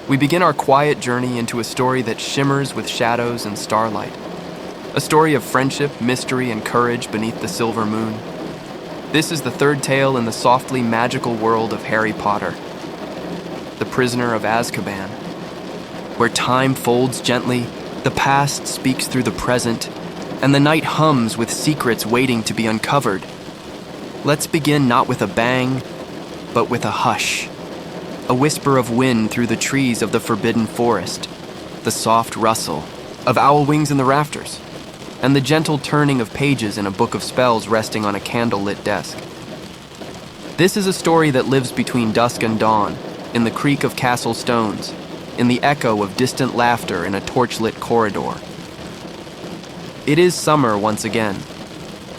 We begin our quiet journey into a story that shimmers with shadows and starlight. A story of friendship, mystery, and courage beneath the silver moon. This is the third tale in the softly magical world of Harry Potter, The Prisoner of Azkaban, where time folds gently, the past speaks through the present, and the night hums with secrets waiting to be uncovered. Let's begin not with a bang, but with a hush. A whisper of wind through the trees of the forbidden forest, the soft rustle of owl wings in the rafters, and the gentle turning of pages in a book of spells resting on a candle-lit desk. This is a story that lives between dusk and dawn, in the creak of castle stones, in the echo of distant laughter in a torch-lit corridor. It is summer once again,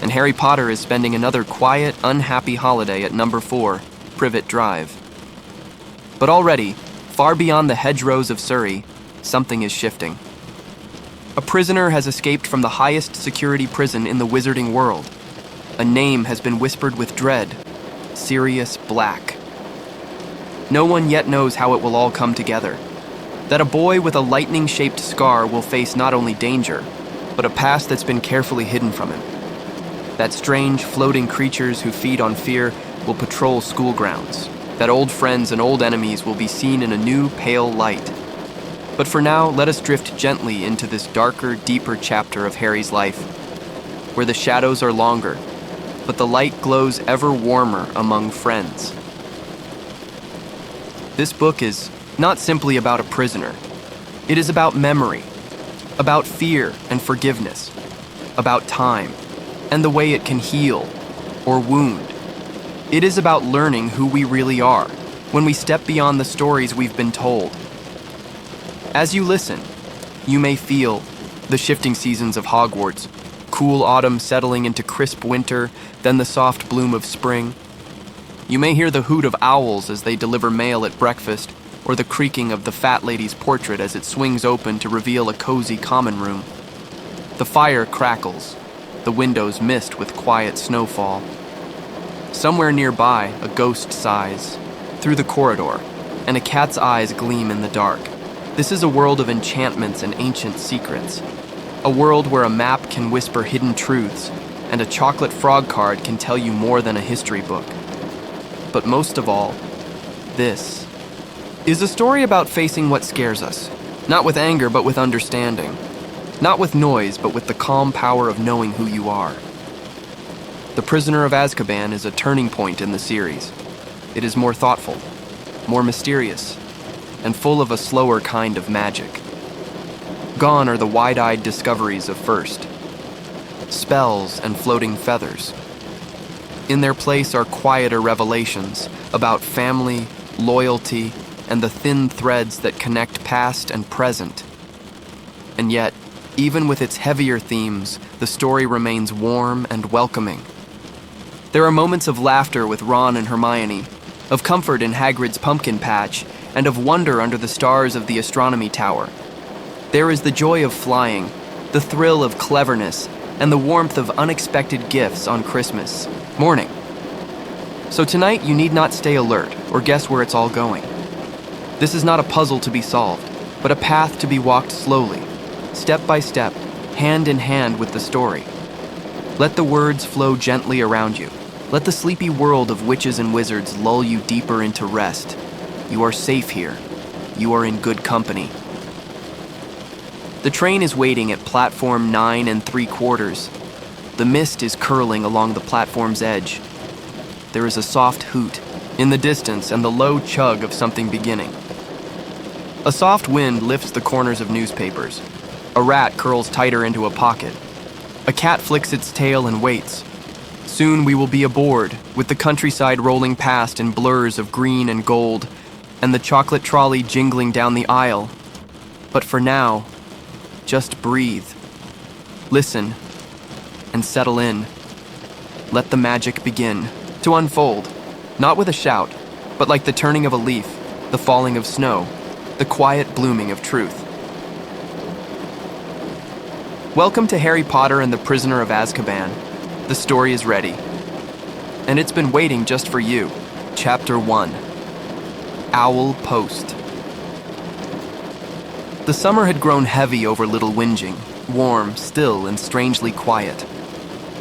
and Harry Potter is spending another quiet, unhappy holiday at number 4, Privet Drive. But already, far beyond the hedgerows of Surrey, something is shifting. A prisoner has escaped from the highest security prison in the wizarding world. A name has been whispered with dread: Sirius Black. No one yet knows how it will all come together. That a boy with a lightning-shaped scar will face not only danger, but a past that's been carefully hidden from him. That strange, floating creatures who feed on fear will patrol school grounds. That old friends and old enemies will be seen in a new, pale light. But for now, let us drift gently into this darker, deeper chapter of Harry's life, where the shadows are longer, but the light glows ever warmer among friends. This book is not simply about a prisoner. It is about memory, about fear and forgiveness, about time, and the way it can heal or wound. It is about learning who we really are when we step beyond the stories we've been told. As you listen, you may feel the shifting seasons of Hogwarts, cool autumn settling into crisp winter, then the soft bloom of spring. You may hear the hoot of owls as they deliver mail at breakfast, or the creaking of the fat lady's portrait as it swings open to reveal a cozy common room. The fire crackles, the windows mist with quiet snowfall. Somewhere nearby, a ghost sighs through the corridor, and a cat's eyes gleam in the dark. This is a world of enchantments and ancient secrets. A world where a map can whisper hidden truths, and a chocolate frog card can tell you more than a history book. But most of all, this is a story about facing what scares us, not with anger but with understanding, not with noise but with the calm power of knowing who you are. The Prisoner of Azkaban is a turning point in the series. It is more thoughtful, more mysterious, and full of a slower kind of magic. Gone are the wide-eyed discoveries of first, spells and floating feathers. In their place are quieter revelations about family, loyalty, and the thin threads that connect past and present. And yet, even with its heavier themes, the story remains warm and welcoming. There are moments of laughter with Ron and Hermione, of comfort in Hagrid's pumpkin patch, and of wonder under the stars of the astronomy tower. There is the joy of flying, the thrill of cleverness, and the warmth of unexpected gifts on Christmas morning. So tonight you need not stay alert or guess where it's all going. This is not a puzzle to be solved, but a path to be walked slowly, step by step, hand in hand with the story. Let the words flow gently around you. Let the sleepy world of witches and wizards lull you deeper into rest. You are safe here. You are in good company. The train is waiting at platform 9 3/4. The mist is curling along the platform's edge. There is a soft hoot in the distance and the low chug of something beginning. A soft wind lifts the corners of newspapers. A rat curls tighter into a pocket. A cat flicks its tail and waits. Soon we will be aboard, with the countryside rolling past in blurs of green and gold, and the chocolate trolley jingling down the aisle. But for now, just breathe, listen, and settle in. Let the magic begin to unfold, not with a shout, but like the turning of a leaf, the falling of snow, the quiet blooming of truth. Welcome to Harry Potter and the Prisoner of Azkaban. The story is ready, and it's been waiting just for you. Chapter 1, Owl Post. The summer had grown heavy over Little Whinging, warm, still, and strangely quiet.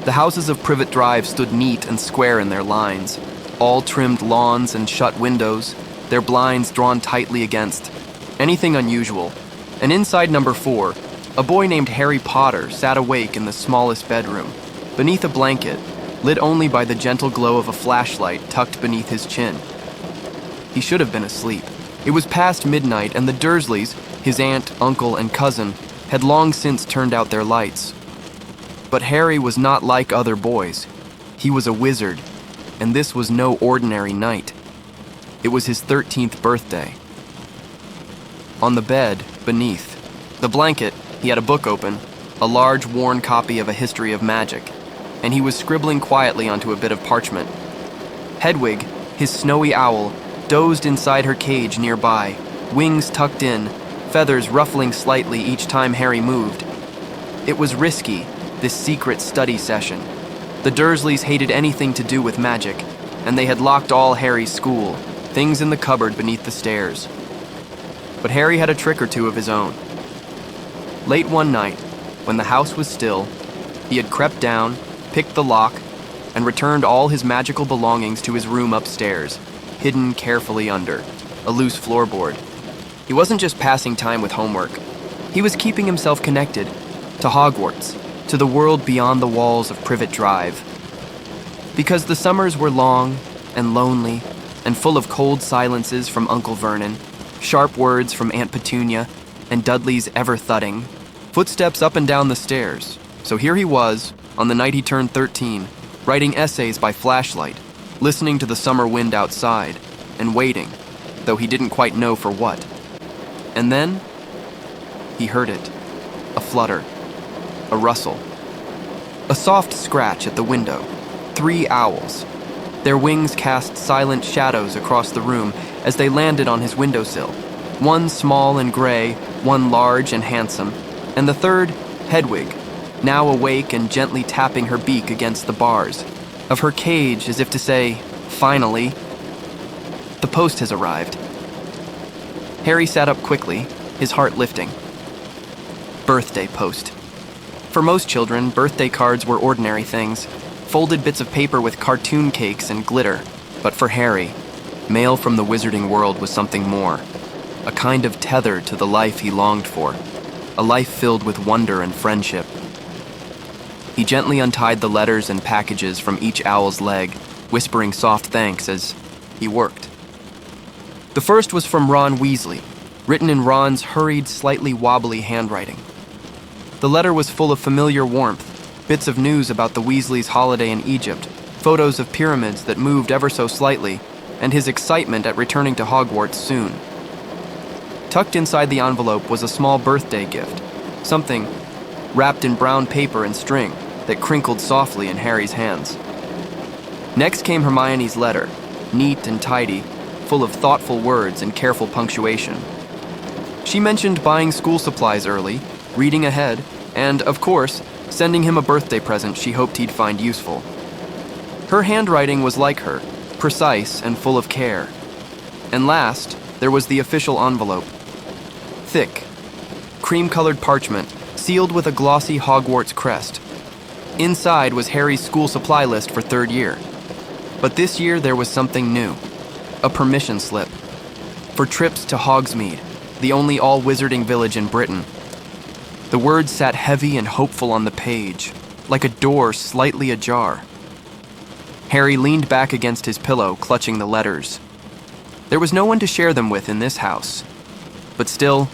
The houses of Privet Drive stood neat and square in their lines, all trimmed lawns and shut windows, their blinds drawn tightly against anything unusual. And inside number 4, a boy named Harry Potter sat awake in the smallest bedroom, beneath a blanket, lit only by the gentle glow of a flashlight tucked beneath his chin. He should have been asleep. It was past midnight, and the Dursleys, his aunt, uncle, and cousin, had long since turned out their lights. But Harry was not like other boys. He was a wizard, and this was no ordinary night. It was his 13th birthday. On the bed, beneath the blanket, he had a book open, a large, worn copy of A History of Magic, and he was scribbling quietly onto a bit of parchment. Hedwig, his snowy owl, dozed inside her cage nearby, wings tucked in, feathers ruffling slightly each time Harry moved. It was risky, this secret study session. The Dursleys hated anything to do with magic, and they had locked all Harry's school, things in the cupboard beneath the stairs. But Harry had a trick or two of his own. Late one night, when the house was still, he had crept down, picked the lock, and returned all his magical belongings to his room upstairs, hidden carefully under a loose floorboard. He wasn't just passing time with homework. He was keeping himself connected to Hogwarts, to the world beyond the walls of Privet Drive. Because the summers were long and lonely and full of cold silences from Uncle Vernon, sharp words from Aunt Petunia, and Dudley's ever-thudding footsteps up and down the stairs. So here he was, on the night he turned 13, writing essays by flashlight, listening to the summer wind outside, and waiting, though he didn't quite know for what. And then, he heard it. A flutter. A rustle. A soft scratch at the window. 3 owls. Their wings cast silent shadows across the room as they landed on his windowsill. One small and gray, one large and handsome, and the third, Hedwig, now awake and gently tapping her beak against the bars of her cage as if to say, finally, the post has arrived. Harry sat up quickly, his heart lifting. Birthday post. For most children, birthday cards were ordinary things, folded bits of paper with cartoon cakes and glitter. But for Harry, mail from the wizarding world was something more, a kind of tether to the life he longed for, a life filled with wonder and friendship. He gently untied the letters and packages from each owl's leg, whispering soft thanks as he worked. The first was from Ron Weasley, written in Ron's hurried, slightly wobbly handwriting. The letter was full of familiar warmth, bits of news about the Weasleys' holiday in Egypt, photos of pyramids that moved ever so slightly, and his excitement at returning to Hogwarts soon. Tucked inside the envelope was a small birthday gift, something wrapped in brown paper and string that crinkled softly in Harry's hands. Next came Hermione's letter, neat and tidy, full of thoughtful words and careful punctuation. She mentioned buying school supplies early, reading ahead, and, of course, sending him a birthday present she hoped he'd find useful. Her handwriting was like her, precise and full of care. And last, there was the official envelope. Thick, cream-colored parchment, sealed with a glossy Hogwarts crest. Inside was Harry's school supply list for 3rd year. But this year there was something new. A permission slip. For trips to Hogsmeade, the only all-wizarding village in Britain. The words sat heavy and hopeful on the page, like a door slightly ajar. Harry leaned back against his pillow, clutching the letters. There was no one to share them with in this house. But still,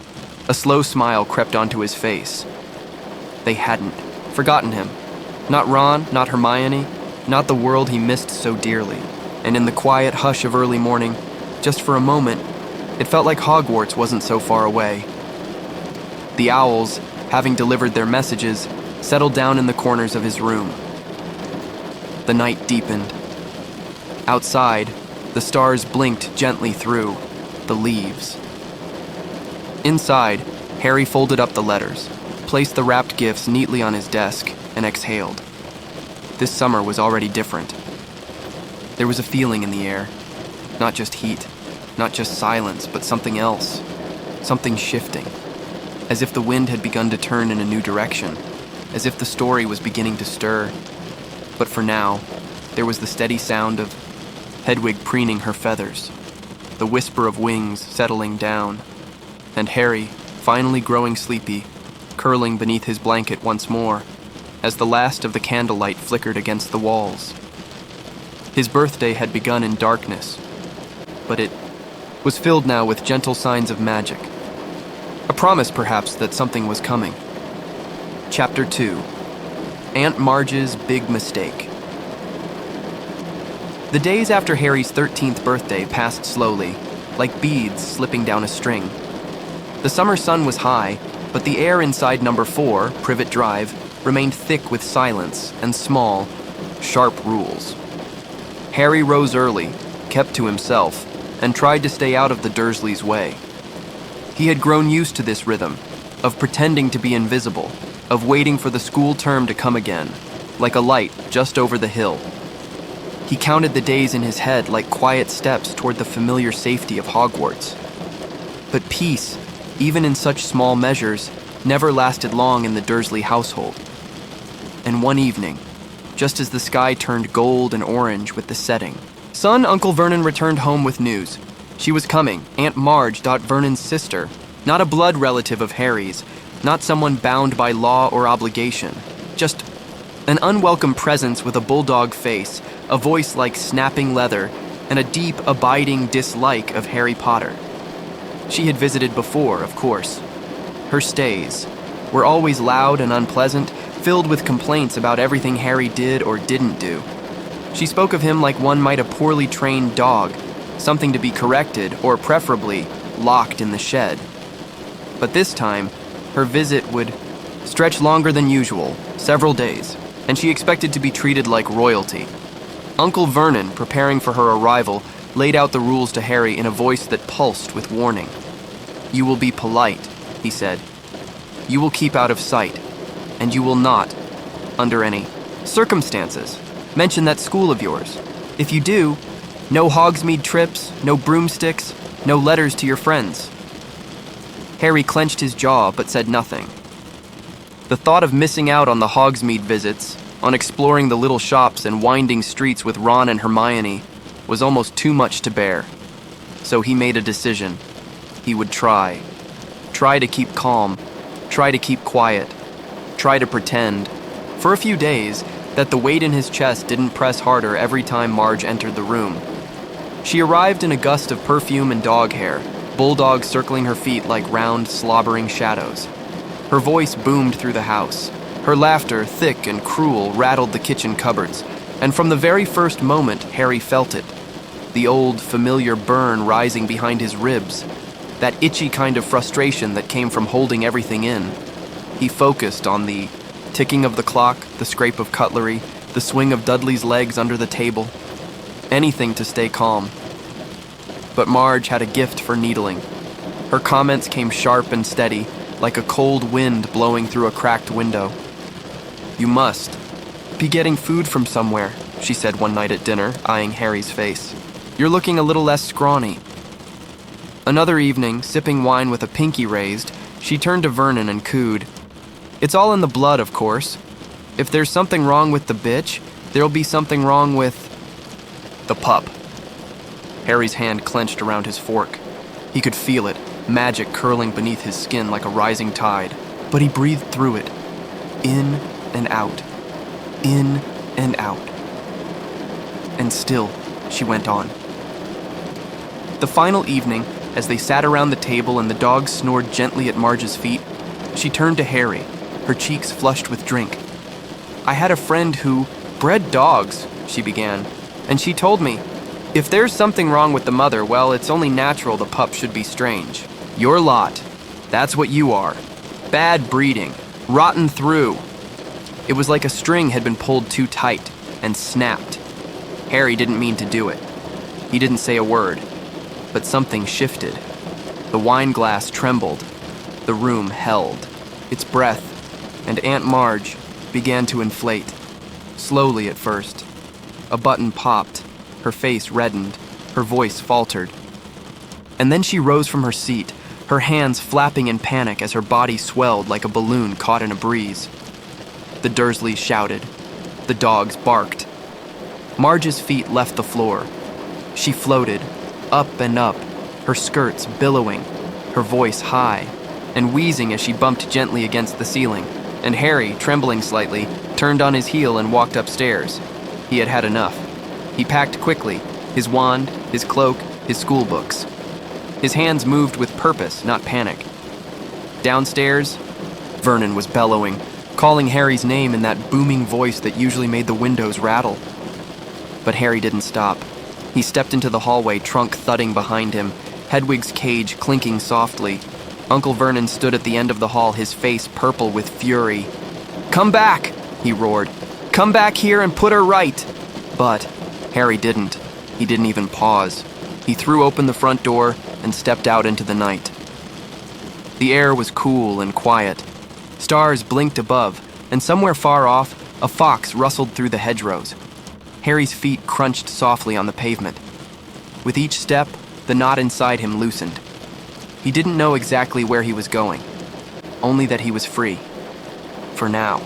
a slow smile crept onto his face. They hadn't forgotten him. Not Ron, not Hermione, not the world he missed so dearly. And in the quiet hush of early morning, just for a moment, it felt like Hogwarts wasn't so far away. The owls, having delivered their messages, settled down in the corners of his room. The night deepened. Outside, the stars blinked gently through the leaves. Inside, Harry folded up the letters, placed the wrapped gifts neatly on his desk, and exhaled. This summer was already different. There was a feeling in the air. Not just heat, not just silence, but something else. Something shifting. as if the wind had begun to turn in a new direction, as if the story was beginning to stir. But for now, there was the steady sound of Hedwig preening her feathers, the whisper of wings settling down, and Harry, finally growing sleepy, curling beneath his blanket once more, as the last of the candlelight flickered against the walls. His birthday had begun in darkness, but it was filled now with gentle signs of magic. A promise, perhaps, that something was coming. Chapter 2. Aunt Marge's Big Mistake. The days after Harry's 13th birthday passed slowly, like beads slipping down a string. The summer sun was high, but the air inside number 4, Privet Drive, remained thick with silence and small, sharp rules. Harry rose early, kept to himself, and tried to stay out of the Dursleys' way. He had grown used to this rhythm, of pretending to be invisible, of waiting for the school term to come again, like a light just over the hill. He counted the days in his head like quiet steps toward the familiar safety of Hogwarts. But peace, even in such small measures, never lasted long in the Dursley household. And one evening, just as the sky turned gold and orange with the setting, son Uncle Vernon returned home with news. She was coming, Aunt Marge, Vernon's sister, not a blood relative of Harry's, not someone bound by law or obligation, just an unwelcome presence with a bulldog face, a voice like snapping leather, and a deep, abiding dislike of Harry Potter. She had visited before, of course. Her stays were always loud and unpleasant, filled with complaints about everything Harry did or didn't do. She spoke of him like one might a poorly trained dog, something to be corrected or preferably locked in the shed. But this time, her visit would stretch longer than usual, several days, and she expected to be treated like royalty. Uncle Vernon, preparing for her arrival, laid out the rules to Harry in a voice that pulsed with warning. "You will be polite," he said. "You will keep out of sight, and you will not, under any circumstances, mention that school of yours. If you do, no Hogsmeade trips, no broomsticks, no letters to your friends." Harry clenched his jaw but said nothing. The thought of missing out on the Hogsmeade visits, on exploring the little shops and winding streets with Ron and Hermione, was almost too much to bear. So he made a decision. He would try. Try to keep calm. Try to keep quiet. Try to pretend, for a few days, that the weight in his chest didn't press harder every time Marge entered the room. She arrived in a gust of perfume and dog hair, bulldogs circling her feet like round, slobbering shadows. Her voice boomed through the house. Her laughter, thick and cruel, rattled the kitchen cupboards, and from the very first moment, Harry felt it. The old, familiar burn rising behind his ribs, that itchy kind of frustration that came from holding everything in. He focused on the ticking of the clock, the scrape of cutlery, the swing of Dudley's legs under the table. Anything to stay calm. But Marge had a gift for needling. Her comments came sharp and steady, like a cold wind blowing through a cracked window. "You must be getting food from somewhere," she said one night at dinner, eyeing Harry's face. "You're looking a little less scrawny." Another evening, sipping wine with a pinky raised, she turned to Vernon and cooed, "It's all in the blood, of course. If there's something wrong with the bitch, there'll be something wrong with the pup." Harry's hand clenched around his fork. He could feel it, magic curling beneath his skin like a rising tide, but he breathed through it, in and out, in and out. "And still," she went on. The final evening, as they sat around the table and the dog snored gently at Marge's feet, she turned to Harry, her cheeks flushed with drink. "I had a friend who bred dogs," she began, "and she told me, if there's something wrong with the mother, well, it's only natural the pup should be strange. Your lot. That's what you are. Bad breeding. Rotten through." It was like a string had been pulled too tight and snapped. Harry didn't mean to do it. He didn't say a word, but something shifted. The wine glass trembled. The room held its breath, and Aunt Marge began to inflate. Slowly at first. A button popped. Her face reddened. Her voice faltered. And then she rose from her seat, her hands flapping in panic as her body swelled like a balloon caught in a breeze. The Dursleys shouted. The dogs barked. Marge's feet left the floor. She floated, up and up, her skirts billowing, her voice high, and wheezing as she bumped gently against the ceiling, and Harry, trembling slightly, turned on his heel and walked upstairs. He had had enough. He packed quickly, his wand, his cloak, his school books. His hands moved with purpose, not panic. Downstairs, Vernon was bellowing, calling Harry's name in that booming voice that usually made the windows rattle. But Harry didn't stop. He stepped into the hallway, trunk thudding behind him, Hedwig's cage clinking softly. Uncle Vernon stood at the end of the hall, his face purple with fury. "Come back!" he roared. "Come back here and put her right!" But Harry didn't. He didn't even pause. He threw open the front door and stepped out into the night. The air was cool and quiet. Stars blinked above, and somewhere far off, a fox rustled through the hedgerows. Harry's feet crunched softly on the pavement. With each step, the knot inside him loosened. He didn't know exactly where he was going, only that he was free. For now.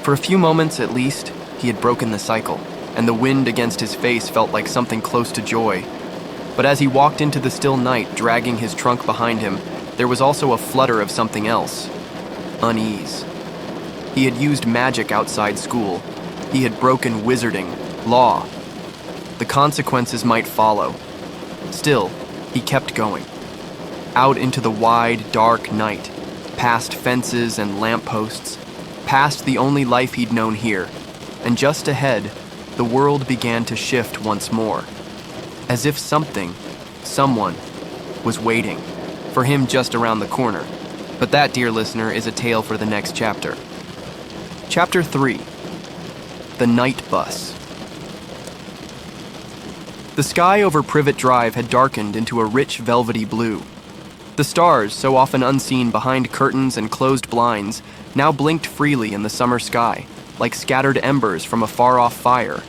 For a few moments at least, he had broken the cycle, and the wind against his face felt like something close to joy. But as he walked into the still night, dragging his trunk behind him, there was also a flutter of something else. Unease. He had used magic outside school. He had broken wizarding, law. The consequences might follow. Still, he kept going. Out into the wide, dark night, past fences and lampposts, past the only life he'd known here, and just ahead, the world began to shift once more. As if something, someone, was waiting for him just around the corner. But that, dear listener, is a tale for the next chapter. Chapter 3. The Night Bus. The sky over Privet Drive had darkened into a rich velvety blue. The stars, so often unseen behind curtains and closed blinds, now blinked freely in the summer sky, like scattered embers from a far-off fire.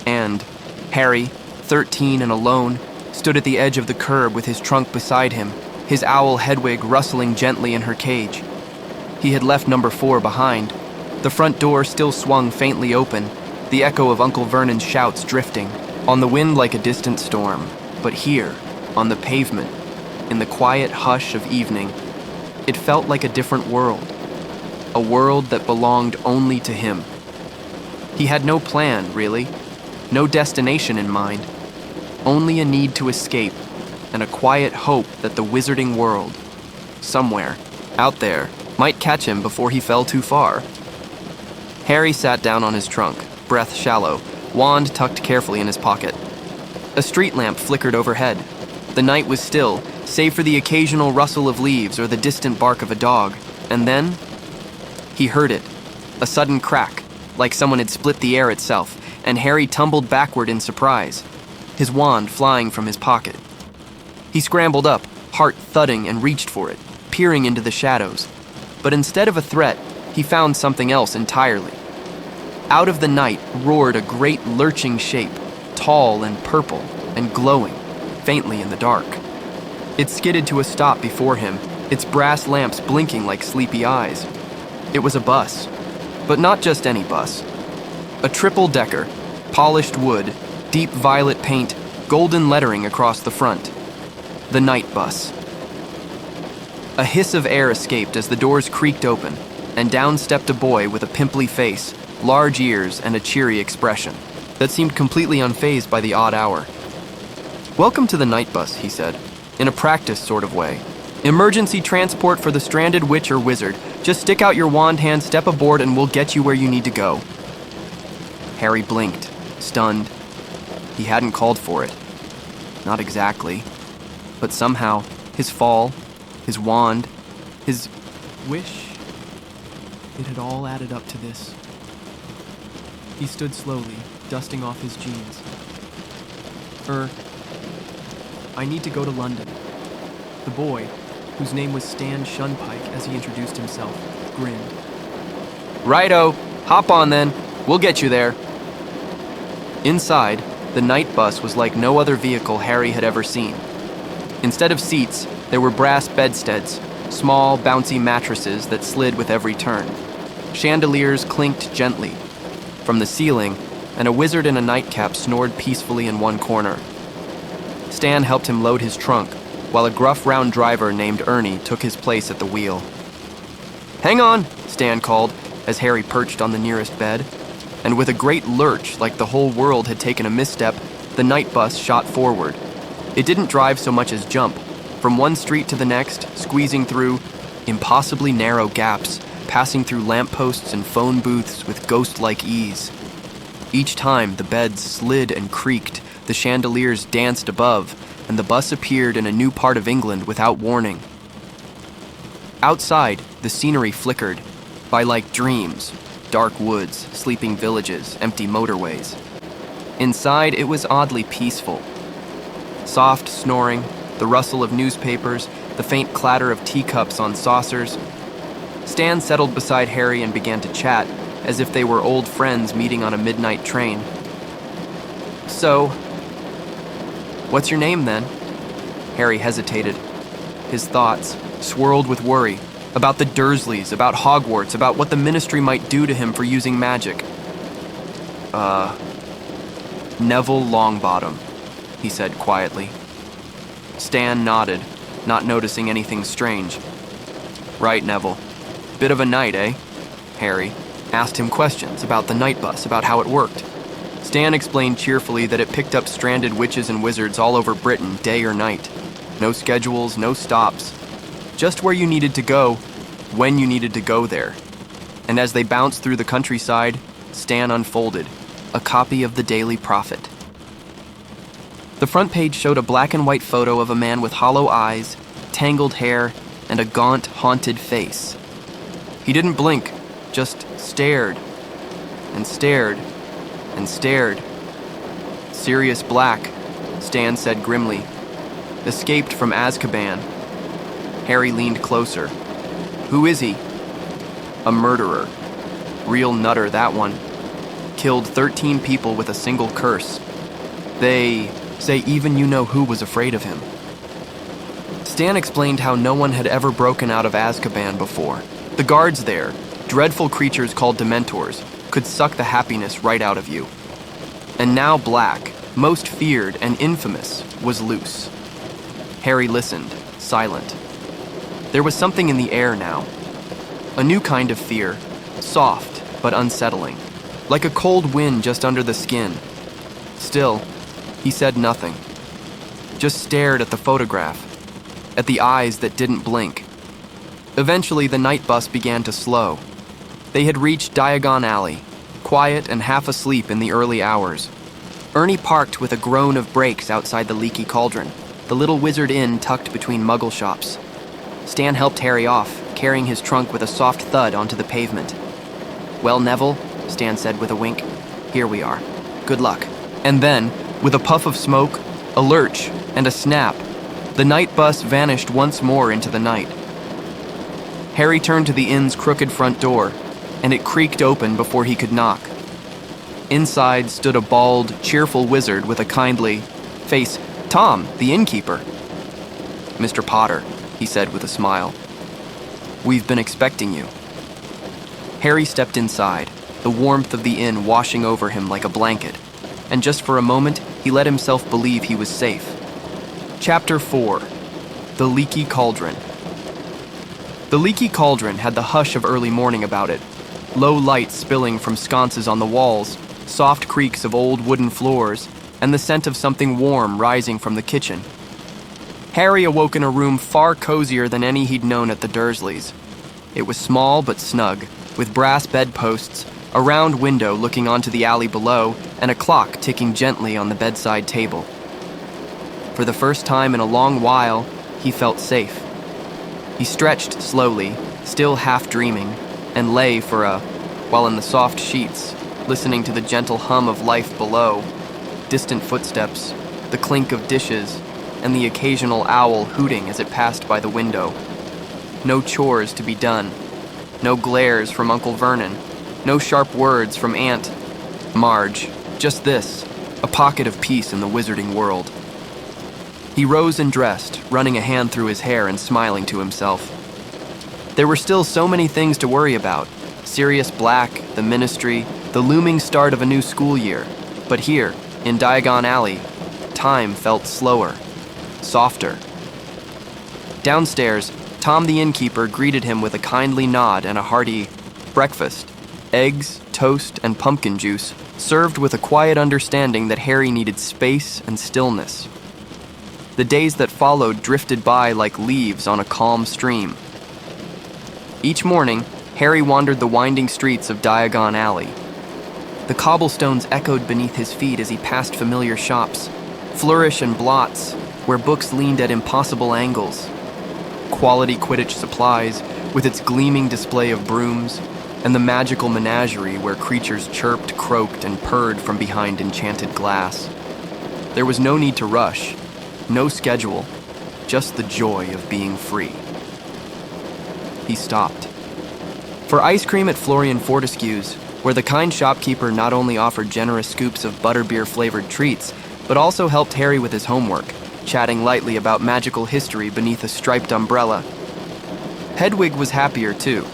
And Harry, 13 and alone, stood at the edge of the curb with his trunk beside him, his owl Hedwig rustling gently in her cage. He had left number 4 behind. The front door still swung faintly open, the echo of Uncle Vernon's shouts drifting, on the wind like a distant storm. But here, on the pavement, in the quiet hush of evening, it felt like a different world. A world that belonged only to him. He had no plan, really. No destination in mind. Only a need to escape, and a quiet hope that the wizarding world, somewhere, out there, might catch him before he fell too far. Harry sat down on his trunk, breath shallow, wand tucked carefully in his pocket. A street lamp flickered overhead. The night was still, save for the occasional rustle of leaves or the distant bark of a dog. And then, he heard it. A sudden crack, like someone had split the air itself, and Harry tumbled backward in surprise, his wand flying from his pocket. He scrambled up, heart thudding, and reached for it, peering into the shadows. But instead of a threat, he found something else entirely. Out of the night roared a great lurching shape, tall and purple and glowing, faintly in the dark. It skidded to a stop before him, its brass lamps blinking like sleepy eyes. It was a bus, but not just any bus. A triple-decker, polished wood, deep violet paint, golden lettering across the front. The night bus. A hiss of air escaped as the doors creaked open, and down stepped a boy with a pimply face, large ears, and a cheery expression that seemed completely unfazed by the odd hour. "Welcome to the night bus," he said, in a practiced sort of way. "Emergency transport for the stranded witch or wizard. Just stick out your wand hand, step aboard, and we'll get you where you need to go." Harry blinked, stunned. He hadn't called for it. Not exactly. But somehow, his fall, his wand, his wish, it had all added up to this. He stood slowly, dusting off his jeans. I need to go to London." The boy, whose name was Stan Shunpike as he introduced himself, grinned. "Righto, hop on then. We'll get you there." Inside, the night bus was like no other vehicle Harry had ever seen. Instead of seats, There were brass bedsteads, small, bouncy mattresses that slid with every turn. Chandeliers clinked gently from the ceiling, and a wizard in a nightcap snored peacefully in one corner. Stan helped him load his trunk, while a gruff round driver named Ernie took his place at the wheel. "Hang on," Stan called as Harry perched on the nearest bed. And with a great lurch, like the whole world had taken a misstep, the night bus shot forward. It didn't drive so much as jump, from one street to the next, squeezing through impossibly narrow gaps, passing through lampposts and phone booths with ghost-like ease. Each time, the beds slid and creaked, the chandeliers danced above, and the bus appeared in a new part of England without warning. Outside, the scenery flickered, by like dreams, dark woods, sleeping villages, empty motorways. Inside, it was oddly peaceful. Soft snoring, the rustle of newspapers, the faint clatter of teacups on saucers. Stan settled beside Harry and began to chat, as if they were old friends meeting on a midnight train. "So, what's your name then?" Harry hesitated. His thoughts swirled with worry about the Dursleys, about Hogwarts, about what the Ministry might do to him for using magic. Neville Longbottom," he said quietly. Stan nodded, not noticing anything strange. "Right, Neville. Bit of a night, eh?" Harry asked him questions about the night bus, about how it worked. Stan explained cheerfully that it picked up stranded witches and wizards all over Britain, day or night. No schedules, no stops. Just where you needed to go, when you needed to go there. And as they bounced through the countryside, Stan unfolded a copy of the Daily Prophet. The front page showed a black and white photo of a man with hollow eyes, tangled hair, and a gaunt, haunted face. He didn't blink, just stared, and stared, and stared. "Sirius Black," Stan said grimly. "Escaped from Azkaban." Harry leaned closer. "Who is he?" "A murderer. Real nutter, that one. Killed 13 people with a single curse. They say even you-know-who was afraid of him." Stan explained how no one had ever broken out of Azkaban before. The guards there, dreadful creatures called Dementors, could suck the happiness right out of you. And now Black, most feared and infamous, was loose. Harry listened, silent. There was something in the air now. A new kind of fear, soft but unsettling, like a cold wind just under the skin. Still, he said nothing. Just stared at the photograph, at the eyes that didn't blink. Eventually, the night bus began to slow. They had reached Diagon Alley, quiet and half asleep in the early hours. Ernie parked with a groan of brakes outside the Leaky Cauldron, the little wizard inn tucked between muggle shops. Stan helped Harry off, carrying his trunk with a soft thud onto the pavement. "Well, Neville," Stan said with a wink, "here we are. Good luck." And then, with a puff of smoke, a lurch, and a snap, the night bus vanished once more into the night. Harry turned to the inn's crooked front door, and it creaked open before he could knock. Inside stood a bald, cheerful wizard with a kindly face. "Tom, the innkeeper." "Mr. Potter," he said with a smile. "We've been expecting you." Harry stepped inside, the warmth of the inn washing over him like a blanket, and just for a moment, he let himself believe he was safe. Chapter 4. The Leaky Cauldron. The Leaky Cauldron had the hush of early morning about it, low light spilling from sconces on the walls, soft creaks of old wooden floors, and the scent of something warm rising from the kitchen. Harry awoke in a room far cozier than any he'd known at the Dursleys. It was small but snug, with brass bedposts, a round window looking onto the alley below, and a clock ticking gently on the bedside table. For the first time in a long while, he felt safe. He stretched slowly, still half dreaming, and lay while in the soft sheets, listening to the gentle hum of life below, distant footsteps, the clink of dishes, and the occasional owl hooting as it passed by the window. No chores to be done. No glares from Uncle Vernon. No sharp words from Aunt Marge. Just this, a pocket of peace in the wizarding world. He rose and dressed, running a hand through his hair and smiling to himself. There were still so many things to worry about. Sirius Black, the Ministry, the looming start of a new school year. But here, in Diagon Alley, time felt slower, softer. Downstairs, Tom the innkeeper greeted him with a kindly nod and a hearty breakfast. Eggs, toast, and pumpkin juice, served with a quiet understanding that Harry needed space and stillness. The days that followed drifted by like leaves on a calm stream. Each morning, Harry wandered the winding streets of Diagon Alley. The cobblestones echoed beneath his feet as he passed familiar shops, Flourish and Blots, where books leaned at impossible angles, Quality Quidditch Supplies, with its gleaming display of brooms, and the Magical Menagerie, where creatures chirped, croaked, and purred from behind enchanted glass. There was no need to rush, no schedule, just the joy of being free. He stopped. For ice cream at Florian Fortescue's, where the kind shopkeeper not only offered generous scoops of butterbeer-flavored treats, but also helped Harry with his homework, chatting lightly about magical history beneath a striped umbrella. Hedwig was happier too,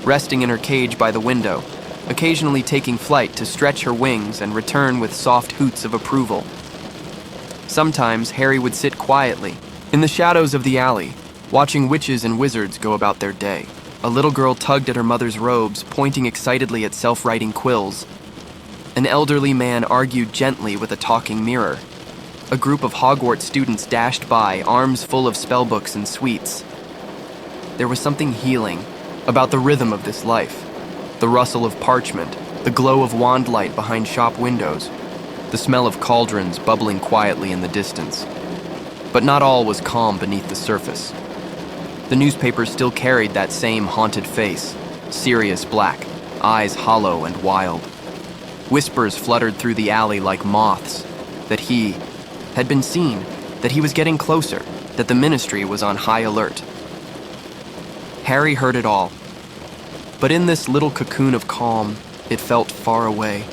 resting in her cage by the window, occasionally taking flight to stretch her wings and return with soft hoots of approval. Sometimes Harry would sit quietly, in the shadows of the alley, watching witches and wizards go about their day. A little girl tugged at her mother's robes, pointing excitedly at self-writing quills. An elderly man argued gently with a talking mirror. A group of Hogwarts students dashed by, arms full of spellbooks and sweets. There was something healing about the rhythm of this life. The rustle of parchment, the glow of wand light behind shop windows, the smell of cauldrons bubbling quietly in the distance. But not all was calm beneath the surface. The newspapers still carried that same haunted face, Sirius Black, eyes hollow and wild. Whispers fluttered through the alley like moths, that he had been seen, that he was getting closer, that the Ministry was on high alert. Harry heard it all. But in this little cocoon of calm, it felt far away.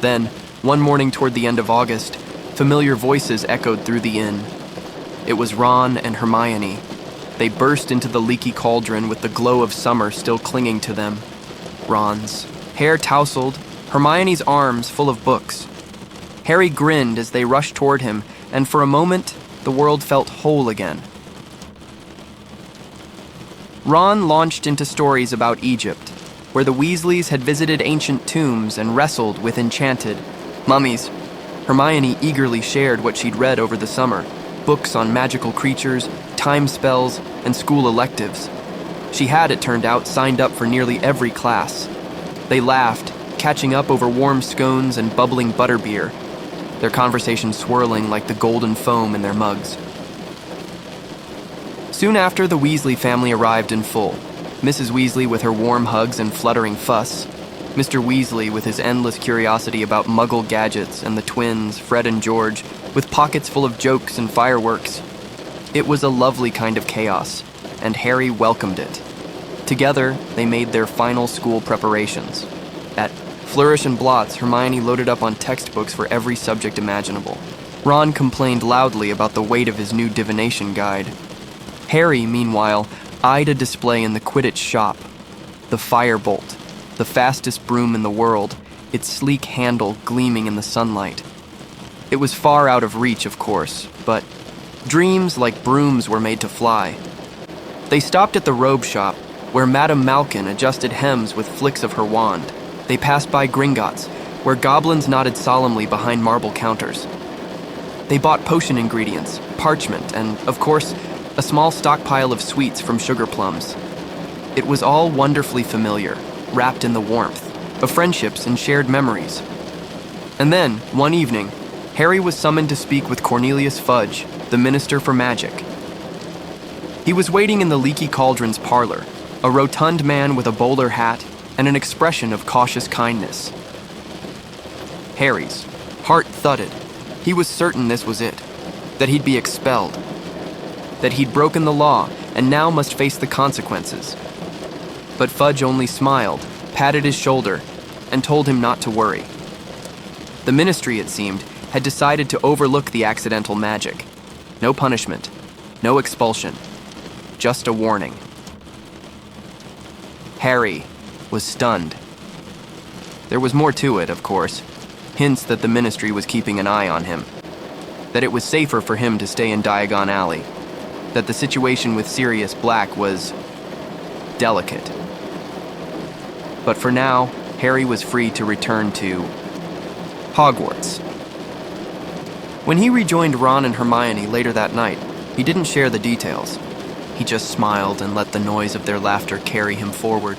Then, one morning toward the end of August, familiar voices echoed through the inn. It was Ron and Hermione. They burst into the Leaky Cauldron with the glow of summer still clinging to them. Ron's hair tousled, Hermione's arms full of books. Harry grinned as they rushed toward him, and for a moment, the world felt whole again. Ron launched into stories about Egypt, where the Weasleys had visited ancient tombs and wrestled with enchanted mummies. Hermione eagerly shared what she'd read over the summer, books on magical creatures, time spells, and school electives. She had, it turned out, signed up for nearly every class. They laughed, catching up over warm scones and bubbling butterbeer, their conversation swirling like the golden foam in their mugs. Soon after, the Weasley family arrived in full. Mrs. Weasley with her warm hugs and fluttering fuss, Mr. Weasley with his endless curiosity about Muggle gadgets, and the twins, Fred and George, with pockets full of jokes and fireworks. It was a lovely kind of chaos, and Harry welcomed it. Together, they made their final school preparations. At Flourish and Blots, Hermione loaded up on textbooks for every subject imaginable. Ron complained loudly about the weight of his new divination guide. Harry, meanwhile, eyed a display in the Quidditch shop. The Firebolt, the fastest broom in the world, its sleek handle gleaming in the sunlight. It was far out of reach, of course, but dreams like brooms were made to fly. They stopped at the robe shop, where Madame Malkin adjusted hems with flicks of her wand. They passed by Gringotts, where goblins nodded solemnly behind marble counters. They bought potion ingredients, parchment, and, of course, a small stockpile of sweets from sugar plums. It was all wonderfully familiar, wrapped in the warmth of friendships and shared memories. And then, one evening, Harry was summoned to speak with Cornelius Fudge, the Minister for Magic. He was waiting in the Leaky Cauldron's parlor, a rotund man with a bowler hat and an expression of cautious kindness. Harry's heart thudded. He was certain this was it, that he'd be expelled, that he'd broken the law and now must face the consequences. But Fudge only smiled, patted his shoulder, and told him not to worry. The Ministry, it seemed, had decided to overlook the accidental magic. No punishment, no expulsion, just a warning. Harry was stunned. There was more to it, of course. Hints that the Ministry was keeping an eye on him. That it was safer for him to stay in Diagon Alley. That the situation with Sirius Black was delicate. But for now, Harry was free to return to Hogwarts. When he rejoined Ron and Hermione later that night, he didn't share the details. He just smiled and let the noise of their laughter carry him forward.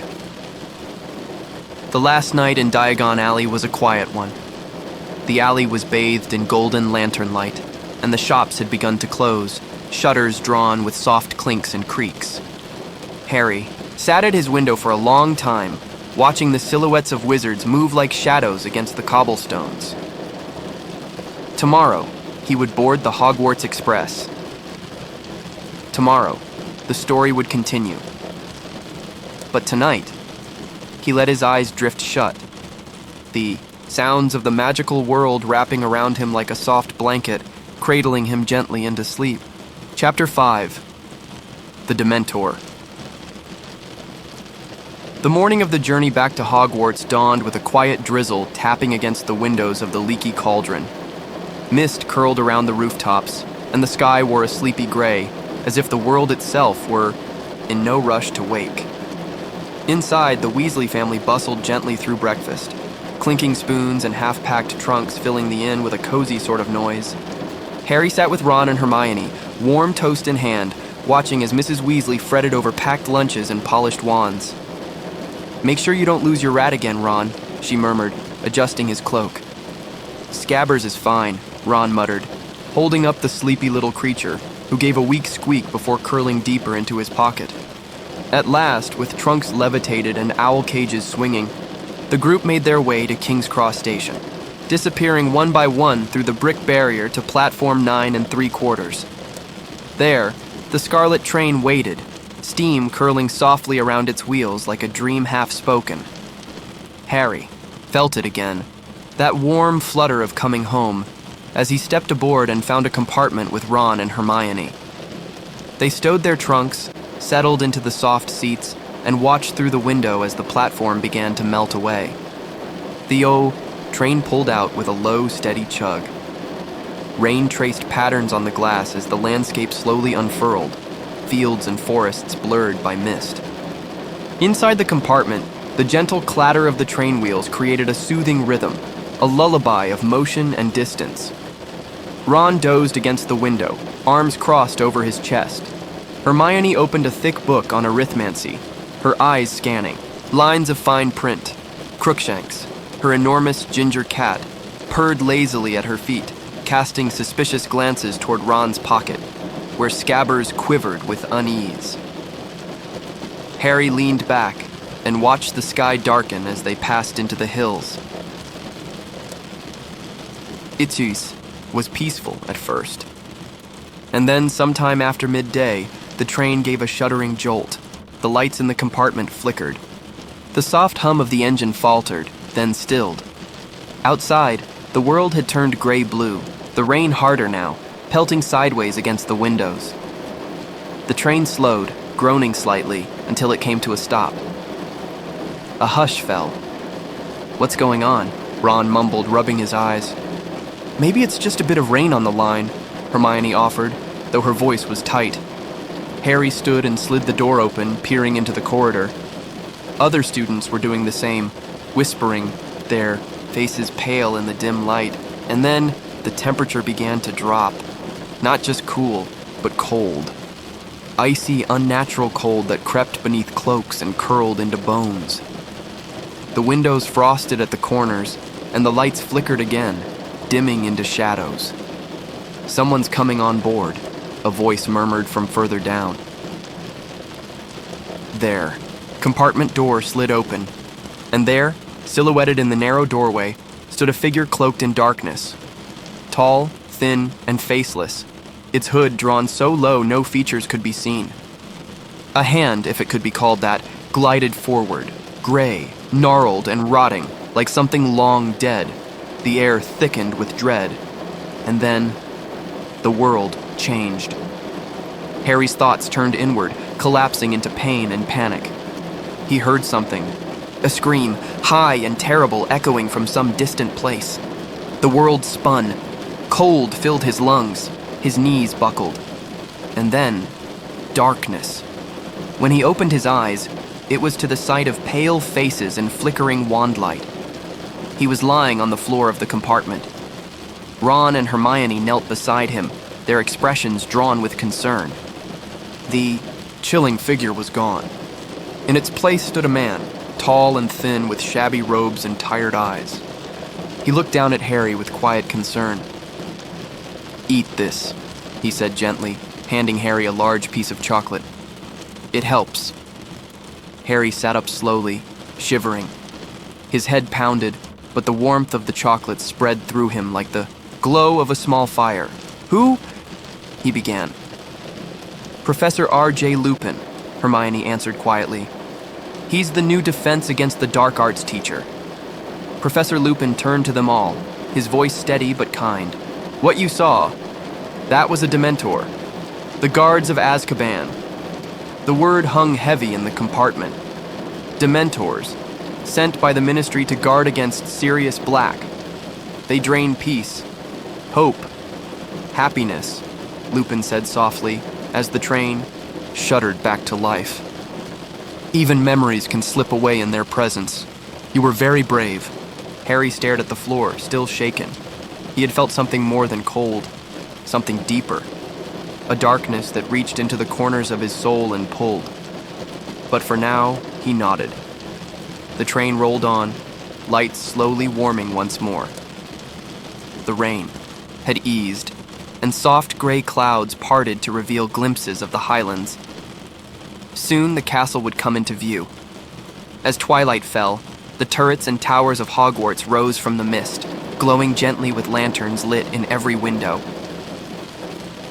The last night in Diagon Alley was a quiet one. The alley was bathed in golden lantern light, and the shops had begun to close, shutters drawn with soft clinks and creaks. Harry sat at his window for a long time, watching the silhouettes of wizards move like shadows against the cobblestones. Tomorrow, he would board the Hogwarts Express. Tomorrow, the story would continue. But tonight, he let his eyes drift shut. The sounds of the magical world wrapping around him like a soft blanket, cradling him gently into sleep. Chapter 5. The Dementor. The morning of the journey back to Hogwarts dawned with a quiet drizzle tapping against the windows of the Leaky Cauldron. Mist curled around the rooftops, and the sky wore a sleepy gray, as if the world itself were in no rush to wake. Inside, the Weasley family bustled gently through breakfast, clinking spoons and half-packed trunks filling the inn with a cozy sort of noise. Harry sat with Ron and Hermione, warm toast in hand, watching as Mrs. Weasley fretted over packed lunches and polished wands. "Make sure you don't lose your rat again, Ron," she murmured, adjusting his cloak. "Scabbers is fine," Ron muttered, holding up the sleepy little creature, who gave a weak squeak before curling deeper into his pocket. At last, with trunks levitated and owl cages swinging, the group made their way to King's Cross Station, disappearing one by one through the brick barrier to platform 9 3/4. There, the scarlet train waited, steam curling softly around its wheels like a dream half-spoken. Harry felt it again, that warm flutter of coming home, as he stepped aboard and found a compartment with Ron and Hermione. They stowed their trunks, settled into the soft seats, and watched through the window as the platform began to melt away. The train pulled out with a low, steady chug. Rain traced patterns on the glass as the landscape slowly unfurled, fields and forests blurred by mist. Inside the compartment, the gentle clatter of the train wheels created a soothing rhythm, a lullaby of motion and distance. Ron dozed against the window, arms crossed over his chest. Hermione opened a thick book on arithmancy, her eyes scanning, lines of fine print. Crookshanks, her enormous ginger cat, purred lazily at her feet, casting suspicious glances toward Ron's pocket, where Scabbers quivered with unease. Harry leaned back and watched the sky darken as they passed into the hills. Itus was peaceful at first. And then, sometime after midday, the train gave a shuddering jolt. The lights in the compartment flickered. The soft hum of the engine faltered, then stilled. Outside, the world had turned gray-blue, the rain harder now, pelting sideways against the windows. The train slowed, groaning slightly, until it came to a stop. A hush fell. "What's going on?" Ron mumbled, rubbing his eyes. "Maybe it's just a bit of rain on the line," Hermione offered, though her voice was tight. Harry stood and slid the door open, peering into the corridor. Other students were doing the same, whispering, their faces pale in the dim light, and then the temperature began to drop. Not just cool, but cold. Icy, unnatural cold that crept beneath cloaks and curled into bones. The windows frosted at the corners, and the lights flickered again, dimming into shadows. "Someone's coming on board," a voice murmured from further down. There, compartment door slid open, and there, silhouetted in the narrow doorway, stood a figure cloaked in darkness. Tall, thin, and faceless, its hood drawn so low no features could be seen. A hand, if it could be called that, glided forward, gray, gnarled, and rotting, like something long dead. The air thickened with dread. And then, the world changed. Harry's thoughts turned inward, collapsing into pain and panic. He heard something, a scream, high and terrible, echoing from some distant place. The world spun. Cold filled his lungs. His knees buckled. And then, darkness. When he opened his eyes, it was to the sight of pale faces and flickering wand light. He was lying on the floor of the compartment. Ron and Hermione knelt beside him, their expressions drawn with concern. The chilling figure was gone. In its place stood a man, tall and thin with shabby robes and tired eyes. He looked down at Harry with quiet concern. "Eat this," he said gently, handing Harry a large piece of chocolate. "It helps." Harry sat up slowly, shivering. His head pounded, but the warmth of the chocolate spread through him like the glow of a small fire. "Who?" he began. "Professor R.J. Lupin," Hermione answered quietly. "He's the new defense against the dark arts teacher." Professor Lupin turned to them all, his voice steady but kind. "What you saw, that was a Dementor. The guards of Azkaban." The word hung heavy in the compartment. Dementors, sent by the Ministry to guard against Sirius Black. They drain peace, hope, happiness, Lupin said softly, as the train shuddered back to life. "Even memories can slip away in their presence. You were very brave." Harry stared at the floor, still shaken. He had felt something more than cold, something deeper. A darkness that reached into the corners of his soul and pulled. But for now, he nodded. The train rolled on, lights slowly warming once more. The rain had eased, and soft gray clouds parted to reveal glimpses of the highlands. Soon the castle would come into view. As twilight fell, the turrets and towers of Hogwarts rose from the mist, glowing gently with lanterns lit in every window.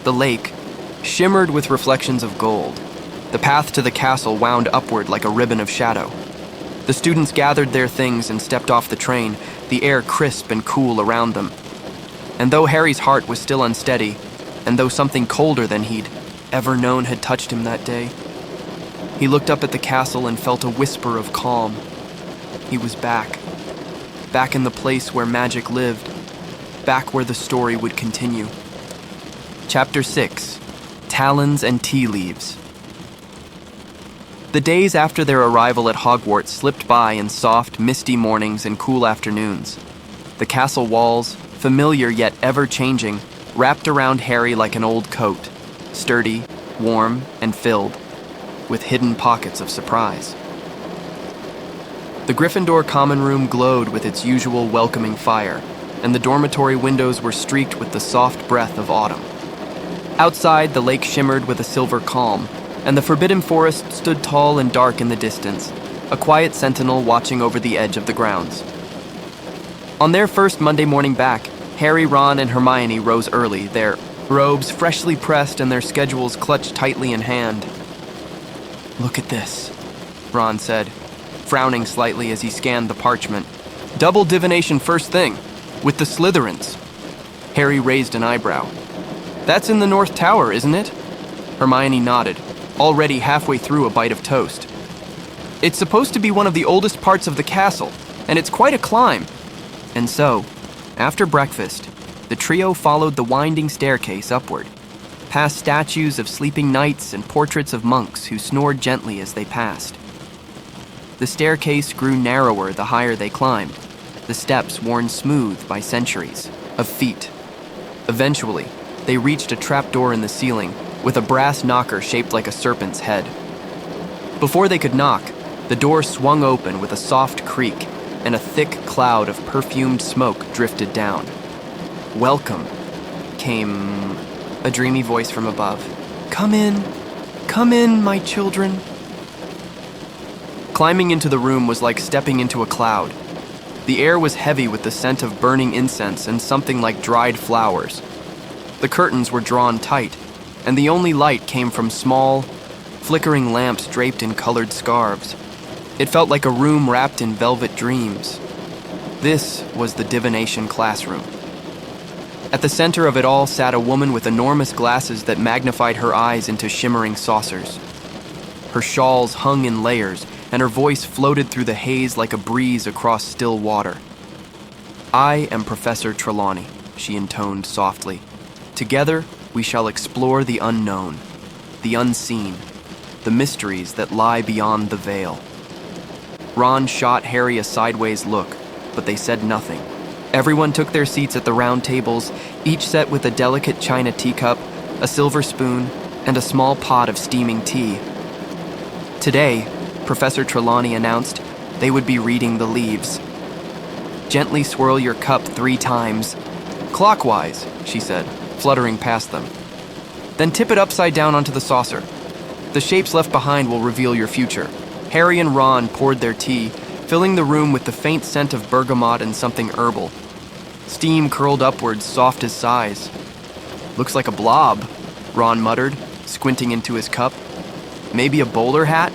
The lake shimmered with reflections of gold. The path to the castle wound upward like a ribbon of shadow. The students gathered their things and stepped off the train, the air crisp and cool around them. And though Harry's heart was still unsteady, and though something colder than he'd ever known had touched him that day, he looked up at the castle and felt a whisper of calm. He was back. Back in the place where magic lived. Back where the story would continue. Chapter 6. Talons and Tea Leaves. The days after their arrival at Hogwarts slipped by in soft, misty mornings and cool afternoons. The castle walls, familiar yet ever-changing, wrapped around Harry like an old coat, sturdy, warm, and filled with hidden pockets of surprise. The Gryffindor common room glowed with its usual welcoming fire, and the dormitory windows were streaked with the soft breath of autumn. Outside, the lake shimmered with a silver calm, and the Forbidden Forest stood tall and dark in the distance, a quiet sentinel watching over the edge of the grounds. On their first Monday morning back, Harry, Ron, and Hermione rose early, their robes freshly pressed and their schedules clutched tightly in hand. "Look at this," Ron said, frowning slightly as he scanned the parchment. "Double divination first thing, with the Slytherins." Harry raised an eyebrow. "That's in the North Tower, isn't it?" Hermione nodded, already halfway through a bite of toast. "It's supposed to be one of the oldest parts of the castle, and it's quite a climb." And so, after breakfast, the trio followed the winding staircase upward, past statues of sleeping knights and portraits of monks who snored gently as they passed. The staircase grew narrower the higher they climbed, the steps worn smooth by centuries of feet. Eventually, they reached a trapdoor in the ceiling with a brass knocker shaped like a serpent's head. Before they could knock, the door swung open with a soft creak, and a thick cloud of perfumed smoke drifted down. "Welcome," came a dreamy voice from above. Come in, my children." Climbing into the room was like stepping into a cloud. The air was heavy with the scent of burning incense and something like dried flowers. The curtains were drawn tight, and the only light came from small, flickering lamps draped in colored scarves. It felt like a room wrapped in velvet dreams. This was the divination classroom. At the center of it all sat a woman with enormous glasses that magnified her eyes into shimmering saucers. Her shawls hung in layers, and her voice floated through the haze like a breeze across still water. "I am Professor Trelawney," she intoned softly. "Together, we shall explore the unknown, the unseen, the mysteries that lie beyond the veil." Ron shot Harry a sideways look, but they said nothing. Everyone took their seats at the round tables, each set with a delicate china teacup, a silver spoon, and a small pot of steaming tea. Today, Professor Trelawney announced, they would be reading the leaves. "Gently swirl your cup 3 times. Clockwise," she said, fluttering past them. "Then tip it upside down onto the saucer. The shapes left behind will reveal your future." Harry and Ron poured their tea, filling the room with the faint scent of bergamot and something herbal. Steam curled upwards, soft as sighs. "Looks like a blob," Ron muttered, squinting into his cup. "Maybe a bowler hat?"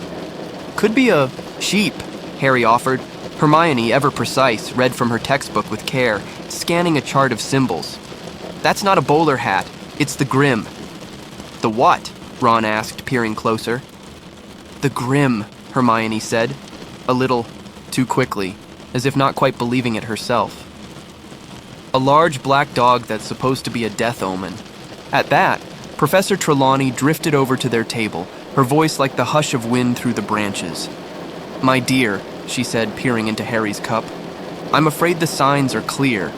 "Could be a sheep," Harry offered. Hermione, ever precise, read from her textbook with care, scanning a chart of symbols. "That's not a bowler hat, it's the Grim." "The what?" Ron asked, peering closer. "The Grim," Hermione said, a little too quickly, as if not quite believing it herself. "A large black dog that's supposed to be a death omen." At that, Professor Trelawney drifted over to their table, her voice like the hush of wind through the branches. "My dear," she said, peering into Harry's cup, "I'm afraid the signs are clear."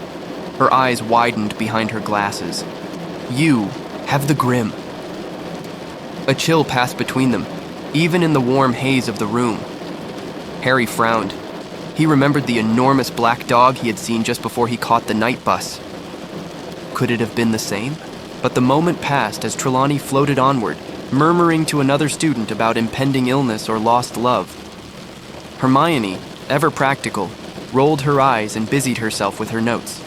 Her eyes widened behind her glasses. "You have the Grim." A chill passed between them, even in the warm haze of the room. Harry frowned. He remembered the enormous black dog he had seen just before he caught the night bus. Could it have been the same? But the moment passed as Trelawney floated onward, murmuring to another student about impending illness or lost love. Hermione, ever practical, rolled her eyes and busied herself with her notes.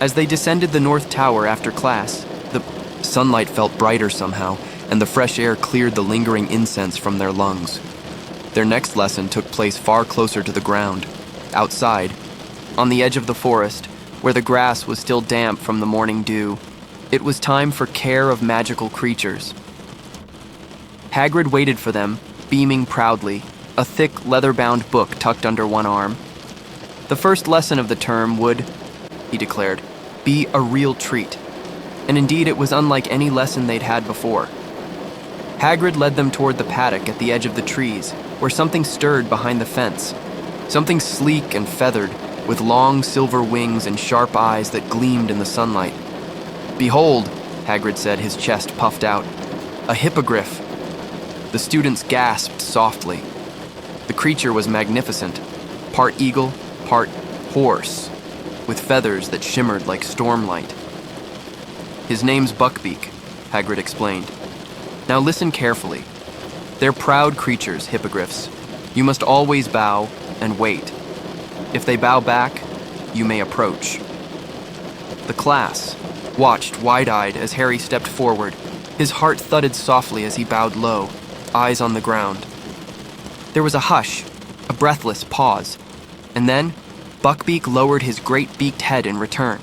As they descended the North Tower after class, the sunlight felt brighter somehow, and the fresh air cleared the lingering incense from their lungs. Their next lesson took place far closer to the ground, outside, on the edge of the forest, where the grass was still damp from the morning dew. It was time for care of magical creatures. Hagrid waited for them, beaming proudly, a thick, leather-bound book tucked under one arm. The first lesson of the term would, he declared, be a real treat. And indeed, it was unlike any lesson they'd had before. Hagrid led them toward the paddock at the edge of the trees, where something stirred behind the fence. Something sleek and feathered, with long silver wings and sharp eyes that gleamed in the sunlight. "Behold," Hagrid said, his chest puffed out, "a hippogriff." The students gasped softly. The creature was magnificent, part eagle, part horse, with feathers that shimmered like stormlight. "His name's Buckbeak," Hagrid explained. "Now listen carefully. They're proud creatures, hippogriffs. You must always bow and wait. If they bow back, you may approach." The class watched wide-eyed as Harry stepped forward. His heart thudded softly as he bowed low, eyes on the ground. There was a hush, a breathless pause, and then Buckbeak lowered his great beaked head in return.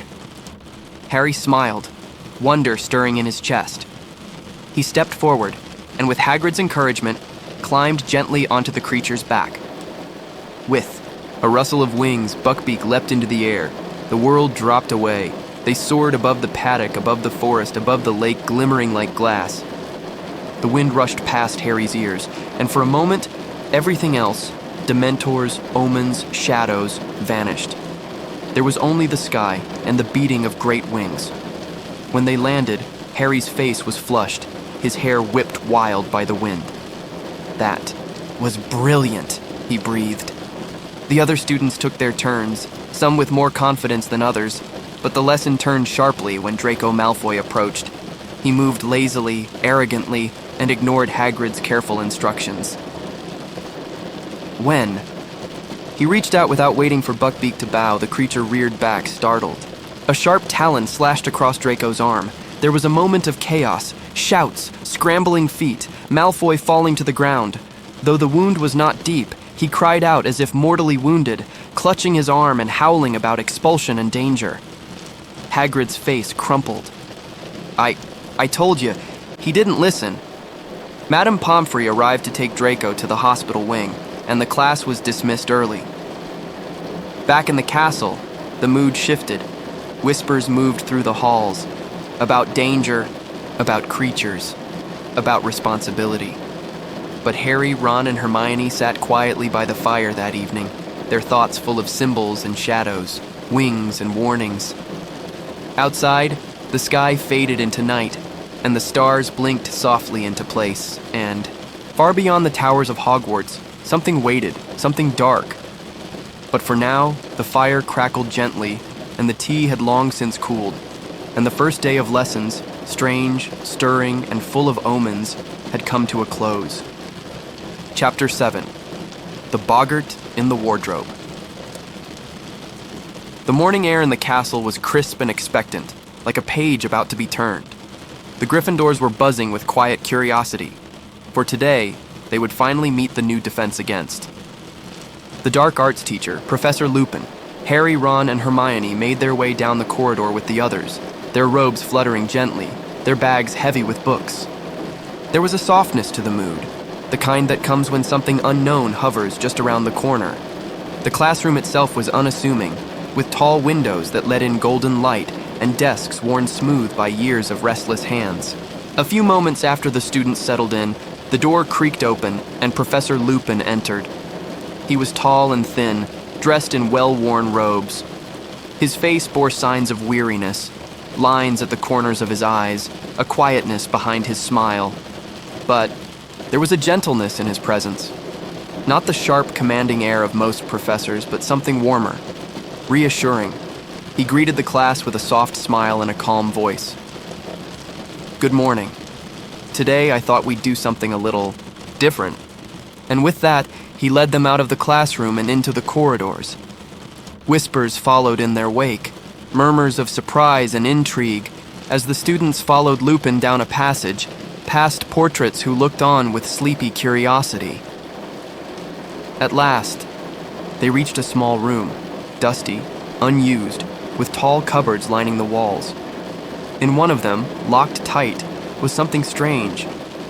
Harry smiled, wonder stirring in his chest. He stepped forward, and with Hagrid's encouragement, climbed gently onto the creature's back. With a rustle of wings, Buckbeak leapt into the air. The world dropped away. They soared above the paddock, above the forest, above the lake glimmering like glass. The wind rushed past Harry's ears, and for a moment, everything else, Dementors, omens, shadows, vanished. There was only the sky and the beating of great wings. When they landed, Harry's face was flushed, his hair whipped wild by the wind. "That was brilliant," he breathed. The other students took their turns, some with more confidence than others, but the lesson turned sharply when Draco Malfoy approached. He moved lazily, arrogantly, and ignored Hagrid's careful instructions. When he reached out without waiting for Buckbeak to bow, the creature reared back, startled. A sharp talon slashed across Draco's arm. There was a moment of chaos, shouts, scrambling feet, Malfoy falling to the ground. Though the wound was not deep, he cried out as if mortally wounded, clutching his arm and howling about expulsion and danger. Hagrid's face crumpled. I told you, he didn't listen. Madame Pomfrey arrived to take Draco to the hospital wing, and the class was dismissed early. Back in the castle, the mood shifted. Whispers moved through the halls, about danger, about creatures, about responsibility. But Harry, Ron, and Hermione sat quietly by the fire that evening, their thoughts full of symbols and shadows, wings and warnings. Outside, the sky faded into night, and the stars blinked softly into place, and, far beyond the towers of Hogwarts, something waited, something dark. But for now, the fire crackled gently, and the tea had long since cooled, and the first day of lessons, strange, stirring, and full of omens, had come to a close. Chapter 7. The Boggart in the Wardrobe. The morning air in the castle was crisp and expectant, like a page about to be turned. The Gryffindors were buzzing with quiet curiosity, for today they would finally meet the new defense against. The dark arts teacher, Professor Lupin, Harry, Ron, and Hermione made their way down the corridor with the others, their robes fluttering gently, their bags heavy with books. There was a softness to the mood, the kind that comes when something unknown hovers just around the corner. The classroom itself was unassuming, with tall windows that let in golden light and desks worn smooth by years of restless hands. A few moments after the students settled in, the door creaked open and Professor Lupin entered. He was tall and thin, dressed in well-worn robes. His face bore signs of weariness, lines at the corners of his eyes, a quietness behind his smile. But there was a gentleness in his presence. Not the sharp, commanding air of most professors, but something warmer, reassuring. He greeted the class with a soft smile and a calm voice. "Good morning. Today I thought we'd do something a little different." And with that, he led them out of the classroom and into the corridors. Whispers followed in their wake, murmurs of surprise and intrigue, as the students followed Lupin down a passage, past portraits who looked on with sleepy curiosity. At last, they reached a small room, dusty, unused, with tall cupboards lining the walls. In one of them, locked tight, was something strange,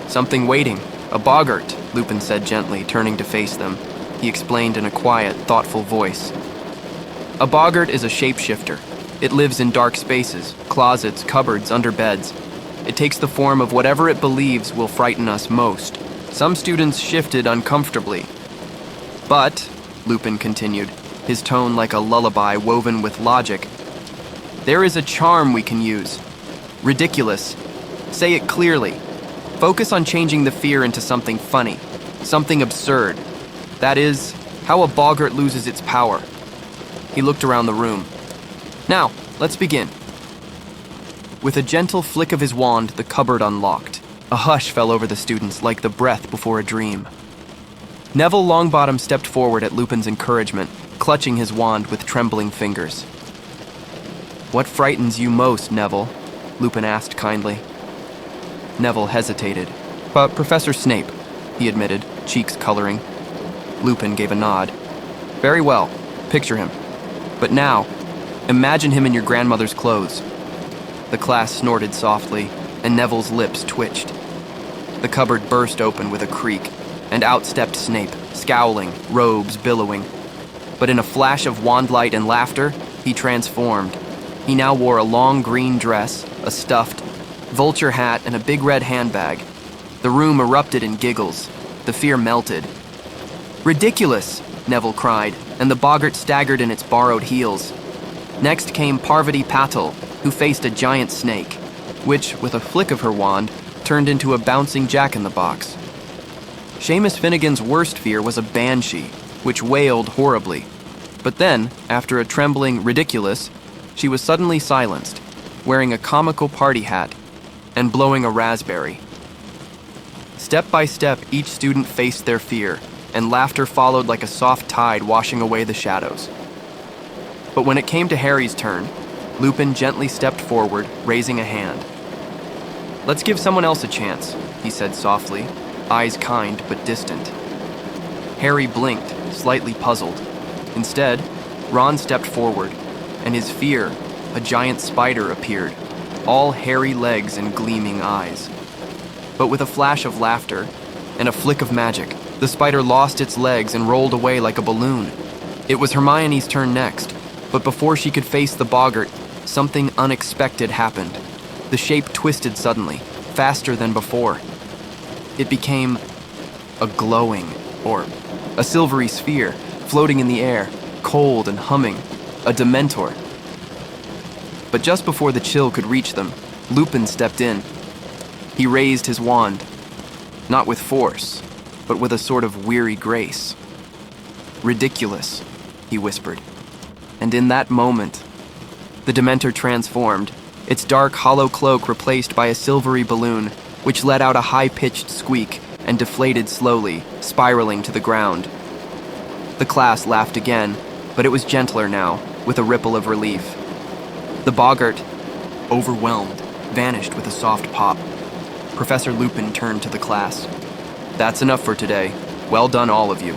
something waiting. "A Boggart," Lupin said gently, turning to face them. He explained in a quiet, thoughtful voice. "A Boggart is a shapeshifter. It lives in dark spaces, closets, cupboards, under beds. It takes the form of whatever it believes will frighten us most. Some students shifted uncomfortably. But," Lupin continued, his tone like a lullaby woven with logic, "there is a charm we can use. Ridiculous. Say it clearly. Focus on changing the fear into something funny, something absurd. That is, how a Boggart loses its power." He looked around the room. "Now, let's begin." With a gentle flick of his wand, the cupboard unlocked. A hush fell over the students like the breath before a dream. Neville Longbottom stepped forward at Lupin's encouragement, clutching his wand with trembling fingers. "What frightens you most, Neville?" Lupin asked kindly. Neville hesitated. Professor Snape," he admitted, cheeks coloring. Lupin gave a nod. "Very well. Picture him. But now, imagine him in your grandmother's clothes." The class snorted softly, and Neville's lips twitched. The cupboard burst open with a creak, and out stepped Snape, scowling, robes billowing. But in a flash of wand light and laughter, he transformed. He now wore a long green dress, a stuffed vulture hat, and a big red handbag. The room erupted in giggles. The fear melted. "Ridiculous!" Neville cried, and the Boggart staggered in its borrowed heels. Next came Parvati Patil, who faced a giant snake, which, with a flick of her wand, turned into a bouncing jack-in-the-box. Seamus Finnegan's worst fear was a banshee, which wailed horribly. But then, after a trembling ridiculous, she was suddenly silenced, wearing a comical party hat and blowing a raspberry. Step by step, each student faced their fear, and laughter followed like a soft tide washing away the shadows. But when it came to Harry's turn, Lupin gently stepped forward, raising a hand. "Let's give someone else a chance," he said softly, eyes kind but distant. Harry blinked, slightly puzzled. Instead, Ron stepped forward, and his fear, a giant spider appeared, all hairy legs and gleaming eyes. But with a flash of laughter and a flick of magic, the spider lost its legs and rolled away like a balloon. It was Hermione's turn next, but before she could face the Boggart, something unexpected happened. The shape twisted suddenly, faster than before. It became a glowing, or a silvery sphere, floating in the air, cold and humming, a Dementor. But just before the chill could reach them, Lupin stepped in. He raised his wand, not with force, but with a sort of weary grace. "Ridiculous," he whispered. And in that moment, the Dementor transformed, its dark, hollow cloak replaced by a silvery balloon, which let out a high-pitched squeak and deflated slowly, spiraling to the ground. The class laughed again, but it was gentler now, with a ripple of relief. The Boggart, overwhelmed, vanished with a soft pop. Professor Lupin turned to the class. "That's enough for today. Well done, all of you."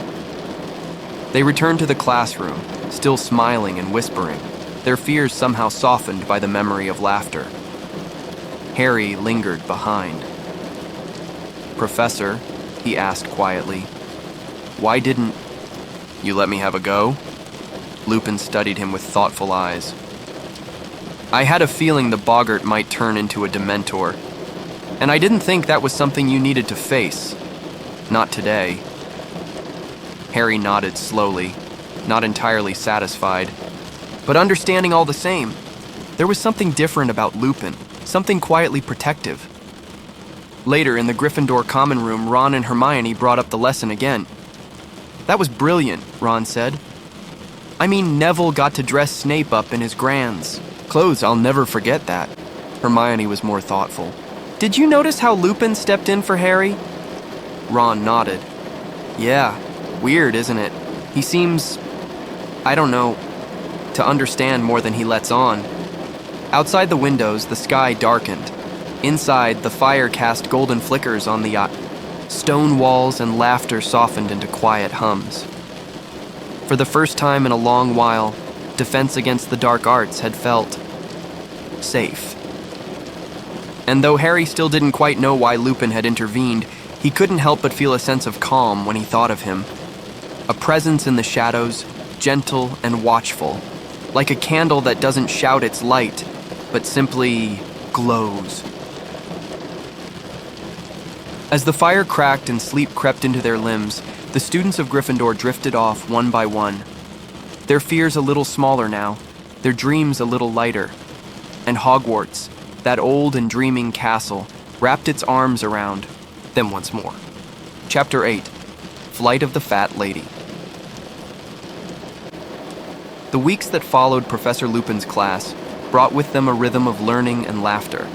They returned to the classroom, still smiling and whispering, their fears somehow softened by the memory of laughter. Harry lingered behind. "Professor," he asked quietly, "why didn't you let me have a go?" Lupin studied him with thoughtful eyes. "I had a feeling the Boggart might turn into a Dementor, and I didn't think that was something you needed to face. Not today." Harry nodded slowly, not entirely satisfied, but understanding all the same. There was something different about Lupin, something quietly protective. Later, in the Gryffindor common room, Ron and Hermione brought up the lesson again. "That was brilliant," Ron said. "I mean, Neville got to dress Snape up in his grands clothes. I'll never forget that." Hermione was more thoughtful. "Did you notice how Lupin stepped in for Harry?" Ron nodded. "Yeah, weird, isn't it? He seems, I don't know, to understand more than he lets on." Outside the windows, the sky darkened. Inside, the fire cast golden flickers on the yacht. Stone walls and laughter softened into quiet hums. For the first time in a long while, defense against the dark arts had felt safe. And though Harry still didn't quite know why Lupin had intervened, he couldn't help but feel a sense of calm when he thought of him. A presence in the shadows, gentle and watchful, like a candle that doesn't shout its light, but simply glows. As the fire cracked and sleep crept into their limbs, the students of Gryffindor drifted off one by one. Their fears a little smaller now, their dreams a little lighter. And Hogwarts, that old and dreaming castle, wrapped its arms around them once more. Chapter 8, Flight of the Fat Lady. The weeks that followed Professor Lupin's class brought with them a rhythm of learning and laughter.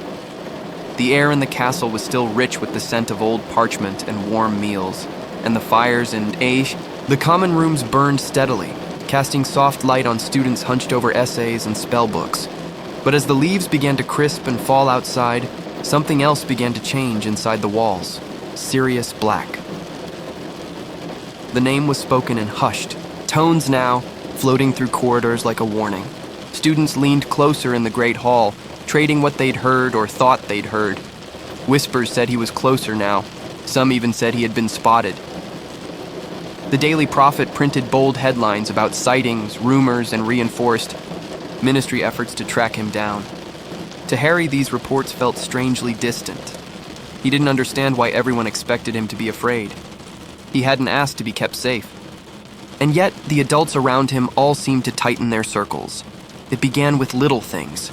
The air in the castle was still rich with the scent of old parchment and warm meals, and the fires and the common rooms burned steadily, casting soft light on students hunched over essays and spell books. But as the leaves began to crisp and fall outside, something else began to change inside the walls. Sirius Black. The name was spoken in hushed tones now, floating through corridors like a warning. Students leaned closer in the great hall, trading what they'd heard or thought they'd heard. Whispers said he was closer now. Some even said he had been spotted. The Daily Prophet printed bold headlines about sightings, rumors, and reinforced ministry efforts to track him down. To Harry, these reports felt strangely distant. He didn't understand why everyone expected him to be afraid. He hadn't asked to be kept safe. And yet, the adults around him all seemed to tighten their circles. It began with little things.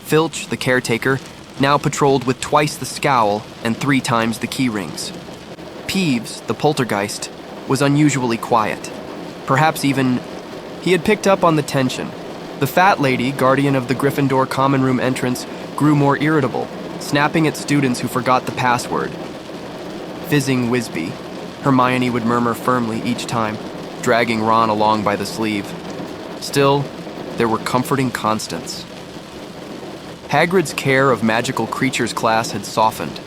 Filch, the caretaker, now patrolled with twice the scowl and 3 times the key rings. Peeves, the poltergeist, was unusually quiet. Perhaps even he had picked up on the tension. The fat lady, guardian of the Gryffindor common room entrance, grew more irritable, snapping at students who forgot the password. "Fizzing Wisby," Hermione would murmur firmly each time, dragging Ron along by the sleeve. Still, there were comforting constants. Hagrid's care of magical creatures class had softened.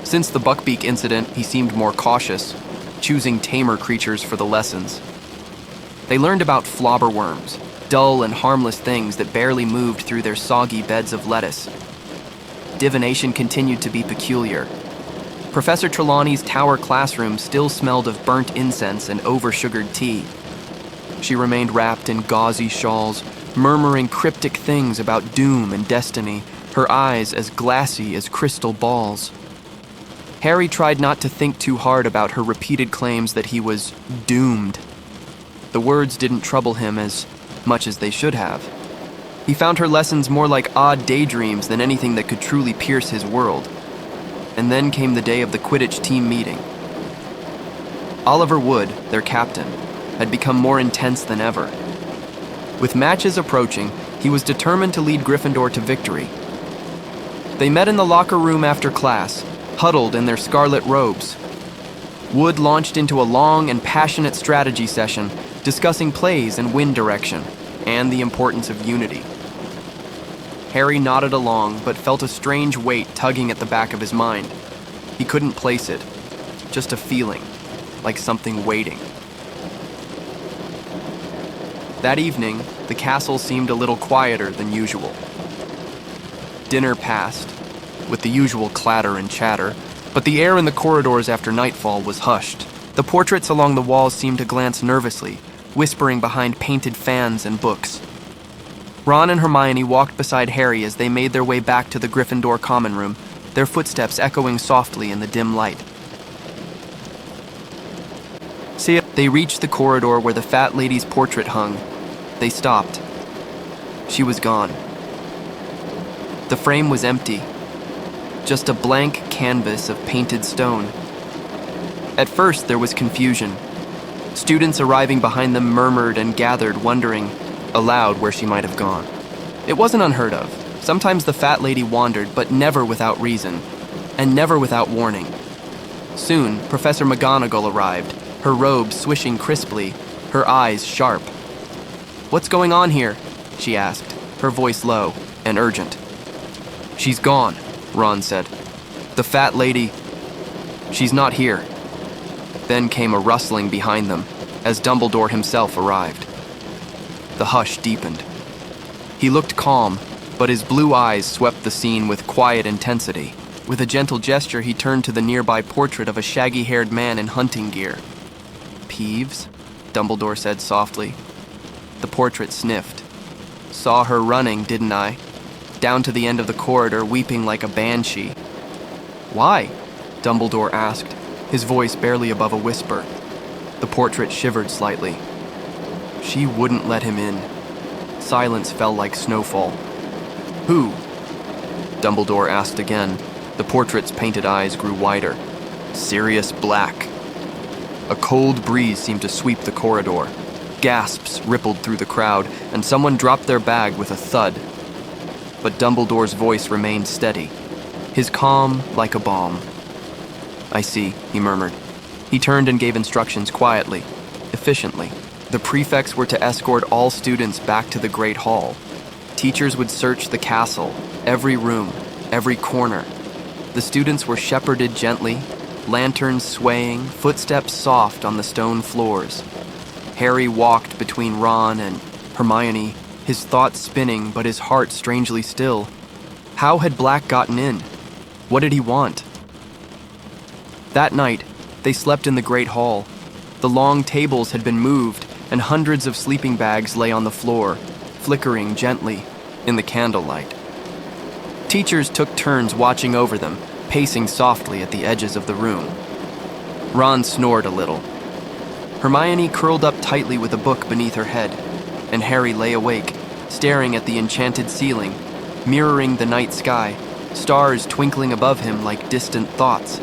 Since the Buckbeak incident, he seemed more cautious, choosing tamer creatures for the lessons. They learned about flobberworms, dull and harmless things that barely moved through their soggy beds of lettuce. Divination continued to be peculiar. Professor Trelawney's tower classroom still smelled of burnt incense and over-sugared tea. She remained wrapped in gauzy shawls, murmuring cryptic things about doom and destiny, her eyes as glassy as crystal balls. Harry tried not to think too hard about her repeated claims that he was doomed. The words didn't trouble him as much as they should have. He found her lessons more like odd daydreams than anything that could truly pierce his world. And then came the day of the Quidditch team meeting. Oliver Wood, their captain, had become more intense than ever. With matches approaching, he was determined to lead Gryffindor to victory. They met in the locker room after class, huddled in their scarlet robes. Wood launched into a long and passionate strategy session, discussing plays and wind direction, and the importance of unity. Harry nodded along, but felt a strange weight tugging at the back of his mind. He couldn't place it, just a feeling, like something waiting. That evening, the castle seemed a little quieter than usual. Dinner passed, with the usual clatter and chatter, but the air in the corridors after nightfall was hushed. The portraits along the walls seemed to glance nervously, whispering behind painted fans and books. Ron and Hermione walked beside Harry as they made their way back to the Gryffindor common room, their footsteps echoing softly in the dim light. They reached the corridor where the fat lady's portrait hung. They stopped. She was gone. The frame was empty, just a blank canvas of painted stone. At first, there was confusion. Students arriving behind them murmured and gathered, wondering aloud where she might have gone. It wasn't unheard of. Sometimes the fat lady wandered, but never without reason, and never without warning. Soon, Professor McGonagall arrived, her robe swishing crisply, her eyes sharp. "What's going on here?" she asked, her voice low and urgent. "She's gone," Ron said. "The fat lady, she's not here." Then came a rustling behind them as Dumbledore himself arrived. The hush deepened. He looked calm, but his blue eyes swept the scene with quiet intensity. With a gentle gesture, he turned to the nearby portrait of a shaggy-haired man in hunting gear. "Peeves?" Dumbledore said softly. The portrait sniffed. "Saw her running, didn't I? Down to the end of the corridor, weeping like a banshee." "Why?" Dumbledore asked, his voice barely above a whisper. The portrait shivered slightly. "She wouldn't let him in." Silence fell like snowfall. "Who?" Dumbledore asked again. The portrait's painted eyes grew wider. "Sirius Black." A cold breeze seemed to sweep the corridor. Gasps rippled through the crowd, and someone dropped their bag with a thud. But Dumbledore's voice remained steady, his calm like a bomb. "I see," he murmured. He turned and gave instructions quietly, efficiently. The prefects were to escort all students back to the Great Hall. Teachers would search the castle, every room, every corner. The students were shepherded gently, lanterns swaying, footsteps soft on the stone floors. Harry walked between Ron and Hermione, his thoughts spinning but his heart strangely still. How had Black gotten in? What did he want? That night, they slept in the Great Hall. The long tables had been moved, and hundreds of sleeping bags lay on the floor, flickering gently in the candlelight. Teachers took turns watching over them, pacing softly at the edges of the room. Ron snored a little. Hermione curled up tightly with a book beneath her head, and Harry lay awake, staring at the enchanted ceiling, mirroring the night sky, stars twinkling above him like distant thoughts.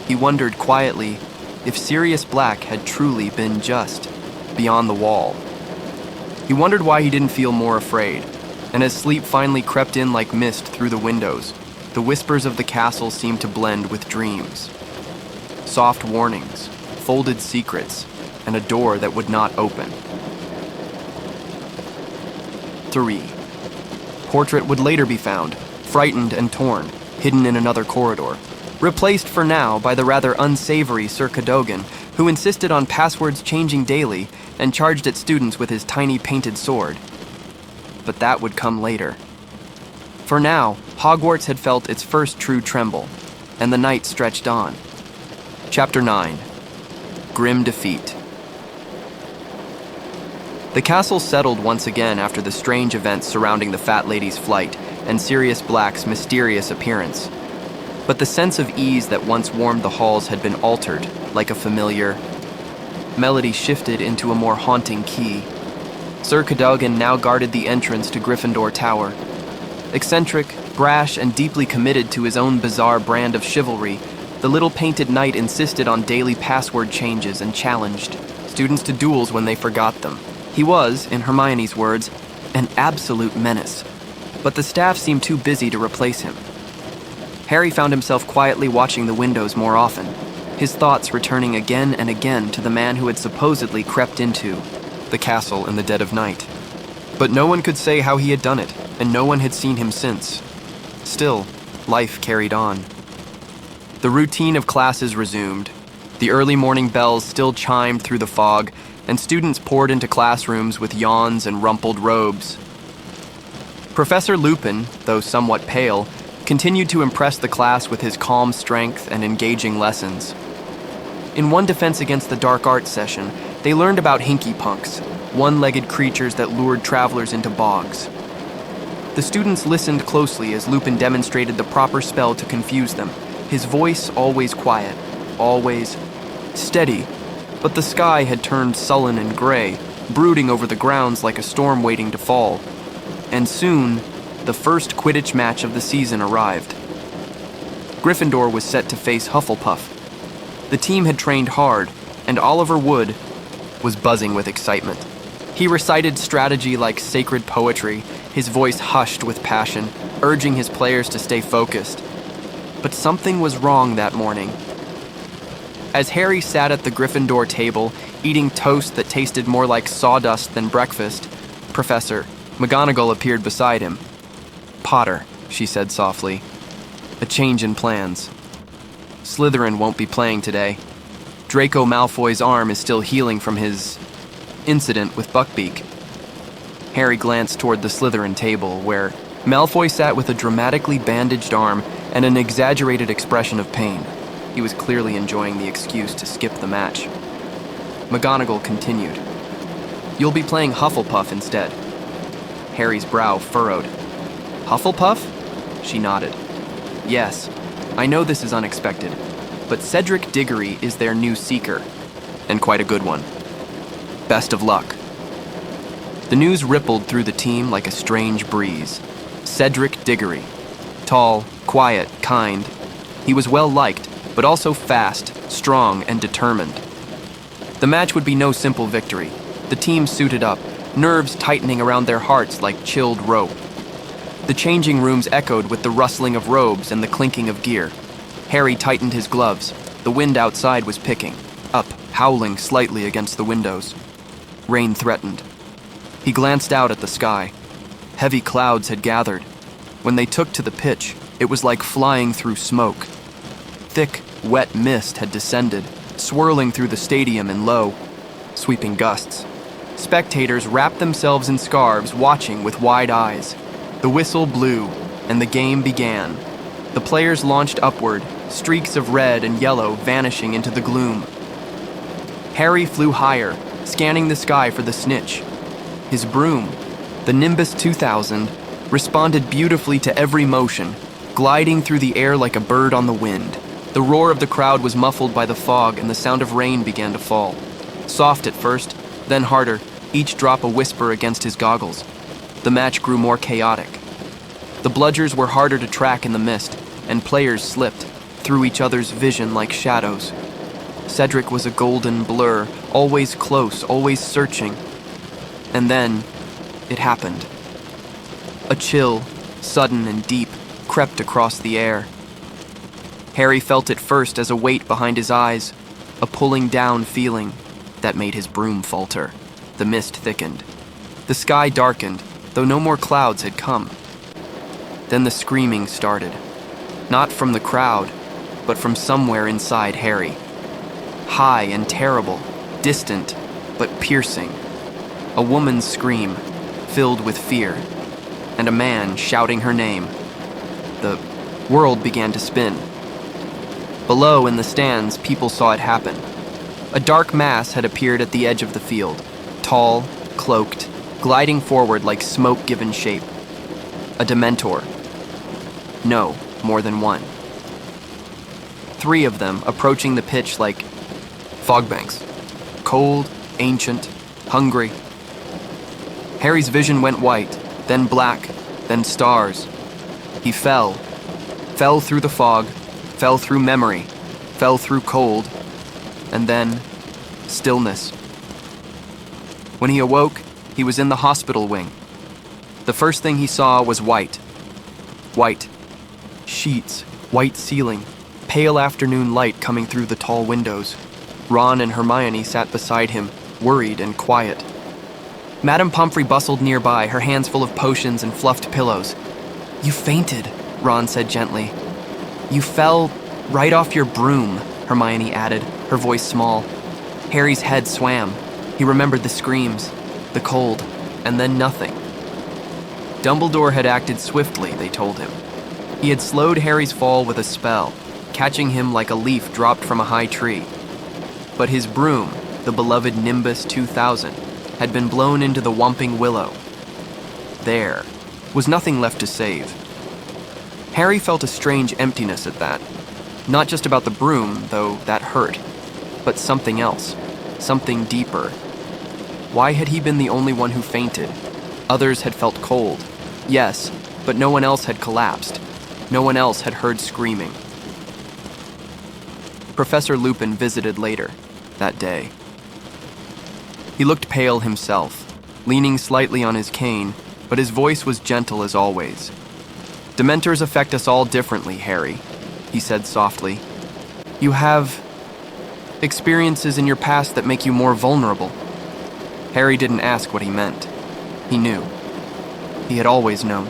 He wondered quietly if Sirius Black had truly been just beyond the wall. He wondered why he didn't feel more afraid, and as sleep finally crept in like mist through the windows, the whispers of the castle seemed to blend with dreams. Soft warnings, folded secrets, and a door that would not open. 3. Portrait would later be found, frightened and torn, hidden in another corridor, replaced for now by the rather unsavory Sir Cadogan, who insisted on passwords changing daily and charged at students with his tiny painted sword. but that would come later. For now, Hogwarts had felt its first true tremble, and the night stretched on. Chapter 9. Grim Defeat. The castle settled once again after the strange events surrounding the Fat Lady's flight and Sirius Black's mysterious appearance. But the sense of ease that once warmed the halls had been altered, like a familiar melody shifted into a more haunting key. Sir Cadogan now guarded the entrance to Gryffindor Tower. Eccentric, brash, and deeply committed to his own bizarre brand of chivalry, the little painted knight insisted on daily password changes and challenged students to duels when they forgot them. He was, in Hermione's words, an absolute menace, but the staff seemed too busy to replace him. Harry found himself quietly watching the windows more often, his thoughts returning again and again to the man who had supposedly crept into the castle in the dead of night. But no one could say how he had done it, and no one had seen him since. Still, life carried on. The routine of classes resumed. The early morning bells still chimed through the fog, and students poured into classrooms with yawns and rumpled robes. Professor Lupin, though somewhat pale, continued to impress the class with his calm strength and engaging lessons. In one defense against the dark arts session, they learned about hinky-punks, one-legged creatures that lured travelers into bogs. The students listened closely as Lupin demonstrated the proper spell to confuse them, his voice always quiet, always steady, but the sky had turned sullen and gray, brooding over the grounds like a storm waiting to fall. And soon, the first Quidditch match of the season arrived. Gryffindor was set to face Hufflepuff. The team had trained hard, and Oliver Wood was buzzing with excitement. He recited strategy like sacred poetry, his voice hushed with passion, urging his players to stay focused. But something was wrong that morning. As Harry sat at the Gryffindor table, eating toast that tasted more like sawdust than breakfast, Professor McGonagall appeared beside him. "Potter," she said softly. "A change in plans. Slytherin won't be playing today. Draco Malfoy's arm is still healing from his incident with Buckbeak." Harry glanced toward the Slytherin table, where Malfoy sat with a dramatically bandaged arm and an exaggerated expression of pain. He was clearly enjoying the excuse to skip the match. McGonagall continued. "You'll be playing Hufflepuff instead." Harry's brow furrowed. "Hufflepuff?" She nodded. "Yes, I know this is unexpected, but Cedric Diggory is their new seeker, and quite a good one. Best of luck." The news rippled through the team like a strange breeze. Cedric Diggory. Tall, quiet, kind. He was well liked, but also fast, strong, and determined. The match would be no simple victory. The team suited up, nerves tightening around their hearts like chilled rope. The changing rooms echoed with the rustling of robes and the clinking of gear. Harry tightened his gloves. The wind outside was picking up, howling slightly against the windows. Rain threatened. He glanced out at the sky. Heavy clouds had gathered. When they took to the pitch, it was like flying through smoke. Thick, wet mist had descended, swirling through the stadium in low, sweeping gusts. Spectators wrapped themselves in scarves, watching with wide eyes. The whistle blew, and the game began. The players launched upward, streaks of red and yellow vanishing into the gloom. Harry flew higher, scanning the sky for the snitch. His broom, the Nimbus 2000, responded beautifully to every motion, gliding through the air like a bird on the wind. The roar of the crowd was muffled by the fog, and the sound of rain began to fall. Soft at first, then harder, each drop a whisper against his goggles. The match grew more chaotic. The bludgers were harder to track in the mist, and players slipped through each other's vision like shadows. Cedric was a golden blur, always close, always searching. And then, it happened. A chill, sudden and deep, crept across the air. Harry felt it first as a weight behind his eyes, a pulling down feeling that made his broom falter. The mist thickened. The sky darkened, though no more clouds had come. Then the screaming started. Not from the crowd, but from somewhere inside Harry. High and terrible, distant, but piercing. A woman's scream, filled with fear. and a man shouting her name. The world began to spin. Below, in the stands, people saw it happen. A dark mass had appeared at the edge of the field, tall, cloaked, gliding forward like smoke given shape. A Dementor. No, more than one. 3 of them approaching the pitch like fogbanks. Cold, ancient, hungry. Harry's vision went white, then black, then stars. He fell through the fog, fell through memory, fell through cold, and then stillness. When he awoke, he was in the hospital wing. The first thing he saw was white. White. Sheets, white ceiling, pale afternoon light coming through the tall windows. Ron and Hermione sat beside him, worried and quiet. Madame Pomfrey bustled nearby, her hands full of potions and fluffed pillows. "You fainted," Ron said gently. "You fell right off your broom," Hermione added, her voice small. Harry's head swam. He remembered the screams, the cold, and then nothing. Dumbledore had acted swiftly, they told him. He had slowed Harry's fall with a spell, catching him like a leaf dropped from a high tree. But his broom, the beloved Nimbus 2000, had been blown into the Whomping Willow. There was nothing left to save. Harry felt a strange emptiness at that. Not just about the broom, though that hurt, but something else, something deeper. Why had he been the only one who fainted? Others had felt cold, yes, but no one else had collapsed. No one else had heard screaming. Professor Lupin visited later, that day. He looked pale himself, leaning slightly on his cane, but his voice was gentle as always. "Dementors affect us all differently, Harry," he said softly. "You have experiences in your past that make you more vulnerable." Harry didn't ask what he meant. He knew. He had always known.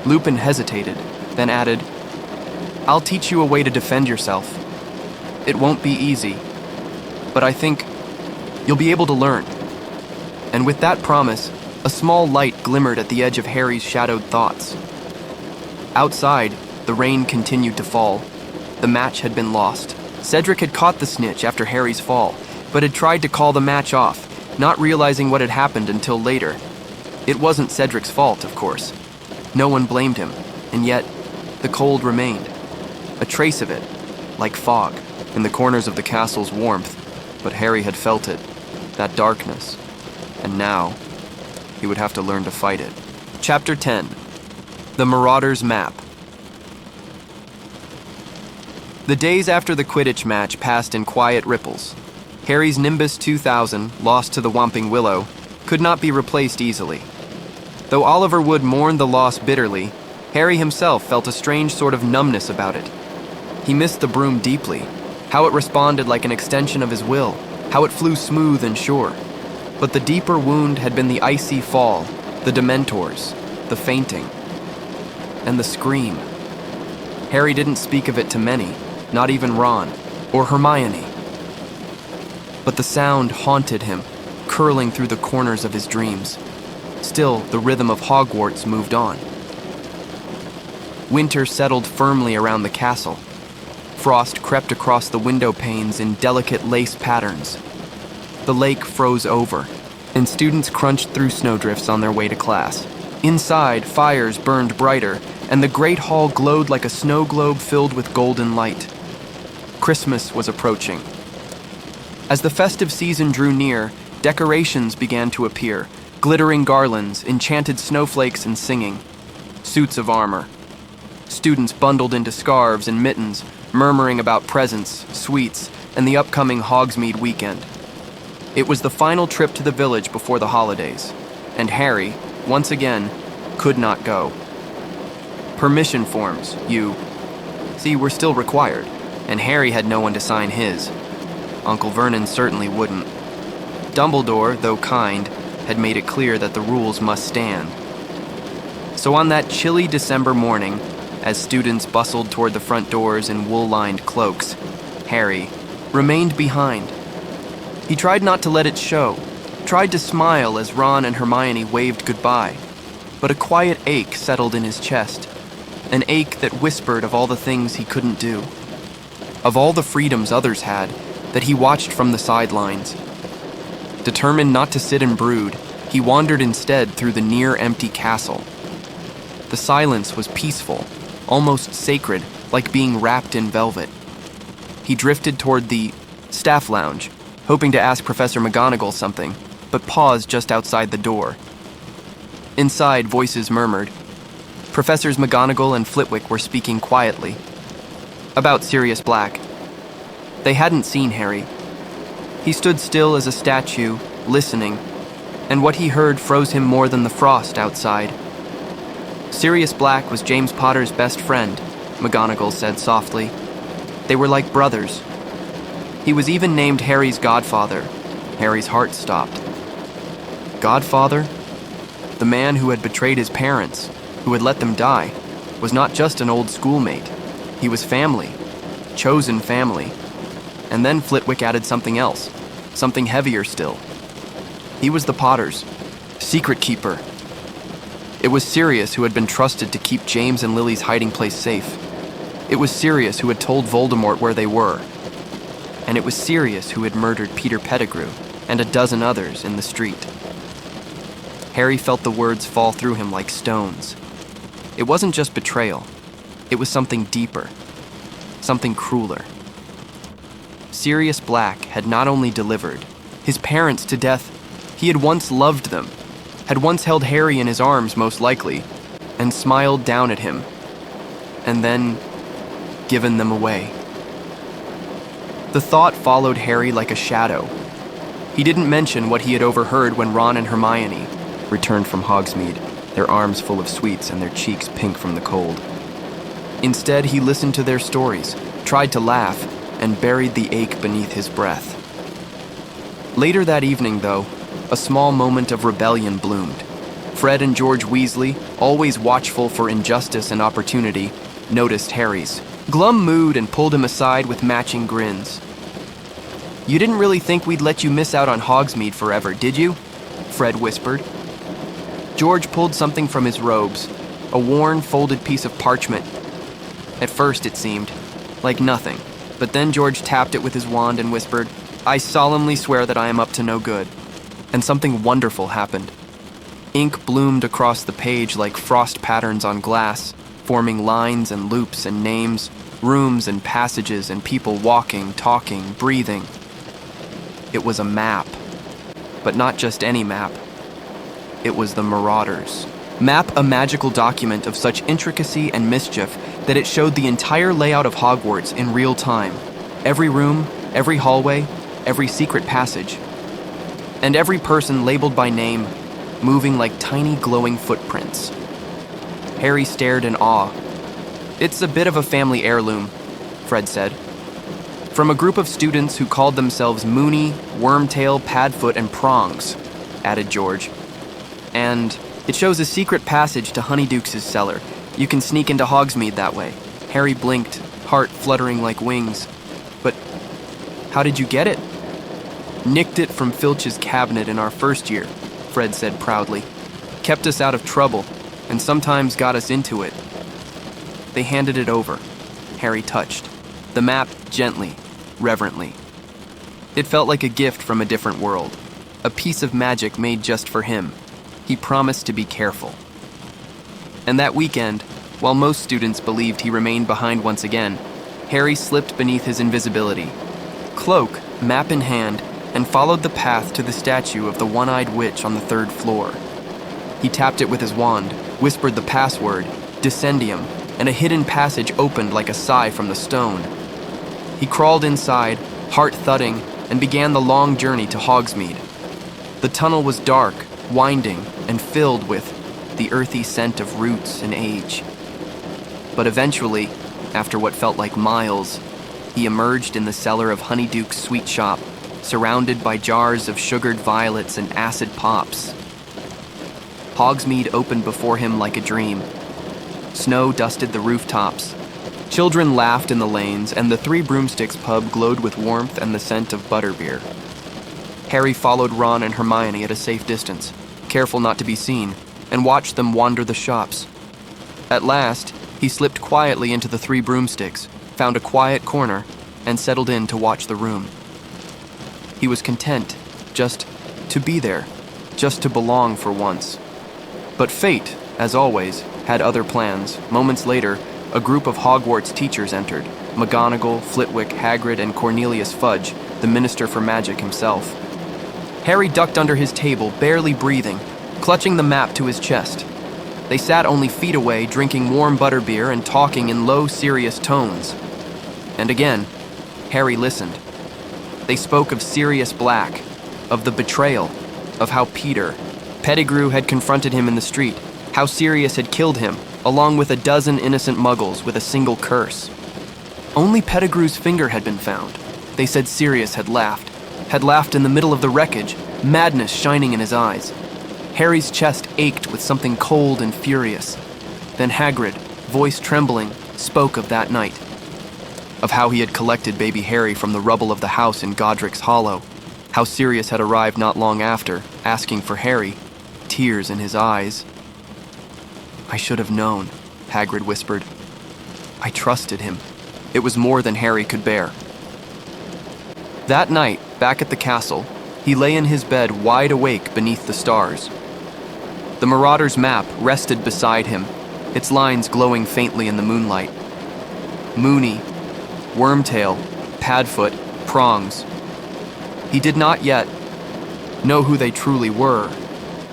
Lupin hesitated, then added, "I'll teach you a way to defend yourself. It won't be easy, but I think you'll be able to learn." And with that promise, a small light glimmered at the edge of Harry's shadowed thoughts. Outside, the rain continued to fall. The match had been lost. Cedric had caught the snitch after Harry's fall, but had tried to call the match off, not realizing what had happened until later. It wasn't Cedric's fault, of course. No one blamed him, and yet the cold remained. A trace of it, like fog, in the corners of the castle's warmth, but Harry had felt it, that darkness, and now he would have to learn to fight it. Chapter 10. The Marauder's Map. The days after the Quidditch match passed in quiet ripples. Harry's Nimbus 2000, lost to the Whomping Willow, could not be replaced easily. Though Oliver Wood mourned the loss bitterly, Harry himself felt a strange sort of numbness about it. He missed the broom deeply, how it responded like an extension of his will, how it flew smooth and sure. But the deeper wound had been the icy fall, the Dementors, the fainting, and the scream. Harry didn't speak of it to many, not even Ron or Hermione. But the sound haunted him, curling through the corners of his dreams. Still, the rhythm of Hogwarts moved on. Winter settled firmly around the castle. Frost crept across the window panes in delicate lace patterns. The lake froze over, and students crunched through snowdrifts on their way to class. Inside, fires burned brighter, and the great hall glowed like a snow globe filled with golden light. Christmas was approaching. As the festive season drew near, decorations began to appear, glittering garlands, enchanted snowflakes, and singing. Suits of armor. Students bundled into scarves and mittens, murmuring about presents, sweets, and the upcoming Hogsmeade weekend. It was the final trip to the village before the holidays, and Harry, once again, could not go. Permission forms, were still required, and Harry had no one to sign his. Uncle Vernon certainly wouldn't. Dumbledore, though kind, had made it clear that the rules must stand. So on that chilly December morning, as students bustled toward the front doors in wool-lined cloaks, Harry remained behind. He tried not to let it show, tried to smile as Ron and Hermione waved goodbye. but a quiet ache settled in his chest, an ache that whispered of all the things he couldn't do, of all the freedoms others had that he watched from the sidelines. Determined not to sit and brood, he wandered instead through the near-empty castle. The silence was peaceful, almost sacred, like being wrapped in velvet. He drifted toward the staff lounge, hoping to ask Professor McGonagall something, but paused just outside the door. Inside, voices murmured. Professors McGonagall and Flitwick were speaking quietly about Sirius Black. They hadn't seen Harry. He stood still as a statue, listening, and what he heard froze him more than the frost outside. Sirius Black was James Potter's best friend, McGonagall said softly. They were like brothers. He was even named Harry's godfather. Harry's heart stopped. Godfather? The man who had betrayed his parents, who had let them die, was not just an old schoolmate. He was family, chosen family. And then Flitwick added something else, something heavier still. He was the Potters' secret keeper. It was Sirius who had been trusted to keep James and Lily's hiding place safe. It was Sirius who had told Voldemort where they were. And it was Sirius who had murdered Peter Pettigrew and a dozen others in the street. Harry felt the words fall through him like stones. It wasn't just betrayal. It was something deeper, something crueler. Sirius Black had not only delivered his parents to death, he had once loved them, had once held Harry in his arms most likely, and smiled down at him, and then given them away. The thought followed Harry like a shadow. He didn't mention what he had overheard when Ron and Hermione returned from Hogsmeade, their arms full of sweets and their cheeks pink from the cold. Instead, he listened to their stories, tried to laugh, and buried the ache beneath his breath. Later that evening, though, a small moment of rebellion bloomed. Fred and George Weasley, always watchful for injustice and opportunity, noticed Harry's glum mood and pulled him aside with matching grins. "You didn't really think we'd let you miss out on Hogsmeade forever, did you?" Fred whispered. George pulled something from his robes, a worn, folded piece of parchment. At first, it seemed like nothing, but then George tapped it with his wand and whispered, "I solemnly swear that I am up to no good." And something wonderful happened. Ink bloomed across the page like frost patterns on glass, forming lines and loops and names, rooms and passages and people walking, talking, breathing. It was a map, but not just any map. It was the Marauders' map, a magical document of such intricacy and mischief that it showed the entire layout of Hogwarts in real time. Every room, every hallway, every secret passage, and every person labeled by name, moving like tiny glowing footprints. Harry stared in awe. "It's a bit of a family heirloom," Fred said. "From a group of students who called themselves Moony, Wormtail, Padfoot, and Prongs," added George. "And it shows a secret passage to Honeydukes' cellar. You can sneak into Hogsmeade that way." Harry blinked, heart fluttering like wings. "But how did you get it?" "Nicked it from Filch's cabinet in our first year," Fred said proudly. "Kept us out of trouble, and sometimes got us into it." They handed it over. Harry touched the map gently, reverently. It felt like a gift from a different world, a piece of magic made just for him. He promised to be careful. And that weekend, while most students believed he remained behind once again, Harry slipped beneath his invisibility, cloak, map in hand, and followed the path to the statue of the one-eyed witch on the 3rd floor. He tapped it with his wand, whispered the password, Descendium, and a hidden passage opened like a sigh from the stone. He crawled inside, heart thudding, and began the long journey to Hogsmeade. The tunnel was dark, winding, and filled with the earthy scent of roots and age. But eventually, after what felt like miles, he emerged in the cellar of Honeyduke's sweet shop, surrounded by jars of sugared violets and acid pops. Hogsmeade opened before him like a dream. Snow dusted the rooftops. Children laughed in the lanes, and the Three Broomsticks pub glowed with warmth and the scent of butterbeer. Harry followed Ron and Hermione at a safe distance, careful not to be seen, and watched them wander the shops. At last, he slipped quietly into the 3 broomsticks, found a quiet corner, and settled in to watch the room. He was content just to be there, just to belong for once. But fate, as always, had other plans. Moments later, a group of Hogwarts teachers entered. McGonagall, Flitwick, Hagrid, and Cornelius Fudge, the Minister for Magic himself. Harry ducked under his table, barely breathing, clutching the map to his chest. They sat only feet away, drinking warm butterbeer and talking in low, serious tones. And again, Harry listened. They spoke of Sirius Black, of the betrayal, of how Peter Pettigrew had confronted him in the street, how Sirius had killed him, along with a dozen innocent muggles with a single curse. Only Pettigrew's finger had been found. They said Sirius had laughed in the middle of the wreckage, madness shining in his eyes. Harry's chest ached with something cold and furious. Then Hagrid, voice trembling, spoke of that night, of how he had collected baby Harry from the rubble of the house in Godric's Hollow, how Sirius had arrived not long after, asking for Harry, tears in his eyes. "I should have known," Hagrid whispered. "I trusted him." It was more than Harry could bear. That night, back at the castle, he lay in his bed wide awake beneath the stars. The Marauder's map rested beside him, its lines glowing faintly in the moonlight. Moony, Wormtail, Padfoot, Prongs. He did not yet know who they truly were,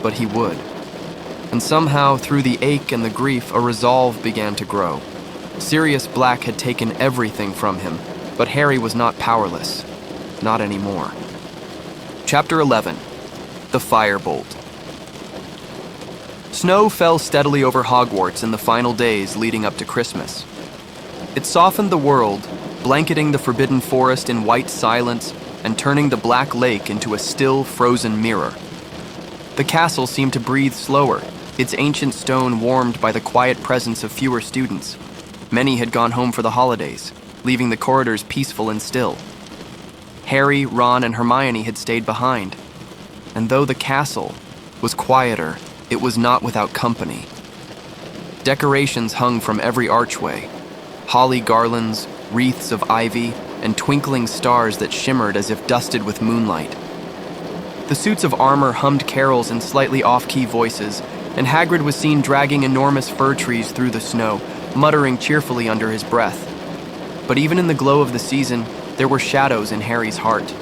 but he would. And somehow, through the ache and the grief, a resolve began to grow. Sirius Black had taken everything from him, but Harry was not powerless. Not anymore. Chapter 11. The Firebolt. Snow fell steadily over Hogwarts in the final days leading up to Christmas. It softened the world, blanketing the forbidden forest in white silence and turning the black lake into a still, frozen mirror. The castle seemed to breathe slower, its ancient stone warmed by the quiet presence of fewer students. Many had gone home for the holidays, leaving the corridors peaceful and still. Harry, Ron, and Hermione had stayed behind. And though the castle was quieter, it was not without company. Decorations hung from every archway, holly garlands, wreaths of ivy, and twinkling stars that shimmered as if dusted with moonlight. The suits of armor hummed carols in slightly off-key voices, and Hagrid was seen dragging enormous fir trees through the snow, muttering cheerfully under his breath. But even in the glow of the season, there were shadows in Harry's heart.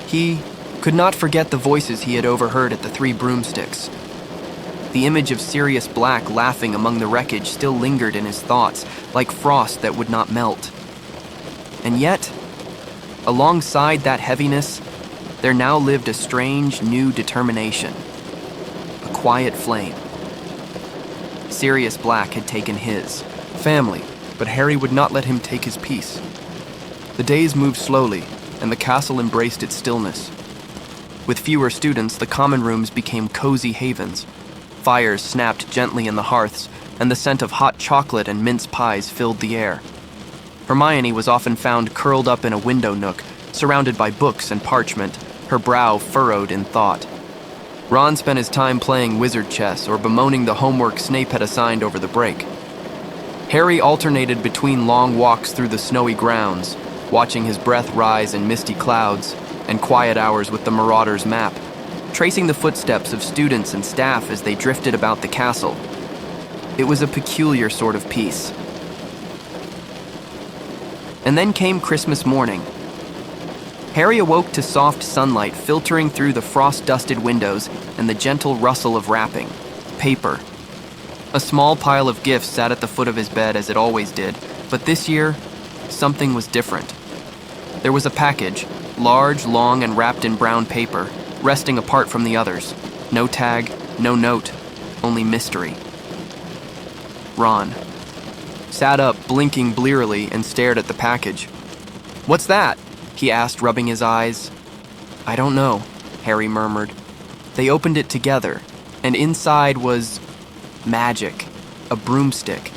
He could not forget the voices he had overheard at the 3 broomsticks. The image of Sirius Black laughing among the wreckage still lingered in his thoughts, like frost that would not melt. And yet, alongside that heaviness, there now lived a strange, new determination. A quiet flame. Sirius Black had taken his family, but Harry would not let him take his peace. The days moved slowly, and the castle embraced its stillness. With fewer students, the common rooms became cozy havens. Fires snapped gently in the hearths, and the scent of hot chocolate and mince pies filled the air. Hermione was often found curled up in a window nook, surrounded by books and parchment, her brow furrowed in thought. Ron spent his time playing wizard chess or bemoaning the homework Snape had assigned over the break. Harry alternated between long walks through the snowy grounds, watching his breath rise in misty clouds, and quiet hours with the Marauder's map, tracing the footsteps of students and staff as they drifted about the castle. It was a peculiar sort of peace. And then came Christmas morning. Harry awoke to soft sunlight filtering through the frost-dusted windows and the gentle rustle of wrapping. Paper. A small pile of gifts sat at the foot of his bed as it always did, but this year, something was different. There was a package, large, long, and wrapped in brown paper, resting apart from the others. No tag, no note, only mystery. Ron sat up, blinking blearily, and stared at the package. "What's that?" he asked, rubbing his eyes. "I don't know," Harry murmured. They opened it together, and inside was magic, a broomstick.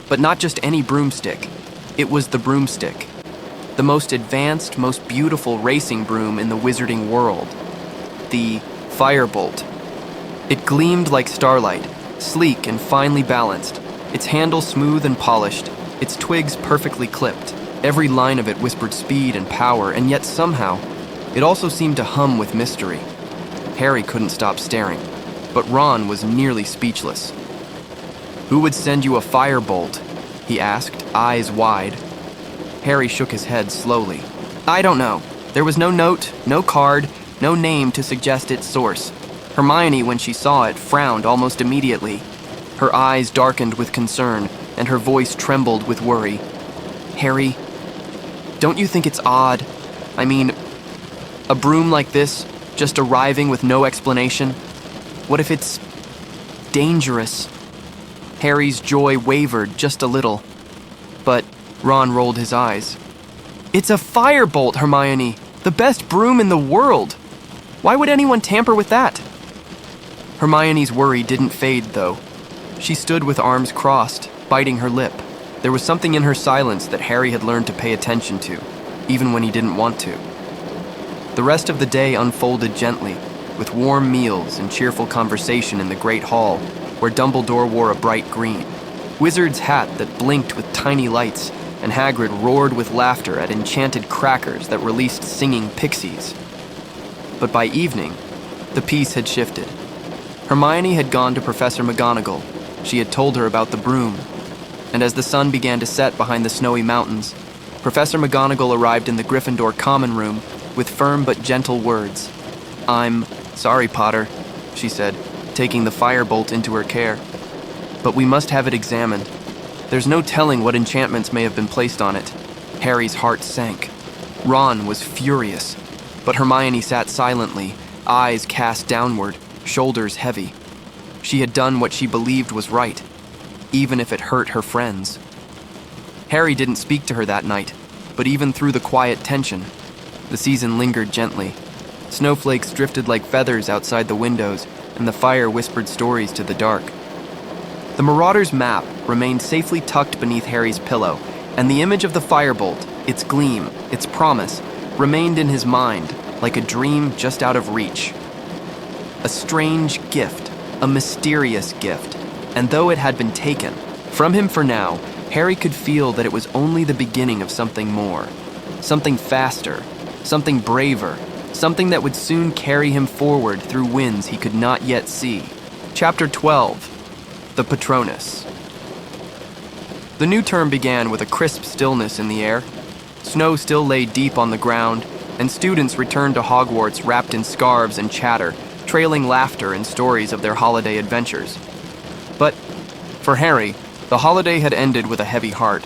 But not just any broomstick. It was the broomstick. The most advanced, most beautiful racing broom in the wizarding world. The Firebolt, It gleamed like starlight, sleek and finely balanced, its handle smooth and polished, its twigs perfectly clipped. Every line of it whispered speed and power, and yet somehow, it also seemed to hum with mystery. Harry couldn't stop staring, but Ron was nearly speechless. "Who would send you a firebolt?" he asked, eyes wide. Harry shook his head slowly. "I don't know. There was no note, no card, no name to suggest its source. Hermione, when she saw it, frowned almost immediately. Her eyes darkened with concern, and her voice trembled with worry. Harry, don't you think it's odd? I mean, a broom like this, just arriving with no explanation? What if it's dangerous?" Harry's joy wavered just a little, but Ron rolled his eyes. "It's a firebolt, Hermione, the best broom in the world. Why would anyone tamper with that?" Hermione's worry didn't fade, though. She stood with arms crossed, biting her lip. There was something in her silence that Harry had learned to pay attention to, even when he didn't want to. The rest of the day unfolded gently, with warm meals and cheerful conversation in the Great Hall, where Dumbledore wore a bright green wizard's hat that blinked with tiny lights, and Hagrid roared with laughter at enchanted crackers that released singing pixies. But by evening, the peace had shifted. Hermione had gone to Professor McGonagall. She had told her about the broom. And as the sun began to set behind the snowy mountains, Professor McGonagall arrived in the Gryffindor common room with firm but gentle words. "I'm sorry, Potter," she said, taking the firebolt into her care. "But we must have it examined. There's no telling what enchantments may have been placed on it." Harry's heart sank. Ron was furious, but Hermione sat silently, eyes cast downward, shoulders heavy. She had done what she believed was right, even if it hurt her friends. Harry didn't speak to her that night, but even through the quiet tension, the season lingered gently. Snowflakes drifted like feathers outside the windows, and the fire whispered stories to the dark. The Marauder's map remained safely tucked beneath Harry's pillow, and the image of the firebolt, its gleam, its promise, remained in his mind like a dream just out of reach. A strange gift, a mysterious gift, and though it had been taken from him for now, Harry could feel that it was only the beginning of something more, something faster, something braver, something that would soon carry him forward through winds he could not yet see. Chapter 12. The Patronus. The new term began with a crisp stillness in the air. Snow still lay deep on the ground, and students returned to Hogwarts wrapped in scarves and chatter, trailing laughter and stories of their holiday adventures. But for Harry, the holiday had ended with a heavy heart.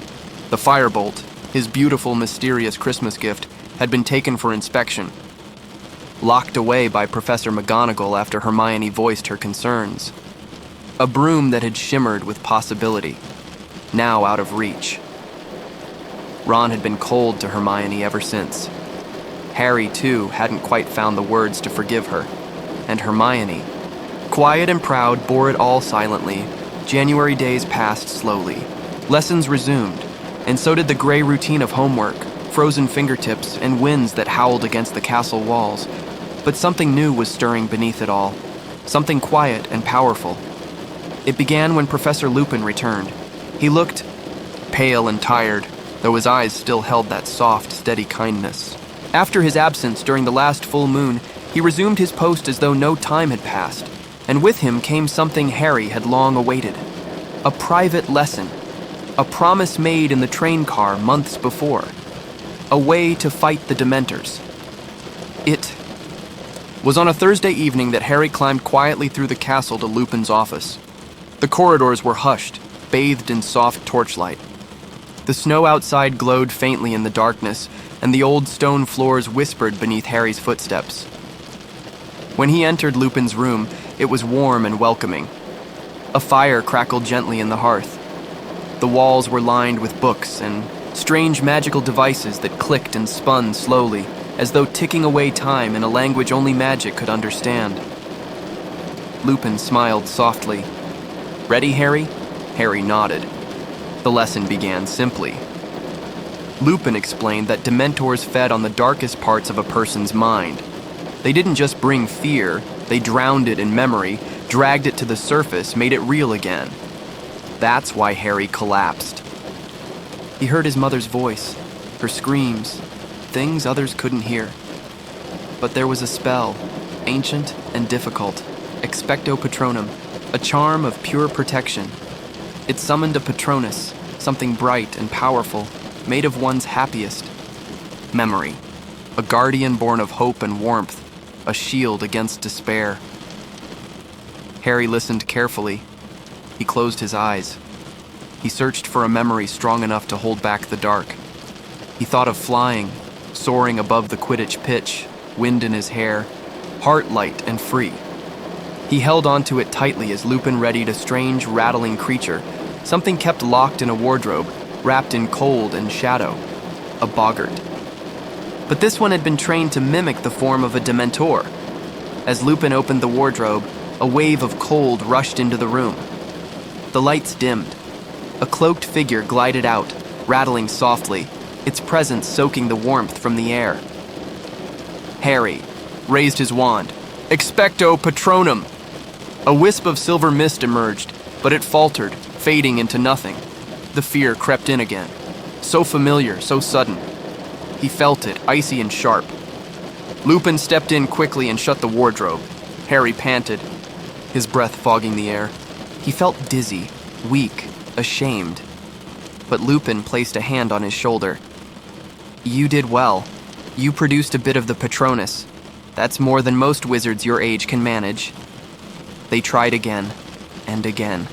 The firebolt, his beautiful, mysterious Christmas gift, had been taken for inspection, locked away by Professor McGonagall after Hermione voiced her concerns. A broom that had shimmered with possibility, now out of reach. Ron had been cold to Hermione ever since. Harry, too, hadn't quite found the words to forgive her. And Hermione, quiet and proud, bore it all silently. January days passed slowly. Lessons resumed, and so did the gray routine of homework, frozen fingertips, and winds that howled against the castle walls. But something new was stirring beneath it all, something quiet and powerful. It began when Professor Lupin returned. He looked pale and tired, though his eyes still held that soft, steady kindness. After his absence during the last full moon, he resumed his post as though no time had passed, and with him came something Harry had long awaited. A private lesson, a promise made in the train car months before, a way to fight the Dementors. It was on a Thursday evening that Harry climbed quietly through the castle to Lupin's office. The corridors were hushed, bathed in soft torchlight. The snow outside glowed faintly in the darkness, and the old stone floors whispered beneath Harry's footsteps. When he entered Lupin's room, it was warm and welcoming. A fire crackled gently in the hearth. The walls were lined with books and strange magical devices that clicked and spun slowly, as though ticking away time in a language only magic could understand. Lupin smiled softly. "Ready, Harry?" Harry nodded. The lesson began simply. Lupin explained that Dementors fed on the darkest parts of a person's mind. They didn't just bring fear, they drowned it in memory, dragged it to the surface, made it real again. That's why Harry collapsed. He heard his mother's voice, her screams, things others couldn't hear. But there was a spell, ancient and difficult, Expecto Patronum, a charm of pure protection. It summoned a Patronus, something bright and powerful, made of one's happiest. Memory, a guardian born of hope and warmth, a shield against despair. Harry listened carefully. He closed his eyes. He searched for a memory strong enough to hold back the dark. He thought of flying, soaring above the Quidditch pitch, wind in his hair, heart light and free. He held onto it tightly as Lupin readied a strange, rattling creature, something kept locked in a wardrobe, wrapped in cold and shadow, a Boggart. But this one had been trained to mimic the form of a Dementor. As Lupin opened the wardrobe, a wave of cold rushed into the room. The lights dimmed. A cloaked figure glided out, rattling softly, its presence soaking the warmth from the air. Harry raised his wand. Expecto Patronum! A wisp of silver mist emerged, but it faltered, fading into nothing. The fear crept in again. So familiar, so sudden. He felt it, icy and sharp. Lupin stepped in quickly and shut the wardrobe. Harry panted, his breath fogging the air. He felt dizzy, weak, ashamed. But Lupin placed a hand on his shoulder. You did well. You produced a bit of the Patronus. That's more than most wizards your age can manage. They tried again, and again.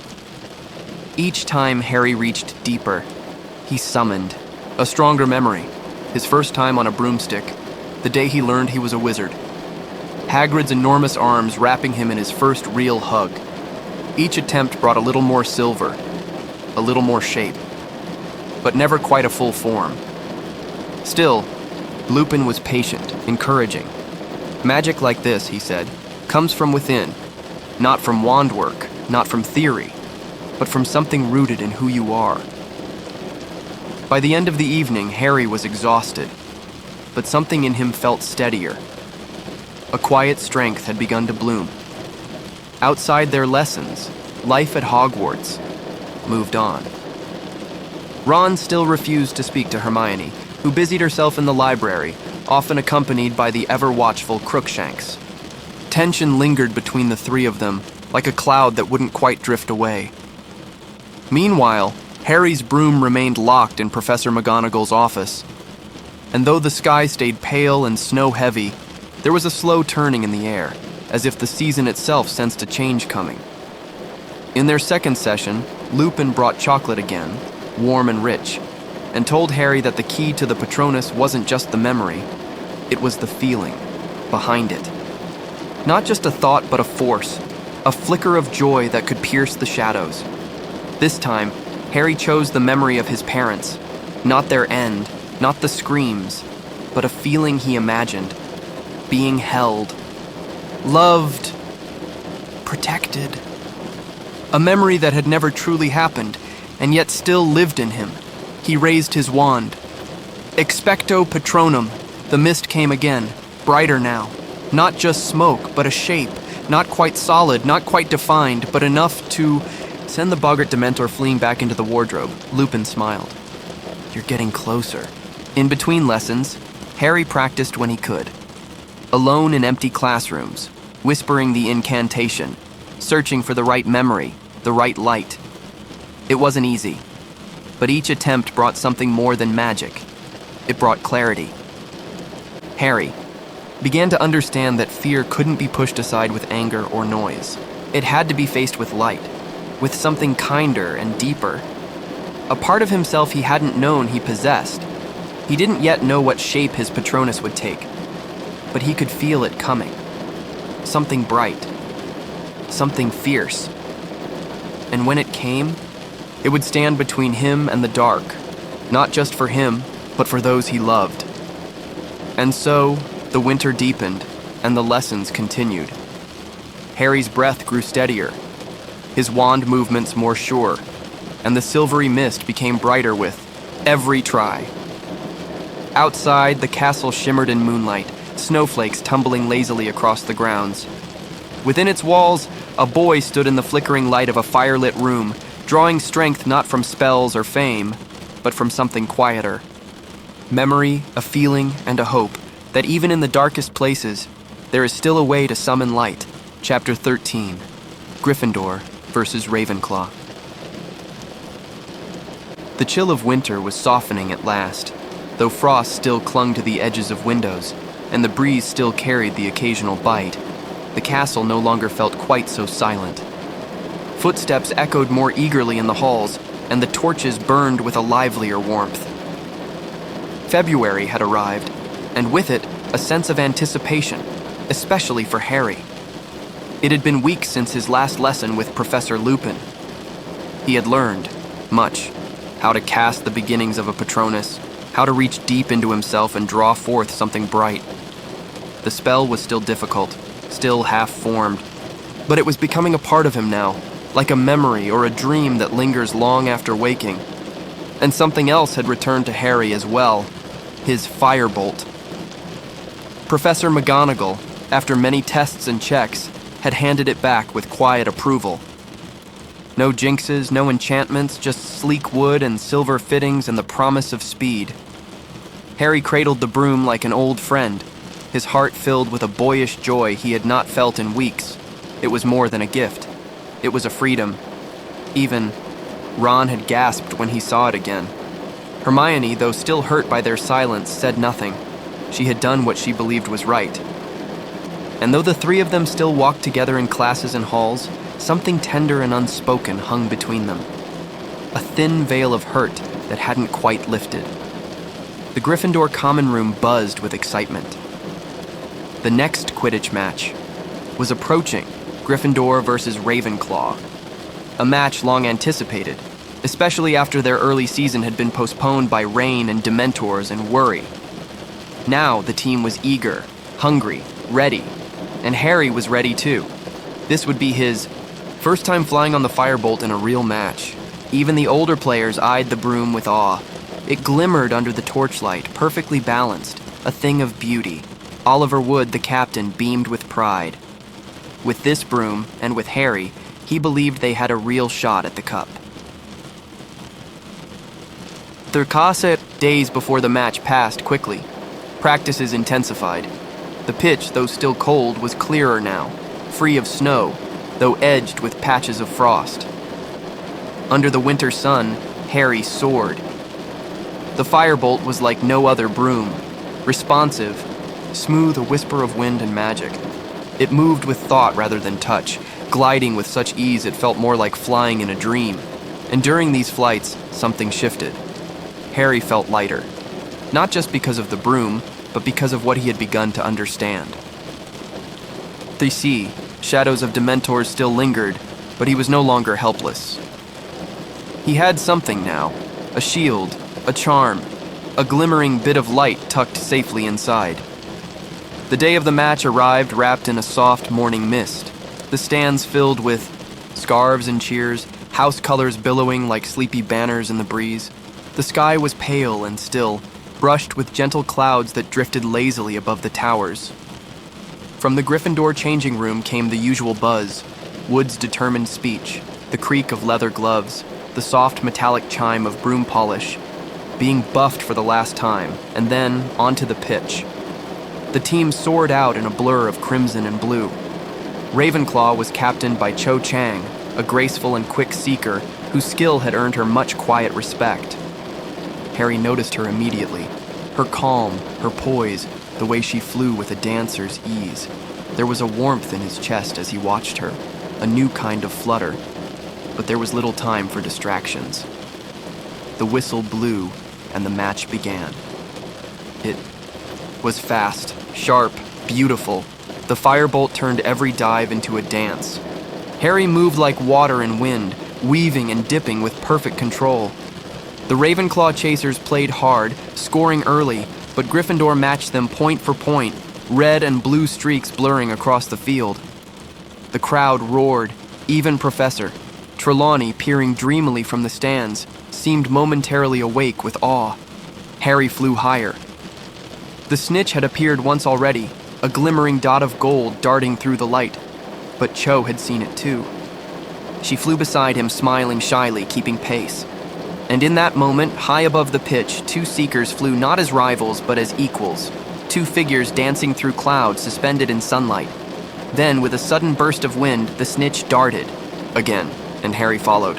Each time Harry reached deeper, he summoned a stronger memory. His first time on a broomstick, the day he learned he was a wizard. Hagrid's enormous arms wrapping him in his first real hug. Each attempt brought a little more silver, a little more shape, but never quite a full form. Still, Lupin was patient, encouraging. Magic like this, he said, comes from within, not from wand work, not from theory, but from something rooted in who you are. By the end of the evening, Harry was exhausted, but something in him felt steadier. A quiet strength had begun to bloom. Outside their lessons, life at Hogwarts moved on. Ron still refused to speak to Hermione, who busied herself in the library, often accompanied by the ever-watchful Crookshanks. Tension lingered between the three of them, like a cloud that wouldn't quite drift away. Meanwhile, Harry's broom remained locked in Professor McGonagall's office. And though the sky stayed pale and snow-heavy, there was a slow turning in the air, as if the season itself sensed a change coming. In their second session, Lupin brought chocolate again, warm and rich, and told Harry that the key to the Patronus wasn't just the memory, it was the feeling behind it. Not just a thought, but a force, a flicker of joy that could pierce the shadows. This time, Harry chose the memory of his parents, not their end, not the screams, but a feeling he imagined, being held, loved, protected. A memory that had never truly happened, and yet still lived in him. He raised his wand. Expecto Patronum. The mist came again, brighter now. Not just smoke, but a shape, not quite solid, not quite defined, but enough to send the Boggart Dementor fleeing back into the wardrobe. Lupin smiled. You're getting closer. In between lessons, Harry practiced when he could. Alone in empty classrooms, whispering the incantation, searching for the right memory, the right light. It wasn't easy, but each attempt brought something more than magic. It brought clarity. Harry began to understand that fear couldn't be pushed aside with anger or noise. It had to be faced with light, with something kinder and deeper. A part of himself he hadn't known he possessed. He didn't yet know what shape his Patronus would take, but he could feel it coming. Something bright, something fierce. And when it came, it would stand between him and the dark, not just for him, but for those he loved. And so, the winter deepened, and the lessons continued. Harry's breath grew steadier, his wand movements more sure, and the silvery mist became brighter with every try. Outside, the castle shimmered in moonlight, snowflakes tumbling lazily across the grounds. Within its walls, A boy stood in the flickering light of a firelit room, drawing strength not from spells or fame, but from something quieter. Memory, a feeling, and a hope that even in the darkest places, there is still a way to summon light. Chapter 13, Gryffindor versus Ravenclaw. The chill of winter was softening at last, though frost still clung to the edges of windows, and the breeze still carried the occasional bite. The castle no longer felt quite so silent. Footsteps echoed more eagerly in the halls, and the torches burned with a livelier warmth. February had arrived, and with it, a sense of anticipation, especially for Harry. It had been weeks since his last lesson with Professor Lupin. He had learned much: how to cast the beginnings of a Patronus, how to reach deep into himself and draw forth something bright. The spell was still difficult, still half-formed, but it was becoming a part of him now, like a memory or a dream that lingers long after waking. And something else had returned to Harry as well: his Firebolt. Professor McGonagall, after many tests and checks, had handed it back with quiet approval. No jinxes, no enchantments, just sleek wood and silver fittings and the promise of speed. Harry cradled the broom like an old friend, his heart filled with a boyish joy he had not felt in weeks. It was more than a gift. It was a freedom. Even Ron had gasped when he saw it again. Hermione, though still hurt by their silence, said nothing. She had done what she believed was right. And though the three of them still walked together in classes and halls, something tender and unspoken hung between them. A thin veil of hurt that hadn't quite lifted. The Gryffindor common room buzzed with excitement. The next Quidditch match was approaching: Gryffindor versus Ravenclaw. A match long anticipated, especially after their early season had been postponed by rain and Dementors and worry. Now the team was eager, hungry, ready, and Harry was ready too. This would be his first time flying on the Firebolt in a real match. Even the older players eyed the broom with awe. It glimmered under the torchlight, perfectly balanced, a thing of beauty. Oliver Wood, the captain, beamed with pride. With this broom, and with Harry, he believed they had a real shot at the cup. The days before the match passed quickly. Practices intensified. The pitch, though still cold, was clearer now, free of snow, though edged with patches of frost. Under the winter sun, Harry soared. The Firebolt was like no other broom, responsive, smooth, a whisper of wind and magic. It moved with thought rather than touch, gliding with such ease it felt more like flying in a dream. And during these flights, something shifted. Harry felt lighter, not just because of the broom, but because of what he had begun to understand. The sea, shadows of Dementors still lingered, but he was no longer helpless. He had something now, a shield, a charm, a glimmering bit of light tucked safely inside. The day of the match arrived wrapped in a soft morning mist, the stands filled with scarves and cheers, house colors billowing like sleepy banners in the breeze. The sky was pale and still, brushed with gentle clouds that drifted lazily above the towers. From the Gryffindor changing room came the usual buzz, Wood's determined speech, the creak of leather gloves, the soft metallic chime of broom polish, being buffed for the last time, and then onto the pitch. The team soared out in a blur of crimson and blue. Ravenclaw was captained by Cho Chang, a graceful and quick seeker whose skill had earned her much quiet respect. Harry noticed her immediately. Her calm, her poise, the way she flew with a dancer's ease. There was a warmth in his chest as he watched her, a new kind of flutter. But there was little time for distractions. The whistle blew, and the match began. It was fast, sharp, beautiful. The Firebolt turned every dive into a dance. Harry moved like water and wind, weaving and dipping with perfect control. The Ravenclaw chasers played hard, scoring early, but Gryffindor matched them point for point, red and blue streaks blurring across the field. The crowd roared, even Professor Trelawney, peering dreamily from the stands, seemed momentarily awake with awe. Harry flew higher. The snitch had appeared once already, a glimmering dot of gold darting through the light. but Cho had seen it too. She flew beside him, smiling shyly, keeping pace. And in that moment, high above the pitch, two seekers flew not as rivals, but as equals, two figures dancing through clouds suspended in sunlight. Then, with a sudden burst of wind, the snitch darted, again, and Harry followed.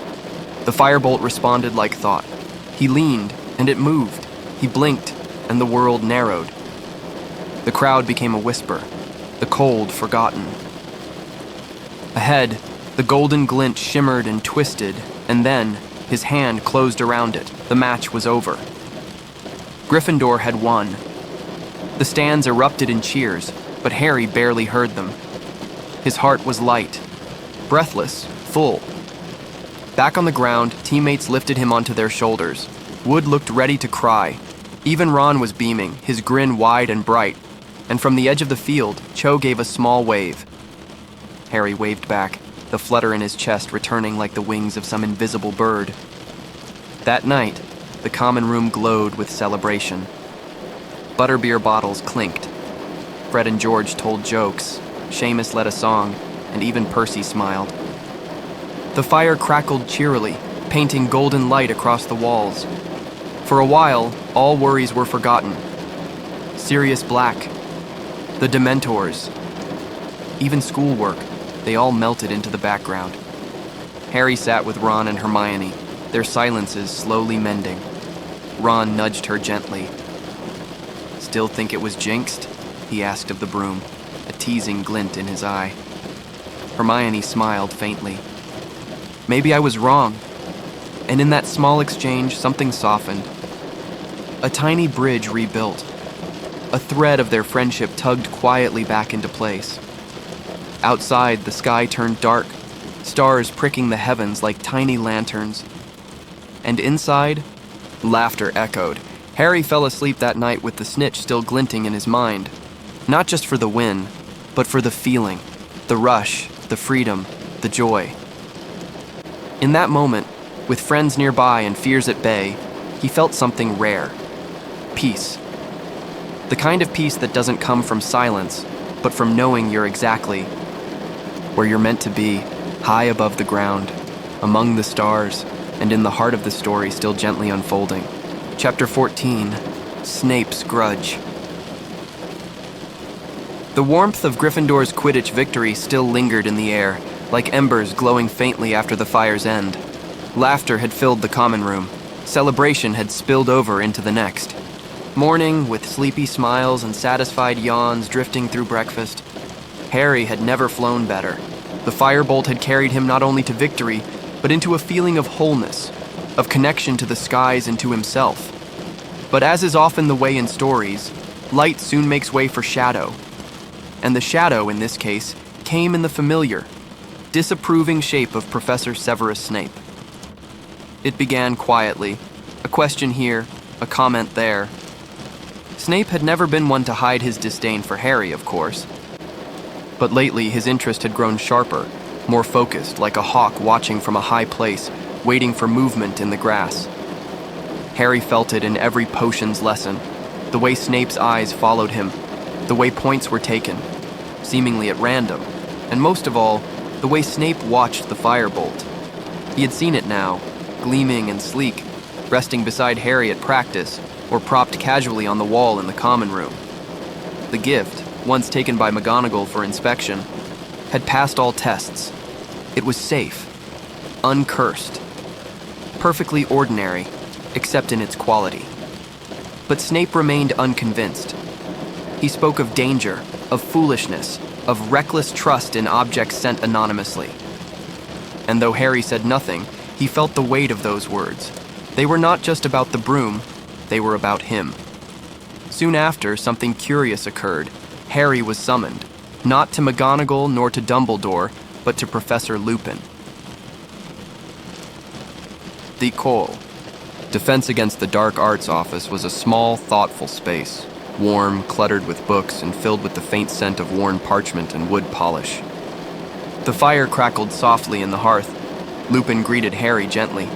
The firebolt responded like thought. He leaned, and it moved. He blinked, and the world narrowed. The crowd became a whisper, the cold forgotten. Ahead, the golden glint shimmered and twisted, and then, his hand closed around it. The match was over. Gryffindor had won. The stands erupted in cheers, but Harry barely heard them. His heart was light, breathless, full. Back on the ground, teammates lifted him onto their shoulders. Wood looked ready to cry. Even Ron was beaming, his grin wide and bright. And from the edge of the field, Cho gave a small wave. Harry waved back, the flutter in his chest returning like the wings of some invisible bird. That night, the common room glowed with celebration. Butterbeer bottles clinked. Fred and George told jokes, Seamus led a song, and even Percy smiled. The fire crackled cheerily, painting golden light across the walls. For a while, all worries were forgotten. Sirius Black, the Dementors, even schoolwork, they all melted into the background. Harry sat with Ron and Hermione, their silences slowly mending. Ron nudged her gently. "Still think it was jinxed?" he asked of the broom, a teasing glint in his eye. Hermione smiled faintly. "Maybe I was wrong." And in that small exchange, something softened. A tiny bridge rebuilt. A thread of their friendship tugged quietly back into place. Outside, the sky turned dark, stars pricking the heavens like tiny lanterns. And inside, laughter echoed. Harry fell asleep that night with the snitch still glinting in his mind. Not just for the win, but for the feeling, the rush, the freedom, the joy. In that moment, with friends nearby and fears at bay, he felt something rare. Peace. The kind of peace that doesn't come from silence, but from knowing you're exactly where you're meant to be, high above the ground, among the stars, and in the heart of the story still gently unfolding. Chapter 14, Snape's Grudge. The warmth of Gryffindor's Quidditch victory still lingered in the air, like embers glowing faintly after the fire's end. Laughter had filled the common room. Celebration had spilled over into the next. Morning, with sleepy smiles and satisfied yawns drifting through breakfast. Harry had never flown better. The firebolt had carried him not only to victory, but into a feeling of wholeness, of connection to the skies and to himself. But as is often the way in stories, light soon makes way for shadow. And the shadow, in this case, came in the familiar, disapproving shape of Professor Severus Snape. It began quietly, a question here, a comment there. Snape had never been one to hide his disdain for Harry, of course. But lately his interest had grown sharper, more focused, like a hawk watching from a high place, waiting for movement in the grass. Harry felt it in every potions lesson, the way Snape's eyes followed him, the way points were taken, seemingly at random, and most of all, the way Snape watched the firebolt. He had seen it now, gleaming and sleek, resting beside Harry at practice, or propped casually on the wall in the common room. The gift, once taken by McGonagall for inspection, had passed all tests. It was safe, uncursed, perfectly ordinary, except in its quality. But Snape remained unconvinced. He spoke of danger, of foolishness, of reckless trust in objects sent anonymously. And though Harry said nothing, he felt the weight of those words. They were not just about the broom, they were about him. Soon after, something curious occurred. Harry was summoned, not to McGonagall nor to Dumbledore, but to Professor Lupin. The Cole. Defense Against the Dark Arts office was a small, thoughtful space, warm, cluttered with books, and filled with the faint scent of worn parchment and wood polish. The fire crackled softly in the hearth. Lupin greeted Harry gently.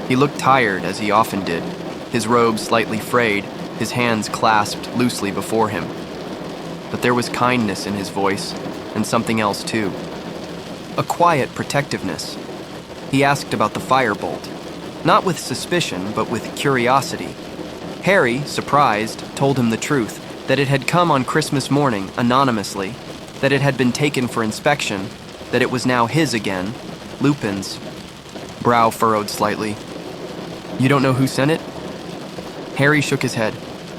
He looked tired, as he often did, his robe slightly frayed, his hands clasped loosely before him. But there was kindness in his voice, and something else too. a quiet protectiveness. He asked about the Firebolt, not with suspicion, but with curiosity. Harry, surprised, told him the truth, that it had come on Christmas morning, anonymously, that it had been taken for inspection, that it was now his again, Lupin's. Brow furrowed slightly. You don't know who sent it? Harry shook his head,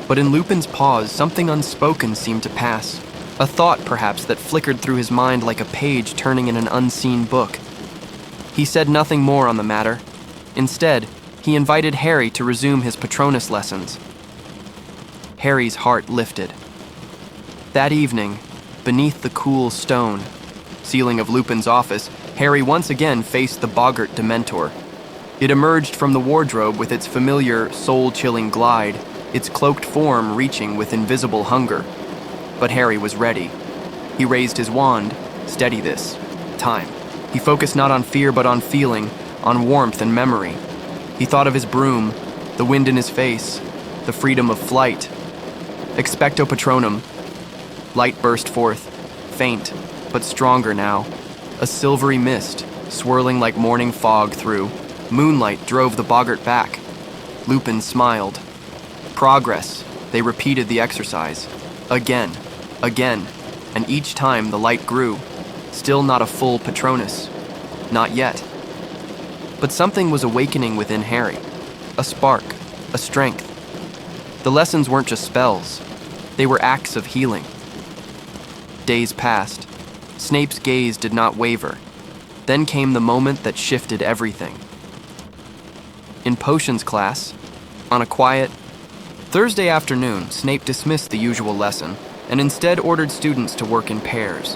but in Lupin's pause, something unspoken seemed to pass. A thought, perhaps, that flickered through his mind like a page turning in an unseen book. He said nothing more on the matter. Instead, he invited Harry to resume his Patronus lessons. Harry's heart lifted. That evening, beneath the cool stone ceiling of Lupin's office, Harry once again faced the Boggart Dementor. It emerged from the wardrobe with its familiar, soul-chilling glide, its cloaked form reaching with invisible hunger. But Harry was ready. He raised his wand. Steady this. Time. He focused not on fear but on feeling, on warmth and memory. He thought of his broom, the wind in his face, the freedom of flight. Expecto Patronum. Light burst forth, faint, but stronger now. A silvery mist, swirling like morning fog through. Moonlight drove the Boggart back. Lupin smiled. Progress. They repeated the exercise. Again, and each time the light grew. Still not a full Patronus. Not yet. But something was awakening within Harry. A spark, a strength. The lessons weren't just spells. They were acts of healing. Days passed. Snape's gaze did not waver. Then came the moment that shifted everything. In potions class, on a quiet Thursday afternoon, Snape dismissed the usual lesson and instead ordered students to work in pairs.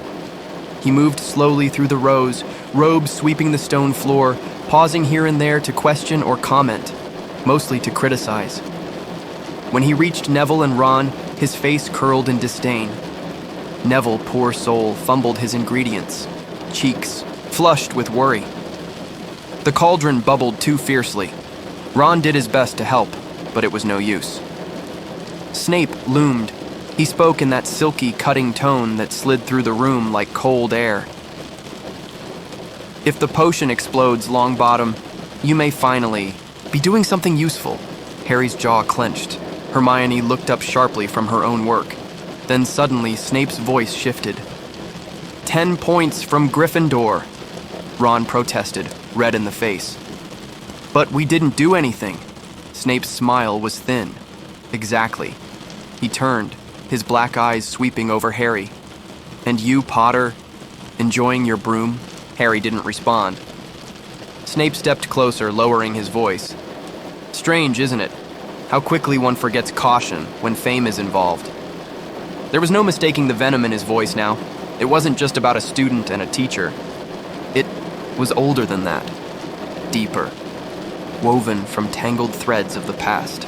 He moved slowly through the rows, robes sweeping the stone floor, pausing here and there to question or comment, mostly to criticize. When he reached Neville and Ron, his face curled in disdain. Neville, poor soul, fumbled his ingredients, cheeks flushed with worry. The cauldron bubbled too fiercely. Ron did his best to help, but it was no use. Snape loomed. He spoke in that silky, cutting tone that slid through the room like cold air. If the potion explodes, Longbottom, you may finally be doing something useful. Harry's jaw clenched. Hermione looked up sharply from her own work. Then suddenly, Snape's voice shifted. 10 points from Gryffindor, Ron protested, red in the face. But we didn't do anything. Snape's smile was thin. Exactly. He turned, his black eyes sweeping over Harry. And you, Potter, enjoying your broom? Harry didn't respond. Snape stepped closer, lowering his voice. Strange, isn't it? How quickly one forgets caution when fame is involved. There was no mistaking the venom in his voice now. It wasn't just about a student and a teacher. It was older than that. Deeper. Woven from tangled threads of the past.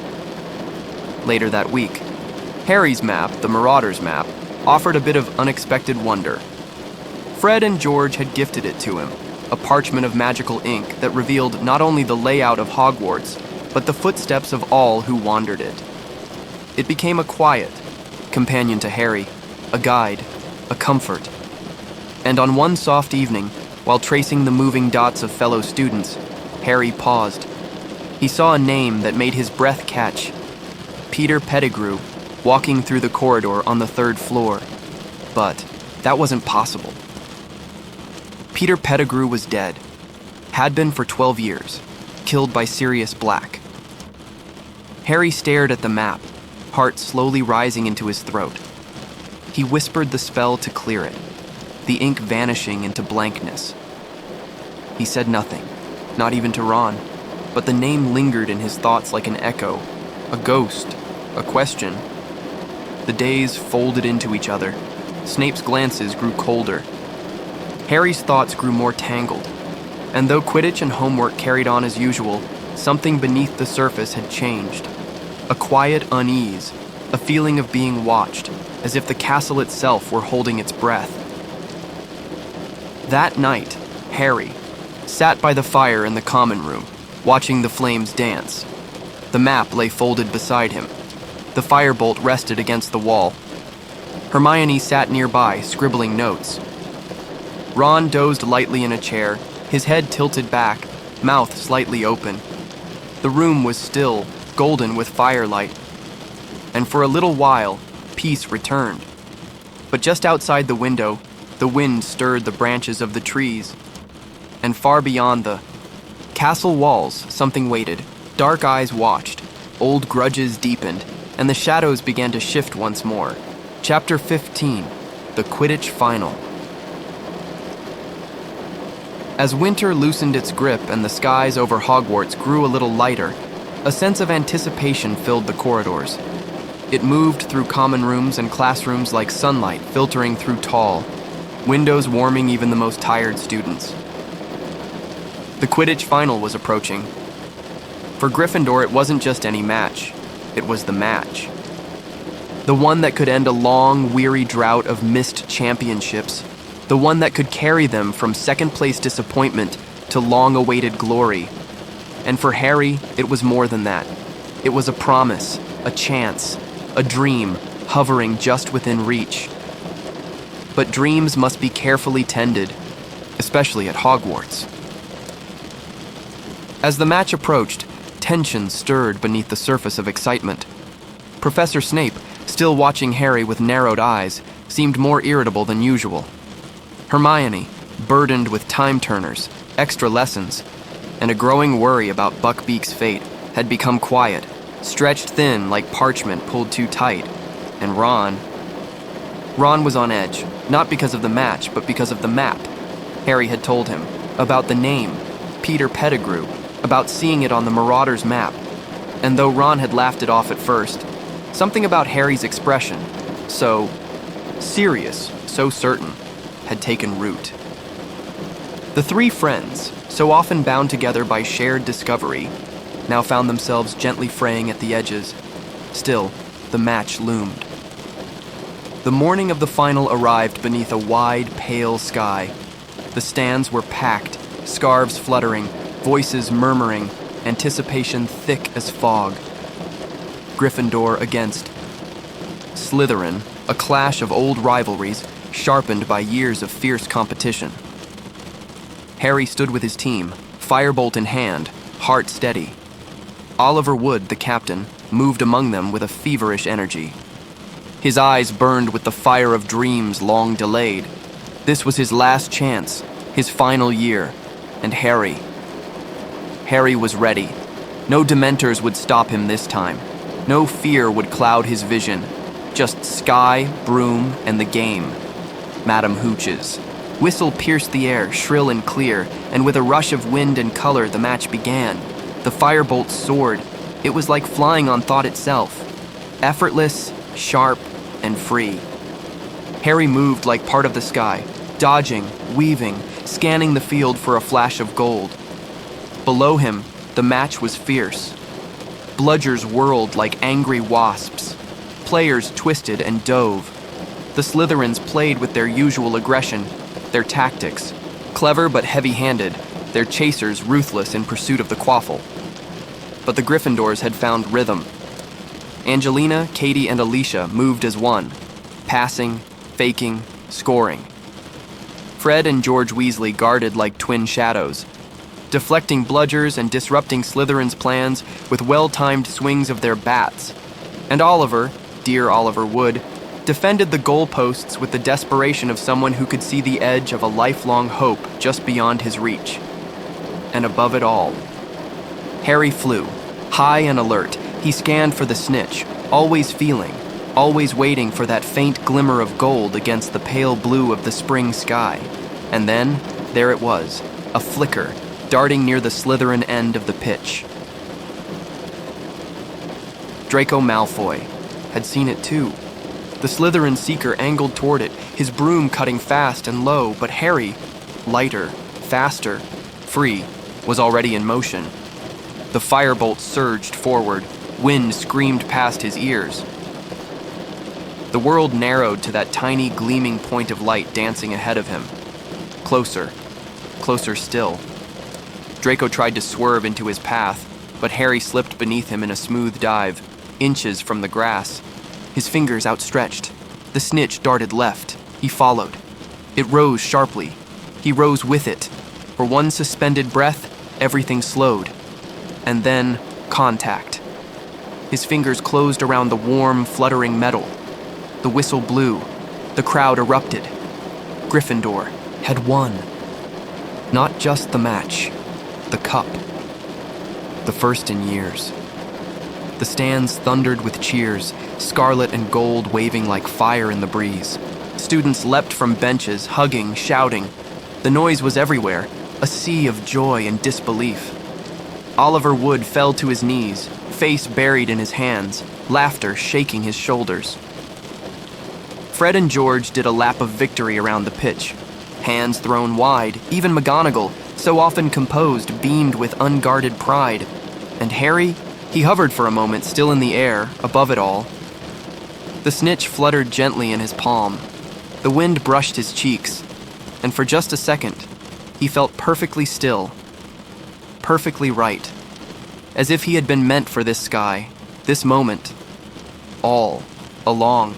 Later that week, Harry's map, the Marauder's map, offered a bit of unexpected wonder. Fred and George had gifted it to him, a parchment of magical ink that revealed not only the layout of Hogwarts, but the footsteps of all who wandered it. It became a quiet companion to Harry, a guide, a comfort. And on one soft evening, while tracing the moving dots of fellow students, Harry paused. He saw a name that made his breath catch. Peter Pettigrew, walking through the corridor on the 3rd floor. But that wasn't possible. Peter Pettigrew was dead. Had been for 12 years, killed by Sirius Black. Harry stared at the map, heart slowly rising into his throat. He whispered the spell to clear it, the ink vanishing into blankness. He said nothing, not even to Ron, but the name lingered in his thoughts like an echo, a ghost, a question. The days folded into each other. Snape's glances grew colder. Harry's thoughts grew more tangled. And though Quidditch and homework carried on as usual, something beneath the surface had changed. A quiet unease, a feeling of being watched, as if the castle itself were holding its breath. That night, Harry sat by the fire in the common room, watching the flames dance. The map lay folded beside him. The firebolt rested against the wall. Hermione sat nearby, scribbling notes. Ron dozed lightly in a chair, his head tilted back, mouth slightly open. The room was still, golden with firelight. And for a little while, peace returned. But just outside the window, the wind stirred the branches of the trees. And far beyond the castle walls, something waited. Dark eyes watched, old grudges deepened, and the shadows began to shift once more. Chapter 15, The Quidditch Final. As winter loosened its grip and the skies over Hogwarts grew a little lighter, a sense of anticipation filled the corridors. It moved through common rooms and classrooms like sunlight filtering through tall, windows warming even the most tired students. The Quidditch Final was approaching. For Gryffindor, it wasn't just any match. It was the match. The one that could end a long, weary drought of missed championships. The one that could carry them from second-place disappointment to long-awaited glory. And for Harry, it was more than that. It was a promise, a chance, a dream, hovering just within reach. But dreams must be carefully tended, especially at Hogwarts. As the match approached, tension stirred beneath the surface of excitement. Professor Snape, still watching Harry with narrowed eyes, seemed more irritable than usual. Hermione, burdened with time-turners, extra lessons, and a growing worry about Buckbeak's fate, had become quiet, stretched thin like parchment pulled too tight. And Ron was on edge, not because of the match, but because of the map. Harry had told him about the name, Peter Pettigrew, about seeing it on the Marauder's map. And though Ron had laughed it off at first, something about Harry's expression, so serious, so certain, had taken root. The three friends, so often bound together by shared discovery, now found themselves gently fraying at the edges. Still, the match loomed. The morning of the final arrived beneath a wide, pale sky. The stands were packed, scarves fluttering, voices murmuring, anticipation thick as fog. Gryffindor against Slytherin, a clash of old rivalries, sharpened by years of fierce competition. Harry stood with his team, Firebolt in hand, heart steady. Oliver Wood, the captain, moved among them with a feverish energy. His eyes burned with the fire of dreams long delayed. This was his last chance, his final year, and Harry was ready. No Dementors would stop him this time. No fear would cloud his vision. Just sky, broom, and the game. Madam Hooch's whistle pierced the air, shrill and clear, and with a rush of wind and color, the match began. The Firebolt soared. It was like flying on thought itself. Effortless, sharp, and free. Harry moved like part of the sky, dodging, weaving, scanning the field for a flash of gold. Below him, the match was fierce. Bludgers whirled like angry wasps. Players twisted and dove. The Slytherins played with their usual aggression, their tactics. Clever but heavy-handed, their chasers ruthless in pursuit of the quaffle. But the Gryffindors had found rhythm. Angelina, Katie, and Alicia moved as one, passing, faking, scoring. Fred and George Weasley guarded like twin shadows, deflecting bludgers and disrupting Slytherin's plans with well-timed swings of their bats. And Oliver, dear Oliver Wood, defended the goalposts with the desperation of someone who could see the edge of a lifelong hope just beyond his reach. And above it all, Harry flew, high and alert. He scanned for the snitch, always feeling, always waiting for that faint glimmer of gold against the pale blue of the spring sky. And then, there it was, a flicker, darting near the Slytherin end of the pitch. Draco Malfoy had seen it too. The Slytherin seeker angled toward it, his broom cutting fast and low, but Harry, lighter, faster, free, was already in motion. The firebolt surged forward, wind screamed past his ears. The world narrowed to that tiny gleaming point of light dancing ahead of him. Closer, closer still. Draco tried to swerve into his path, but Harry slipped beneath him in a smooth dive, inches from the grass. His fingers outstretched. The snitch darted left. He followed. It rose sharply. He rose with it. For one suspended breath, everything slowed. And then, contact. His fingers closed around the warm, fluttering metal. The whistle blew. The crowd erupted. Gryffindor had won. Not just the match, the cup. The first in years. The stands thundered with cheers, scarlet and gold waving like fire in the breeze. Students leapt from benches, hugging, shouting. The noise was everywhere, a sea of joy and disbelief. Oliver Wood fell to his knees, face buried in his hands, laughter shaking his shoulders. Fred and George did a lap of victory around the pitch. Hands thrown wide, even McGonagall, so often composed, beamed with unguarded pride. And Harry, he hovered for a moment, still in the air, above it all. The snitch fluttered gently in his palm. The wind brushed his cheeks, and for just a second, he felt perfectly still, perfectly right, as if he had been meant for this sky, this moment, all along.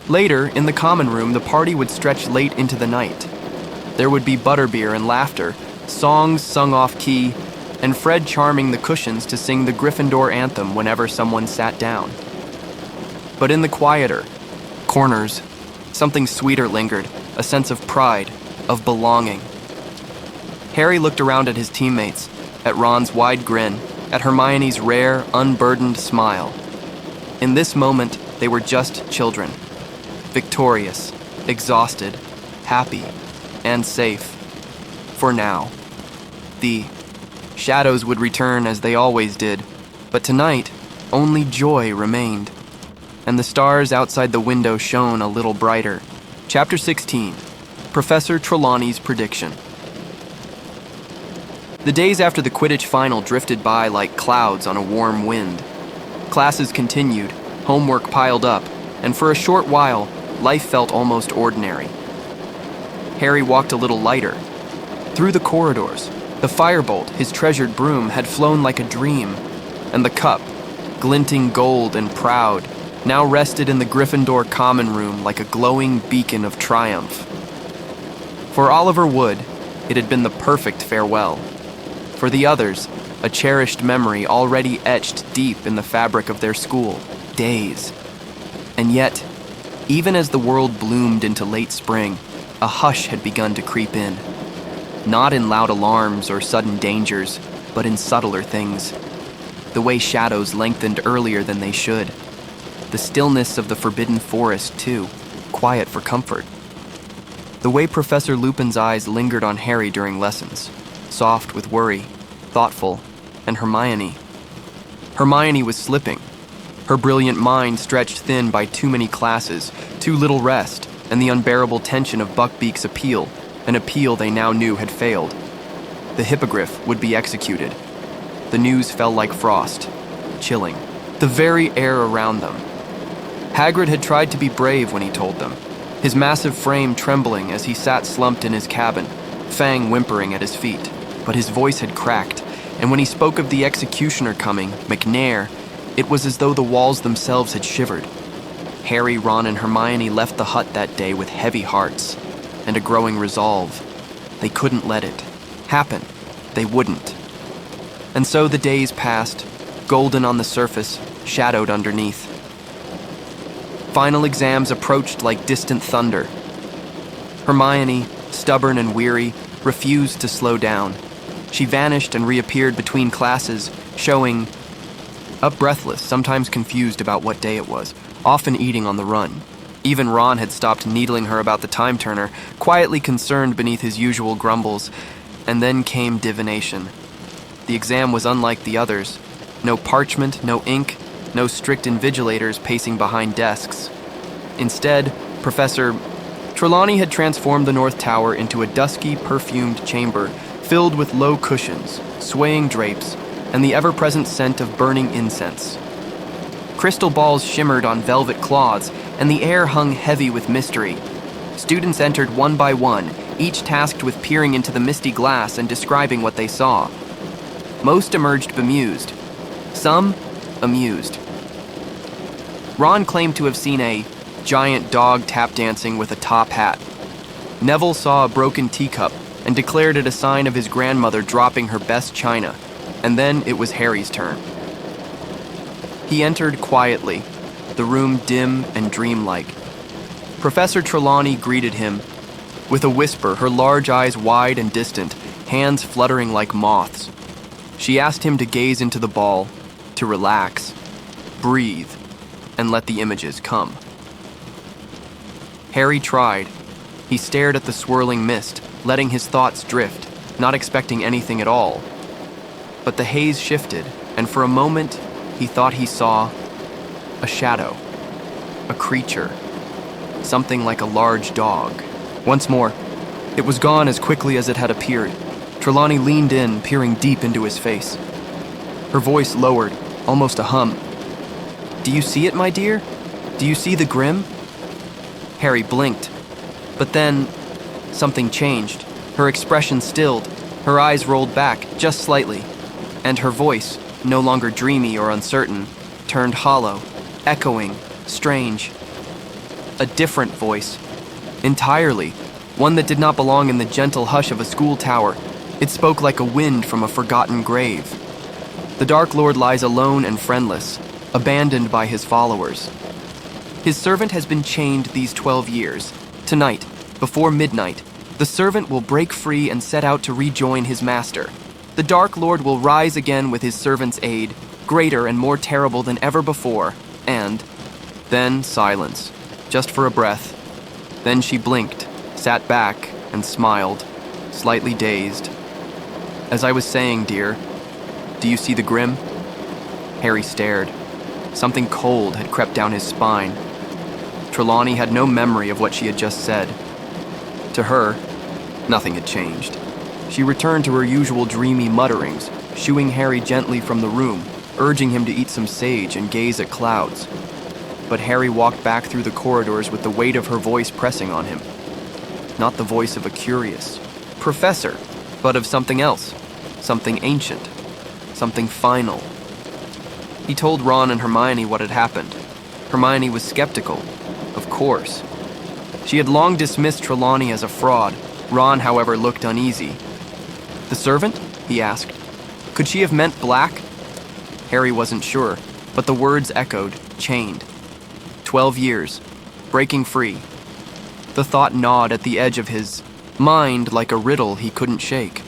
Later, in the common room, the party would stretch late into the night. There would be butterbeer and laughter, songs sung off-key, and Fred charming the cushions to sing the Gryffindor anthem whenever someone sat down. But in the quieter corners, something sweeter lingered, a sense of pride, of belonging. Harry looked around at his teammates, at Ron's wide grin, at Hermione's rare, unburdened smile. In this moment, they were just children. Victorious, exhausted, happy, and safe. For now. The shadows would return as they always did, but tonight, only joy remained. And the stars outside the window shone a little brighter. Chapter 16, Professor Trelawney's Prediction. The days after the Quidditch final drifted by like clouds on a warm wind. Classes continued, homework piled up, and for a short while, life felt almost ordinary. Harry walked a little lighter. Through the corridors, the Firebolt, his treasured broom, had flown like a dream, and the cup, glinting gold and proud, now rested in the Gryffindor common room like a glowing beacon of triumph. For Oliver Wood, it had been the perfect farewell. For the others, a cherished memory already etched deep in the fabric of their school, days. And yet, even as the world bloomed into late spring, a hush had begun to creep in. Not in loud alarms or sudden dangers, but in subtler things. The way shadows lengthened earlier than they should. The stillness of the forbidden forest, too, quiet for comfort. The way Professor Lupin's eyes lingered on Harry during lessons, soft with worry, thoughtful, and Hermione. Hermione was slipping. Her brilliant mind stretched thin by too many classes, too little rest, and the unbearable tension of Buckbeak's appeal, an appeal they now knew had failed. The hippogriff would be executed. The news fell like frost, chilling, the very air around them. Hagrid had tried to be brave when he told them, his massive frame trembling as he sat slumped in his cabin, Fang whimpering at his feet. But his voice had cracked, and when he spoke of the executioner coming, McNair, it was as though the walls themselves had shivered. Harry, Ron, and Hermione left the hut that day with heavy hearts and a growing resolve. They couldn't let it happen. They wouldn't. And so the days passed, golden on the surface, shadowed underneath. Final exams approached like distant thunder. Hermione, stubborn and weary, refused to slow down. She vanished and reappeared between classes, showing up breathless, sometimes confused about what day it was, often eating on the run. Even Ron had stopped needling her about the time turner, quietly concerned beneath his usual grumbles. And then came divination. The exam was unlike the others. No parchment, no ink, no strict invigilators pacing behind desks. Instead, Professor Trelawney had transformed the North Tower into a dusky, perfumed chamber filled with low cushions, swaying drapes, and the ever-present scent of burning incense. Crystal balls shimmered on velvet cloths, and the air hung heavy with mystery. Students entered one by one, each tasked with peering into the misty glass and describing what they saw. Most emerged bemused. Some, amused. Ron claimed to have seen a giant dog tap dancing with a top hat. Neville saw a broken teacup and declared it a sign of his grandmother dropping her best china, and then it was Harry's turn. He entered quietly, the room dim and dreamlike. Professor Trelawney greeted him. With a whisper, her large eyes wide and distant, hands fluttering like moths. She asked him to gaze into the ball, to relax, breathe, and let the images come. Harry tried. He stared at the swirling mist, letting his thoughts drift, not expecting anything at all. But the haze shifted, and for a moment, he thought he saw a shadow, a creature, something like a large dog. Once more, it was gone as quickly as it had appeared. Trelawney leaned in, peering deep into his face. Her voice lowered, almost a hum. "Do you see it, my dear? Do you see the Grim?" Harry blinked. But then, something changed. Her expression stilled, her eyes rolled back, just slightly, and her voice, no longer dreamy or uncertain, turned hollow, echoing, strange. A different voice. Entirely. One that did not belong in the gentle hush of a school tower. It spoke like a wind from a forgotten grave. The Dark Lord lies alone and friendless, abandoned by his followers. His servant has been chained these 12 years. Tonight, before midnight, the servant will break free and set out to rejoin his master. The Dark Lord will rise again with his servant's aid, greater and more terrible than ever before, and then silence, just for a breath. Then she blinked, sat back, and smiled, slightly dazed. "As I was saying, dear, do you see the Grim?" Harry stared. Something cold had crept down his spine. Trelawney had no memory of what she had just said. To her, nothing had changed. She returned to her usual dreamy mutterings, shooing Harry gently from the room, urging him to eat some sage and gaze at clouds. But Harry walked back through the corridors with the weight of her voice pressing on him. Not the voice of a curious professor, but of something else, something ancient, something final. He told Ron and Hermione what had happened. Hermione was skeptical, of course. She had long dismissed Trelawney as a fraud. Ron, however, looked uneasy. "The servant?" he asked. Could she have meant black? Harry wasn't sure, but the words echoed, chained. 12 years, breaking free. The thought gnawed at the edge of his mind like a riddle he couldn't shake.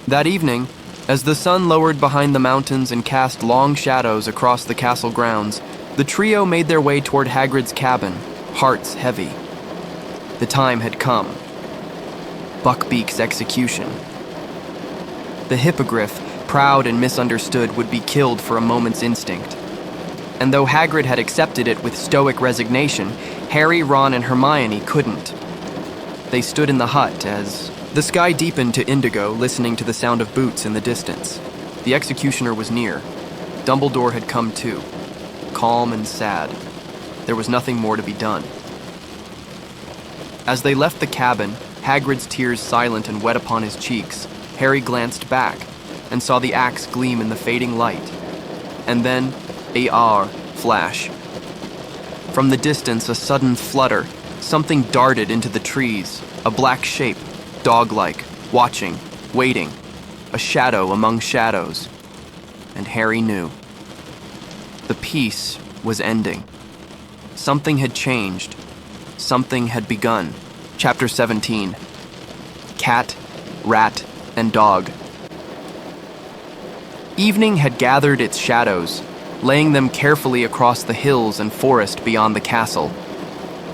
That evening, as the sun lowered behind the mountains and cast long shadows across the castle grounds, the trio made their way toward Hagrid's cabin, hearts heavy. The time had come. Buckbeak's execution. The hippogriff, proud and misunderstood, would be killed for a moment's instinct. And though Hagrid had accepted it with stoic resignation, Harry, Ron, and Hermione couldn't. They stood in the hut as the sky deepened to indigo, listening to the sound of boots in the distance. The executioner was near. Dumbledore had come too, calm and sad. There was nothing more to be done. As they left the cabin, Hagrid's tears silent and wet upon his cheeks, Harry glanced back and saw the axe gleam in the fading light. And then, a R flash. From the distance, a sudden flutter. Something darted into the trees, a black shape, dog-like, watching, waiting, a shadow among shadows. And Harry knew. The peace was ending. Something had changed. Something had begun. Chapter 17. Cat, Rat, and Dog. Evening had gathered its shadows, laying them carefully across the hills and forest beyond the castle.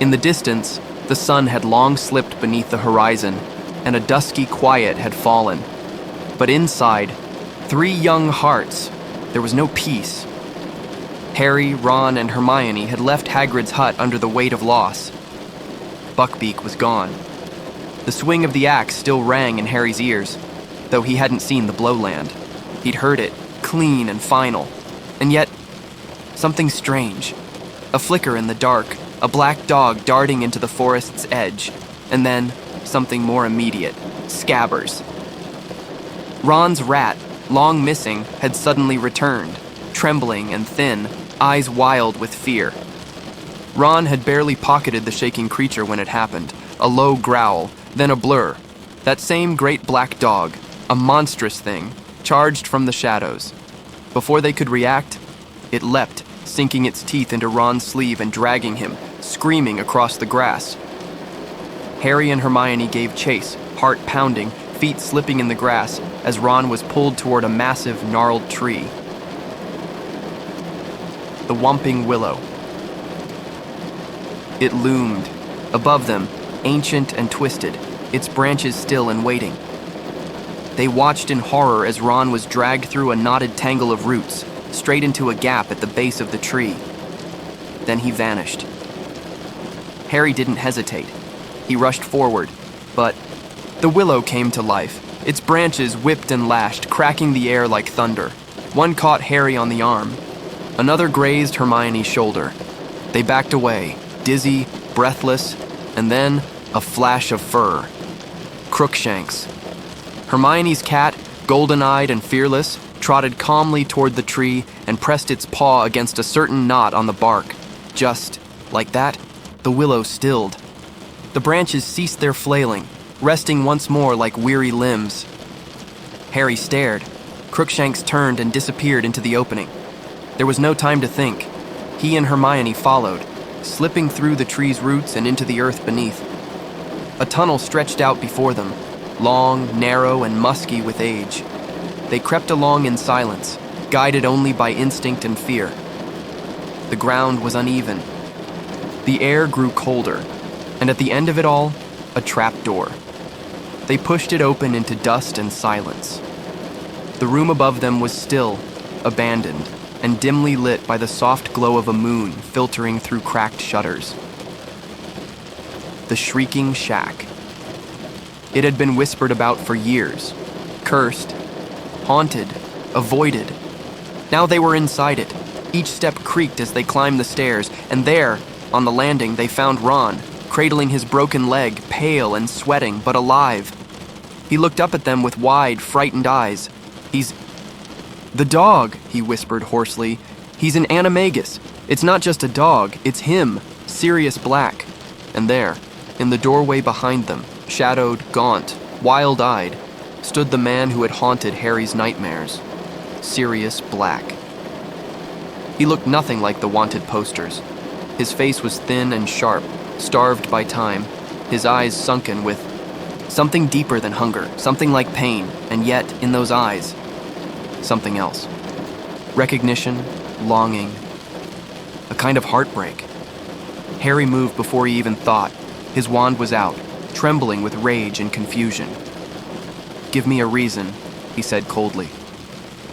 In the distance, the sun had long slipped beneath the horizon, and a dusky quiet had fallen. But inside, 3 young hearts, there was no peace. Harry, Ron, and Hermione had left Hagrid's hut under the weight of loss. Buckbeak was gone. The swing of the axe still rang in Harry's ears, though he hadn't seen the blow land. He'd heard it, clean and final. And yet, something strange. A flicker in the dark, a black dog darting into the forest's edge, and then something more immediate, Scabbers. Ron's rat, long missing, had suddenly returned, trembling and thin, eyes wild with fear. Ron had barely pocketed the shaking creature when it happened. A low growl, then a blur. That same great black dog, a monstrous thing, charged from the shadows. Before they could react, it leapt, sinking its teeth into Ron's sleeve and dragging him, screaming across the grass. Harry and Hermione gave chase, heart pounding, feet slipping in the grass as Ron was pulled toward a massive, gnarled tree. The Whomping Willow. It loomed. Above them, ancient and twisted, its branches still and waiting. They watched in horror as Ron was dragged through a knotted tangle of roots, straight into a gap at the base of the tree. Then he vanished. Harry didn't hesitate. He rushed forward, but the willow came to life. Its branches whipped and lashed, cracking the air like thunder. One caught Harry on the arm. Another grazed Hermione's shoulder. They backed away, dizzy, breathless, and then a flash of fur. Crookshanks. Hermione's cat, golden-eyed and fearless, trotted calmly toward the tree and pressed its paw against a certain knot on the bark. Just like that, the willow stilled. The branches ceased their flailing, resting once more like weary limbs. Harry stared. Crookshanks turned and disappeared into the opening. There was no time to think. He and Hermione followed, slipping through the tree's roots and into the earth beneath. A tunnel stretched out before them, long, narrow, and musky with age. They crept along in silence, guided only by instinct and fear. The ground was uneven. The air grew colder, and at the end of it all, a trapdoor. They pushed it open into dust and silence. The room above them was still, abandoned, and dimly lit by the soft glow of a moon filtering through cracked shutters. The Shrieking Shack. It had been whispered about for years, cursed, haunted, avoided. Now they were inside it. Each step creaked as they climbed the stairs, and there, on the landing, they found Ron, cradling his broken leg, pale and sweating, but alive. He looked up at them with wide, frightened eyes. "He's... the dog," he whispered hoarsely. "He's an animagus. It's not just a dog, it's him, Sirius Black." And there, in the doorway behind them, shadowed, gaunt, wild-eyed, stood the man who had haunted Harry's nightmares, Sirius Black. He looked nothing like the wanted posters. His face was thin and sharp, starved by time, his eyes sunken with something deeper than hunger, something like pain, and yet, in those eyes, something else. Recognition, longing, a kind of heartbreak. Harry moved before he even thought. His wand was out, trembling with rage and confusion. "Give me a reason," he said coldly.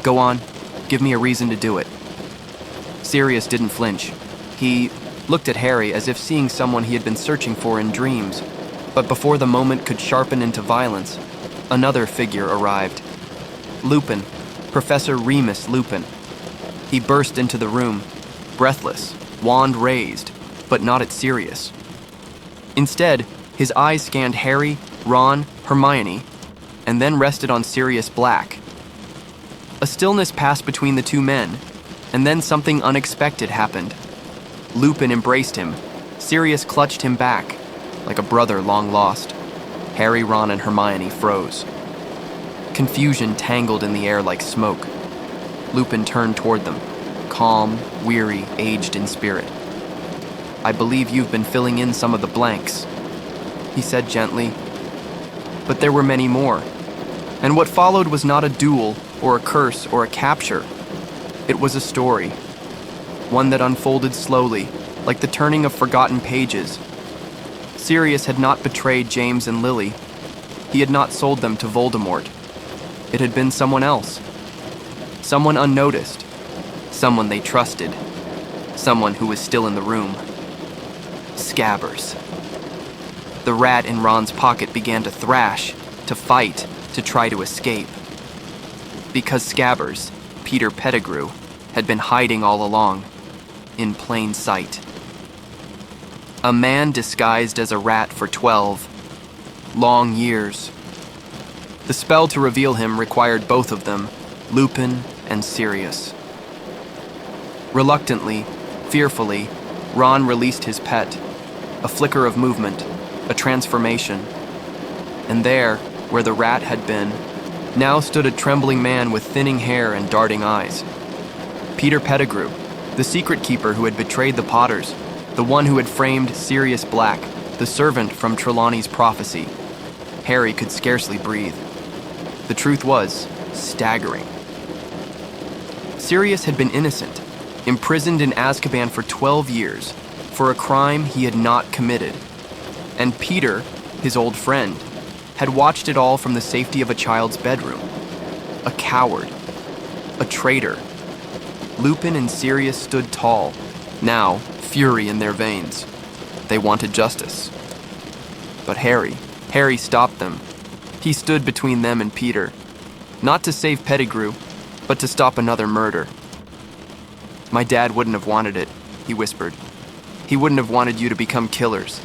"Go on, give me a reason to do it." Sirius didn't flinch. He looked at Harry as if seeing someone he had been searching for in dreams. But before the moment could sharpen into violence, another figure arrived. Lupin, Professor Remus Lupin. He burst into the room, breathless, wand raised, but not at Sirius. Instead, his eyes scanned Harry, Ron, Hermione, and then rested on Sirius Black. A stillness passed between the two men, and then something unexpected happened. Lupin embraced him. Sirius clutched him back, like a brother long lost. Harry, Ron, and Hermione froze. Confusion tangled in the air like smoke. Lupin turned toward them, calm, weary, aged in spirit. "I believe you've been filling in some of the blanks," he said gently. But there were many more, and what followed was not a duel or a curse or a capture. It was a story, one that unfolded slowly, like the turning of forgotten pages. Sirius had not betrayed James and Lily. He had not sold them to Voldemort. It had been someone else. Someone unnoticed. Someone they trusted. Someone who was still in the room. Scabbers. The rat in Ron's pocket began to thrash, to fight, to try to escape. Because Scabbers, Peter Pettigrew, had been hiding all along, in plain sight. A man disguised as a rat for 12 long years. The spell to reveal him required both of them, Lupin and Sirius. Reluctantly, fearfully, Ron released his pet, a flicker of movement, a transformation. And there, where the rat had been, now stood a trembling man with thinning hair and darting eyes. Peter Pettigrew, the secret keeper who had betrayed the Potters, the one who had framed Sirius Black, the servant from Trelawney's prophecy. Harry could scarcely breathe. The truth was staggering. Sirius had been innocent, imprisoned in Azkaban for 12 years, for a crime he had not committed. And Peter, his old friend, had watched it all from the safety of a child's bedroom. A coward. A traitor. Lupin and Sirius stood tall, now fury in their veins. They wanted justice. But Harry stopped them. He stood between them and Peter, not to save Pettigrew, but to stop another murder. "My dad wouldn't have wanted it," he whispered. "He wouldn't have wanted you to become killers."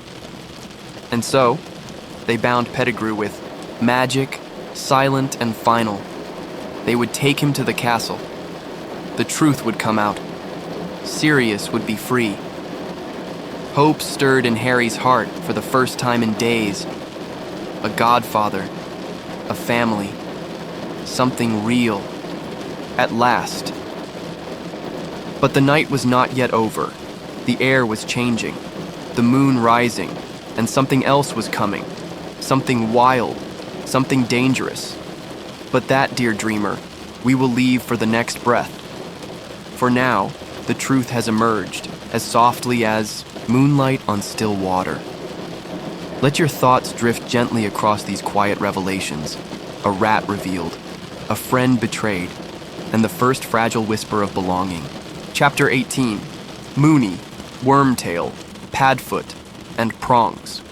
And so, they bound Pettigrew with magic, silent and final. They would take him to the castle. The truth would come out. Sirius would be free. Hope stirred in Harry's heart for the first time in days. A godfather, a family, something real, at last. But the night was not yet over. The air was changing, the moon rising, and something else was coming. Something wild, something dangerous. But that, dear dreamer, we will leave for the next breath. For now, the truth has emerged, as softly as moonlight on still water. Let your thoughts drift gently across these quiet revelations. A rat revealed, a friend betrayed, and the first fragile whisper of belonging. Chapter 18, Moony, Wormtail, Padfoot, and Prongs.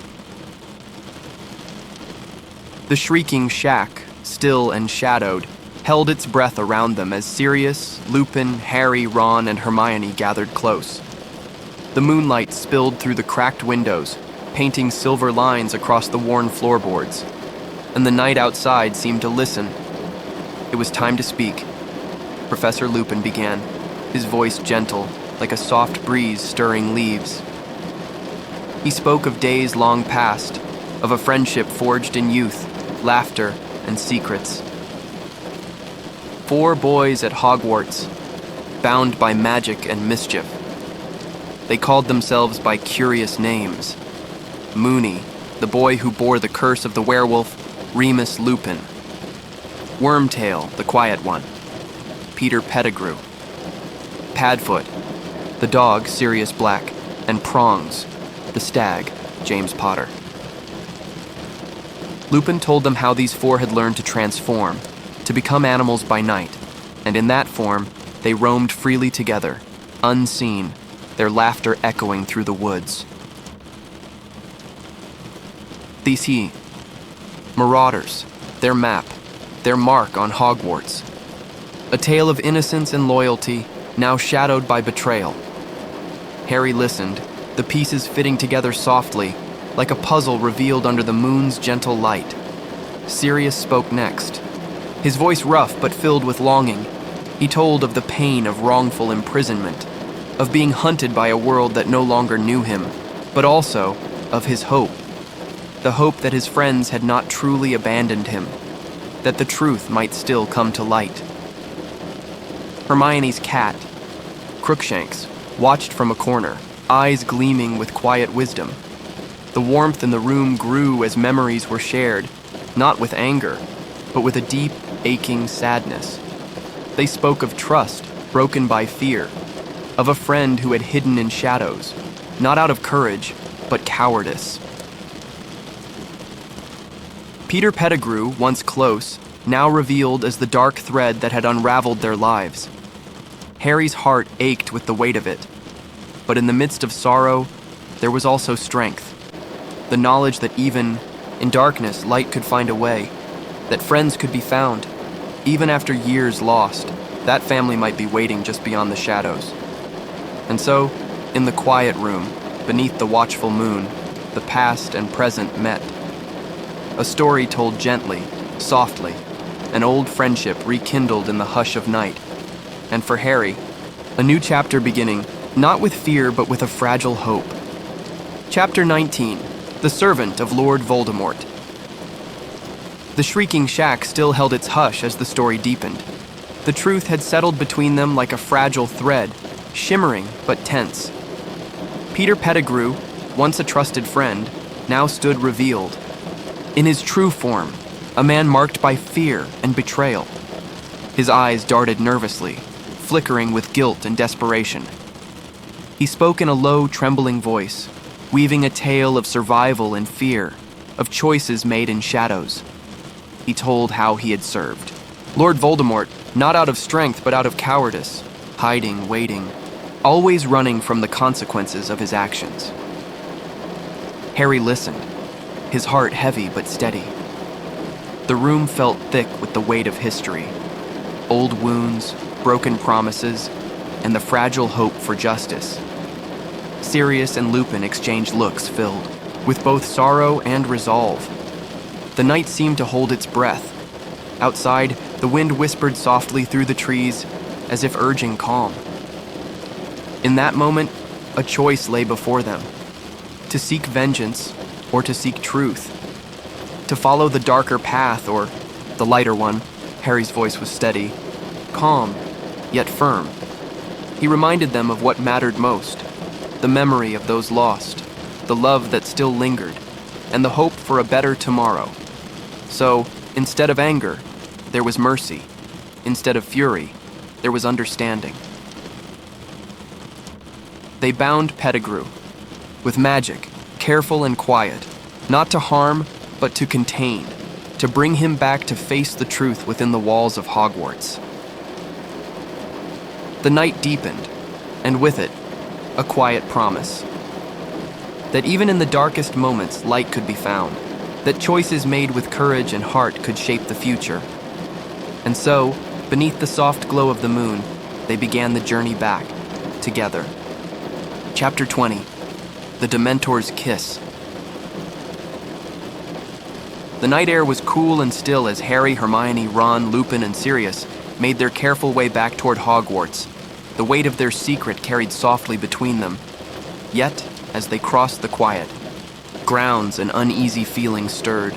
The shrieking shack, still and shadowed, held its breath around them as Sirius, Lupin, Harry, Ron, and Hermione gathered close. The moonlight spilled through the cracked windows, painting silver lines across the worn floorboards, and the night outside seemed to listen. It was time to speak. Professor Lupin began, his voice gentle, like a soft breeze stirring leaves. He spoke of days long past, of a friendship forged in youth, laughter, and secrets. 4 boys at Hogwarts, bound by magic and mischief. They called themselves by curious names. Moony, the boy who bore the curse of the werewolf, Remus Lupin. Wormtail, the quiet one, Peter Pettigrew. Padfoot, the dog, Sirius Black, and Prongs, the stag, James Potter. Lupin told them how these 4 had learned to transform, to become animals by night, and in that form, they roamed freely together, unseen, their laughter echoing through the woods. These Marauders, their map, their mark on Hogwarts. A tale of innocence and loyalty, now shadowed by betrayal. Harry listened, the pieces fitting together softly, like a puzzle revealed under the moon's gentle light. Sirius spoke next. His voice rough but filled with longing. He told of the pain of wrongful imprisonment, of being hunted by a world that no longer knew him, but also of his hope. The hope that his friends had not truly abandoned him, that the truth might still come to light. Hermione's cat, Crookshanks, watched from a corner, eyes gleaming with quiet wisdom. The warmth in the room grew as memories were shared, not with anger, but with a deep, aching sadness. They spoke of trust broken by fear, of a friend who had hidden in shadows, not out of courage, but cowardice. Peter Pettigrew, once close, now revealed as the dark thread that had unraveled their lives. Harry's heart ached with the weight of it, but in the midst of sorrow, there was also strength. The knowledge that even in darkness, light could find a way, that friends could be found. Even after years lost, that family might be waiting just beyond the shadows. And so, in the quiet room, beneath the watchful moon, the past and present met. A story told gently, softly, an old friendship rekindled in the hush of night. And for Harry, a new chapter beginning not with fear but with a fragile hope. Chapter 19, The Servant of Lord Voldemort. The shrieking shack still held its hush as the story deepened. The truth had settled between them like a fragile thread, shimmering but tense. Peter Pettigrew, once a trusted friend, now stood revealed. In his true form, a man marked by fear and betrayal. His eyes darted nervously, flickering with guilt and desperation. He spoke in a low, trembling voice, weaving a tale of survival and fear, of choices made in shadows. He told how he had served. Lord Voldemort, not out of strength but out of cowardice, hiding, waiting, always running from the consequences of his actions. Harry listened, his heart heavy but steady. The room felt thick with the weight of history, old wounds, broken promises, and the fragile hope for justice. Sirius and Lupin exchanged looks filled with both sorrow and resolve. The night seemed to hold its breath. Outside, the wind whispered softly through the trees, as if urging calm. In that moment, a choice lay before them: to seek vengeance or to seek truth, to follow the darker path or the lighter one. Harry's voice was steady, calm, yet firm. He reminded them of what mattered most: the memory of those lost, the love that still lingered, and the hope for a better tomorrow. So, instead of anger, there was mercy. Instead of fury, there was understanding. They bound Pettigrew with magic, careful and quiet, not to harm, but to contain, to bring him back to face the truth within the walls of Hogwarts. The night deepened, and with it, a quiet promise. That even in the darkest moments, light could be found. That choices made with courage and heart could shape the future. And so, beneath the soft glow of the moon, they began the journey back, together. Chapter 20, The Dementor's Kiss. The night air was cool and still as Harry, Hermione, Ron, Lupin, and Sirius made their careful way back toward Hogwarts, the weight of their secret carried softly between them. Yet, as they crossed the quiet grounds, an uneasy feeling stirred.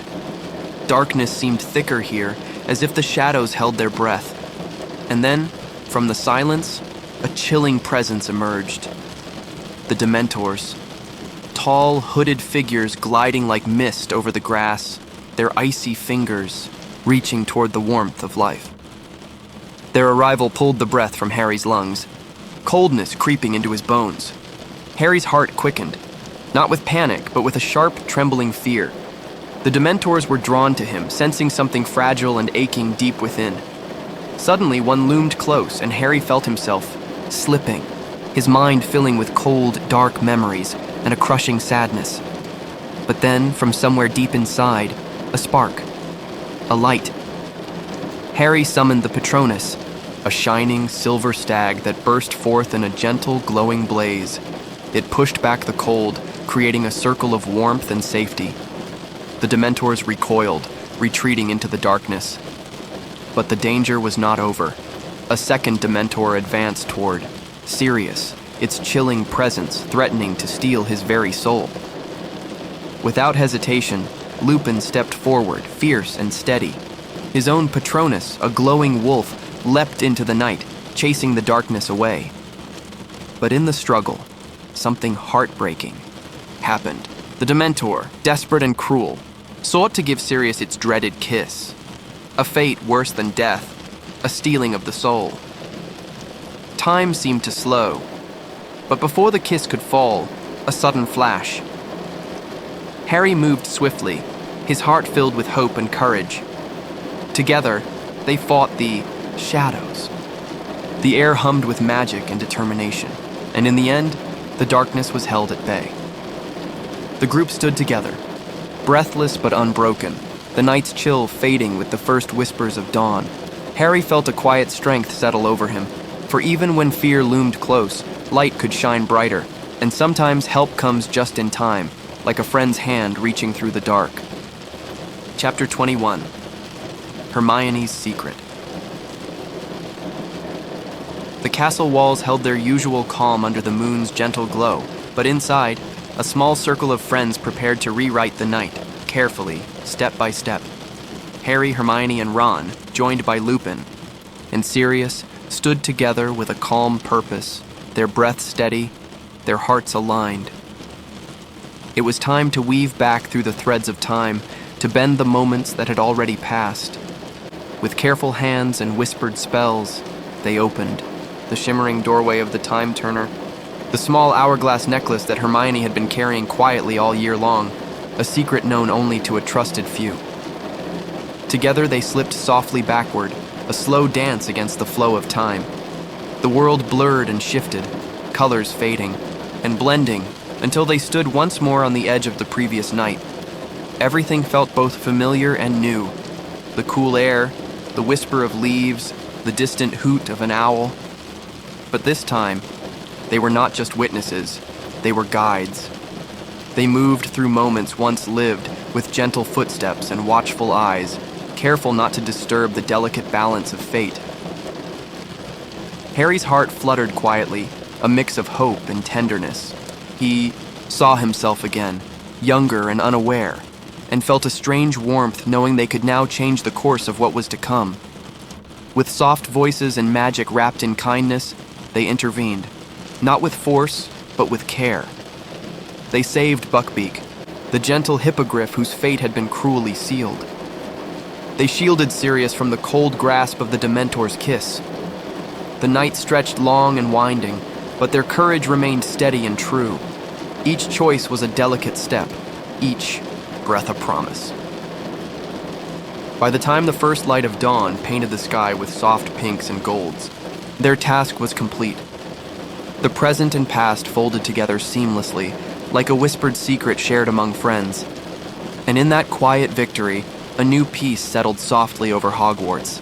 Darkness seemed thicker here, as if the shadows held their breath. And then, from the silence, a chilling presence emerged. The Dementors. Tall, hooded figures gliding like mist over the grass, their icy fingers reaching toward the warmth of life. Their arrival pulled the breath from Harry's lungs, coldness creeping into his bones. Harry's heart quickened, not with panic, but with a sharp, trembling fear. The Dementors were drawn to him, sensing something fragile and aching deep within. Suddenly, one loomed close, and Harry felt himself slipping, his mind filling with cold, dark memories and a crushing sadness. But then, from somewhere deep inside, a spark, a light. Harry summoned the Patronus, a shining silver stag that burst forth in a gentle, glowing blaze. It pushed back the cold, creating a circle of warmth and safety. The Dementors recoiled, retreating into the darkness. But the danger was not over. A second Dementor advanced toward Sirius, its chilling presence threatening to steal his very soul. Without hesitation, Lupin stepped forward, fierce and steady. His own Patronus, a glowing wolf, leapt into the night, chasing the darkness away. But in the struggle, something heartbreaking happened. The Dementor, desperate and cruel, sought to give Sirius its dreaded kiss. A fate worse than death, a stealing of the soul. Time seemed to slow, but before the kiss could fall, a sudden flash. Harry moved swiftly, his heart filled with hope and courage. Together, they fought the shadows. The air hummed with magic and determination, and in the end, the darkness was held at bay. The group stood together, breathless but unbroken, the night's chill fading with the first whispers of dawn. Harry felt a quiet strength settle over him, for even when fear loomed close, light could shine brighter, and sometimes help comes just in time, like a friend's hand reaching through the dark. Chapter 21, Hermione's Secret. The castle walls held their usual calm under the moon's gentle glow, but inside, a small circle of friends prepared to rewrite the night, carefully, step by step. Harry, Hermione, and Ron, joined by Lupin, and Sirius, stood together with a calm purpose, their breath steady, their hearts aligned. It was time to weave back through the threads of time, to bend the moments that had already passed. With careful hands and whispered spells, they opened the shimmering doorway of the time turner, the small hourglass necklace that Hermione had been carrying quietly all year long, a secret known only to a trusted few. Together they slipped softly backward, a slow dance against the flow of time. The world blurred and shifted, colors fading and blending until they stood once more on the edge of the previous night. Everything felt both familiar and new. The cool air, the whisper of leaves, the distant hoot of an owl. But this time, they were not just witnesses, they were guides. They moved through moments once lived with gentle footsteps and watchful eyes, careful not to disturb the delicate balance of fate. Harry's heart fluttered quietly, a mix of hope and tenderness. He saw himself again, younger and unaware, and felt a strange warmth knowing they could now change the course of what was to come. With soft voices and magic wrapped in kindness, they intervened, not with force, but with care. They saved Buckbeak, the gentle hippogriff whose fate had been cruelly sealed. They shielded Sirius from the cold grasp of the Dementor's kiss. The night stretched long and winding, but their courage remained steady and true. Each choice was a delicate step, each breath a promise. By the time the first light of dawn painted the sky with soft pinks and golds, their task was complete. The present and past folded together seamlessly, like a whispered secret shared among friends. And in that quiet victory, a new peace settled softly over Hogwarts.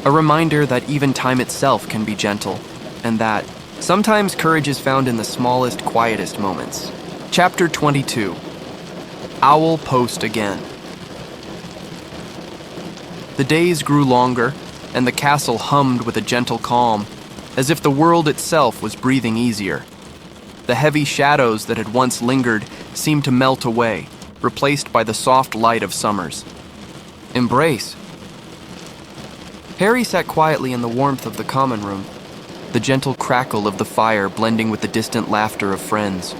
A reminder that even time itself can be gentle, and that sometimes courage is found in the smallest, quietest moments. Chapter 22. Owl Post Again. The days grew longer, and the castle hummed with a gentle calm, as if the world itself was breathing easier. The heavy shadows that had once lingered seemed to melt away, replaced by the soft light of summers. Embrace. Harry sat quietly in the warmth of the common room, the gentle crackle of the fire blending with the distant laughter of friends.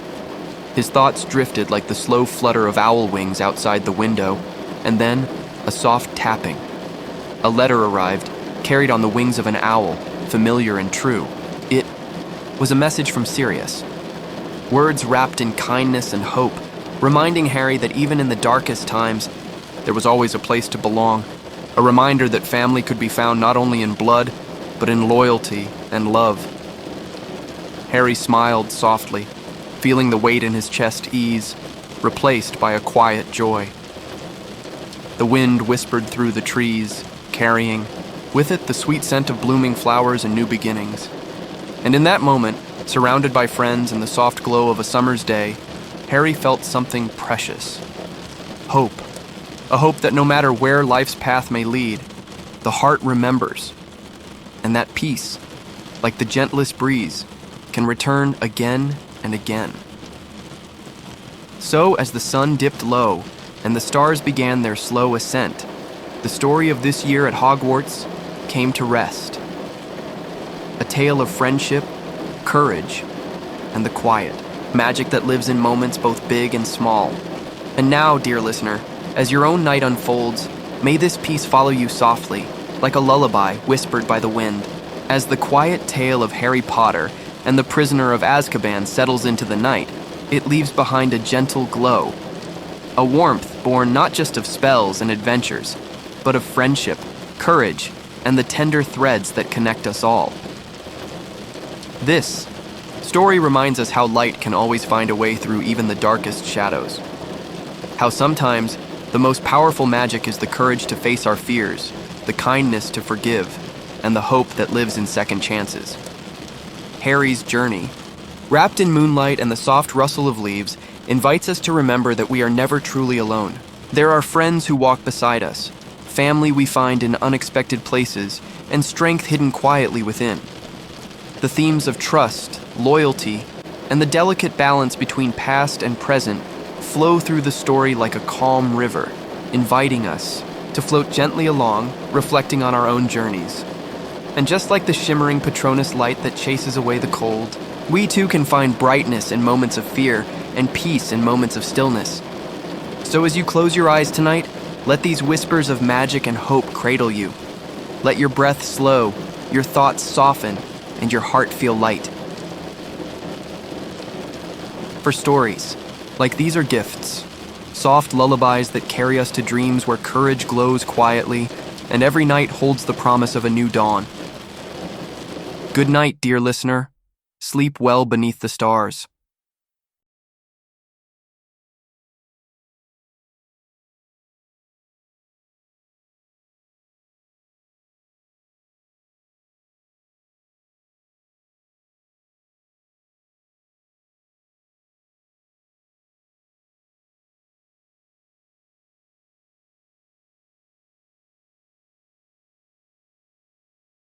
His thoughts drifted like the slow flutter of owl wings outside the window, and then a soft tapping. A letter arrived, carried on the wings of an owl, familiar and true. It was a message from Sirius. Words wrapped in kindness and hope, reminding Harry that even in the darkest times, there was always a place to belong. A reminder that family could be found not only in blood, but in loyalty and love. Harry smiled softly, feeling the weight in his chest ease, replaced by a quiet joy. The wind whispered through the trees, carrying with it the sweet scent of blooming flowers and new beginnings. And in that moment, surrounded by friends in the soft glow of a summer's day, Harry felt something precious. Hope. A hope that no matter where life's path may lead, the heart remembers. And that peace, like the gentlest breeze, can return again and again. So, as the sun dipped low and the stars began their slow ascent, the story of this year at Hogwarts came to rest. A tale of friendship, courage, and the quiet, magic that lives in moments both big and small. And now, dear listener, as your own night unfolds, may this piece follow you softly, like a lullaby whispered by the wind, as the quiet tale of Harry Potter and the Prisoner of Azkaban settles into the night. It leaves behind a gentle glow, a warmth born not just of spells and adventures, but of friendship, courage, and the tender threads that connect us all. This story reminds us how light can always find a way through even the darkest shadows. How sometimes the most powerful magic is the courage to face our fears, the kindness to forgive, and the hope that lives in second chances. Harry's journey, wrapped in moonlight and the soft rustle of leaves, invites us to remember that we are never truly alone. There are friends who walk beside us, family we find in unexpected places, and strength hidden quietly within. The themes of trust, loyalty, and the delicate balance between past and present flow through the story like a calm river, inviting us to float gently along, reflecting on our own journeys. And just like the shimmering Patronus light that chases away the cold, we too can find brightness in moments of fear and peace in moments of stillness. So as you close your eyes tonight, let these whispers of magic and hope cradle you. Let your breath slow, your thoughts soften, and your heart feel light. For stories, like these are gifts, soft lullabies that carry us to dreams where courage glows quietly, and every night holds the promise of a new dawn. Good night, dear listener. Sleep well beneath the stars.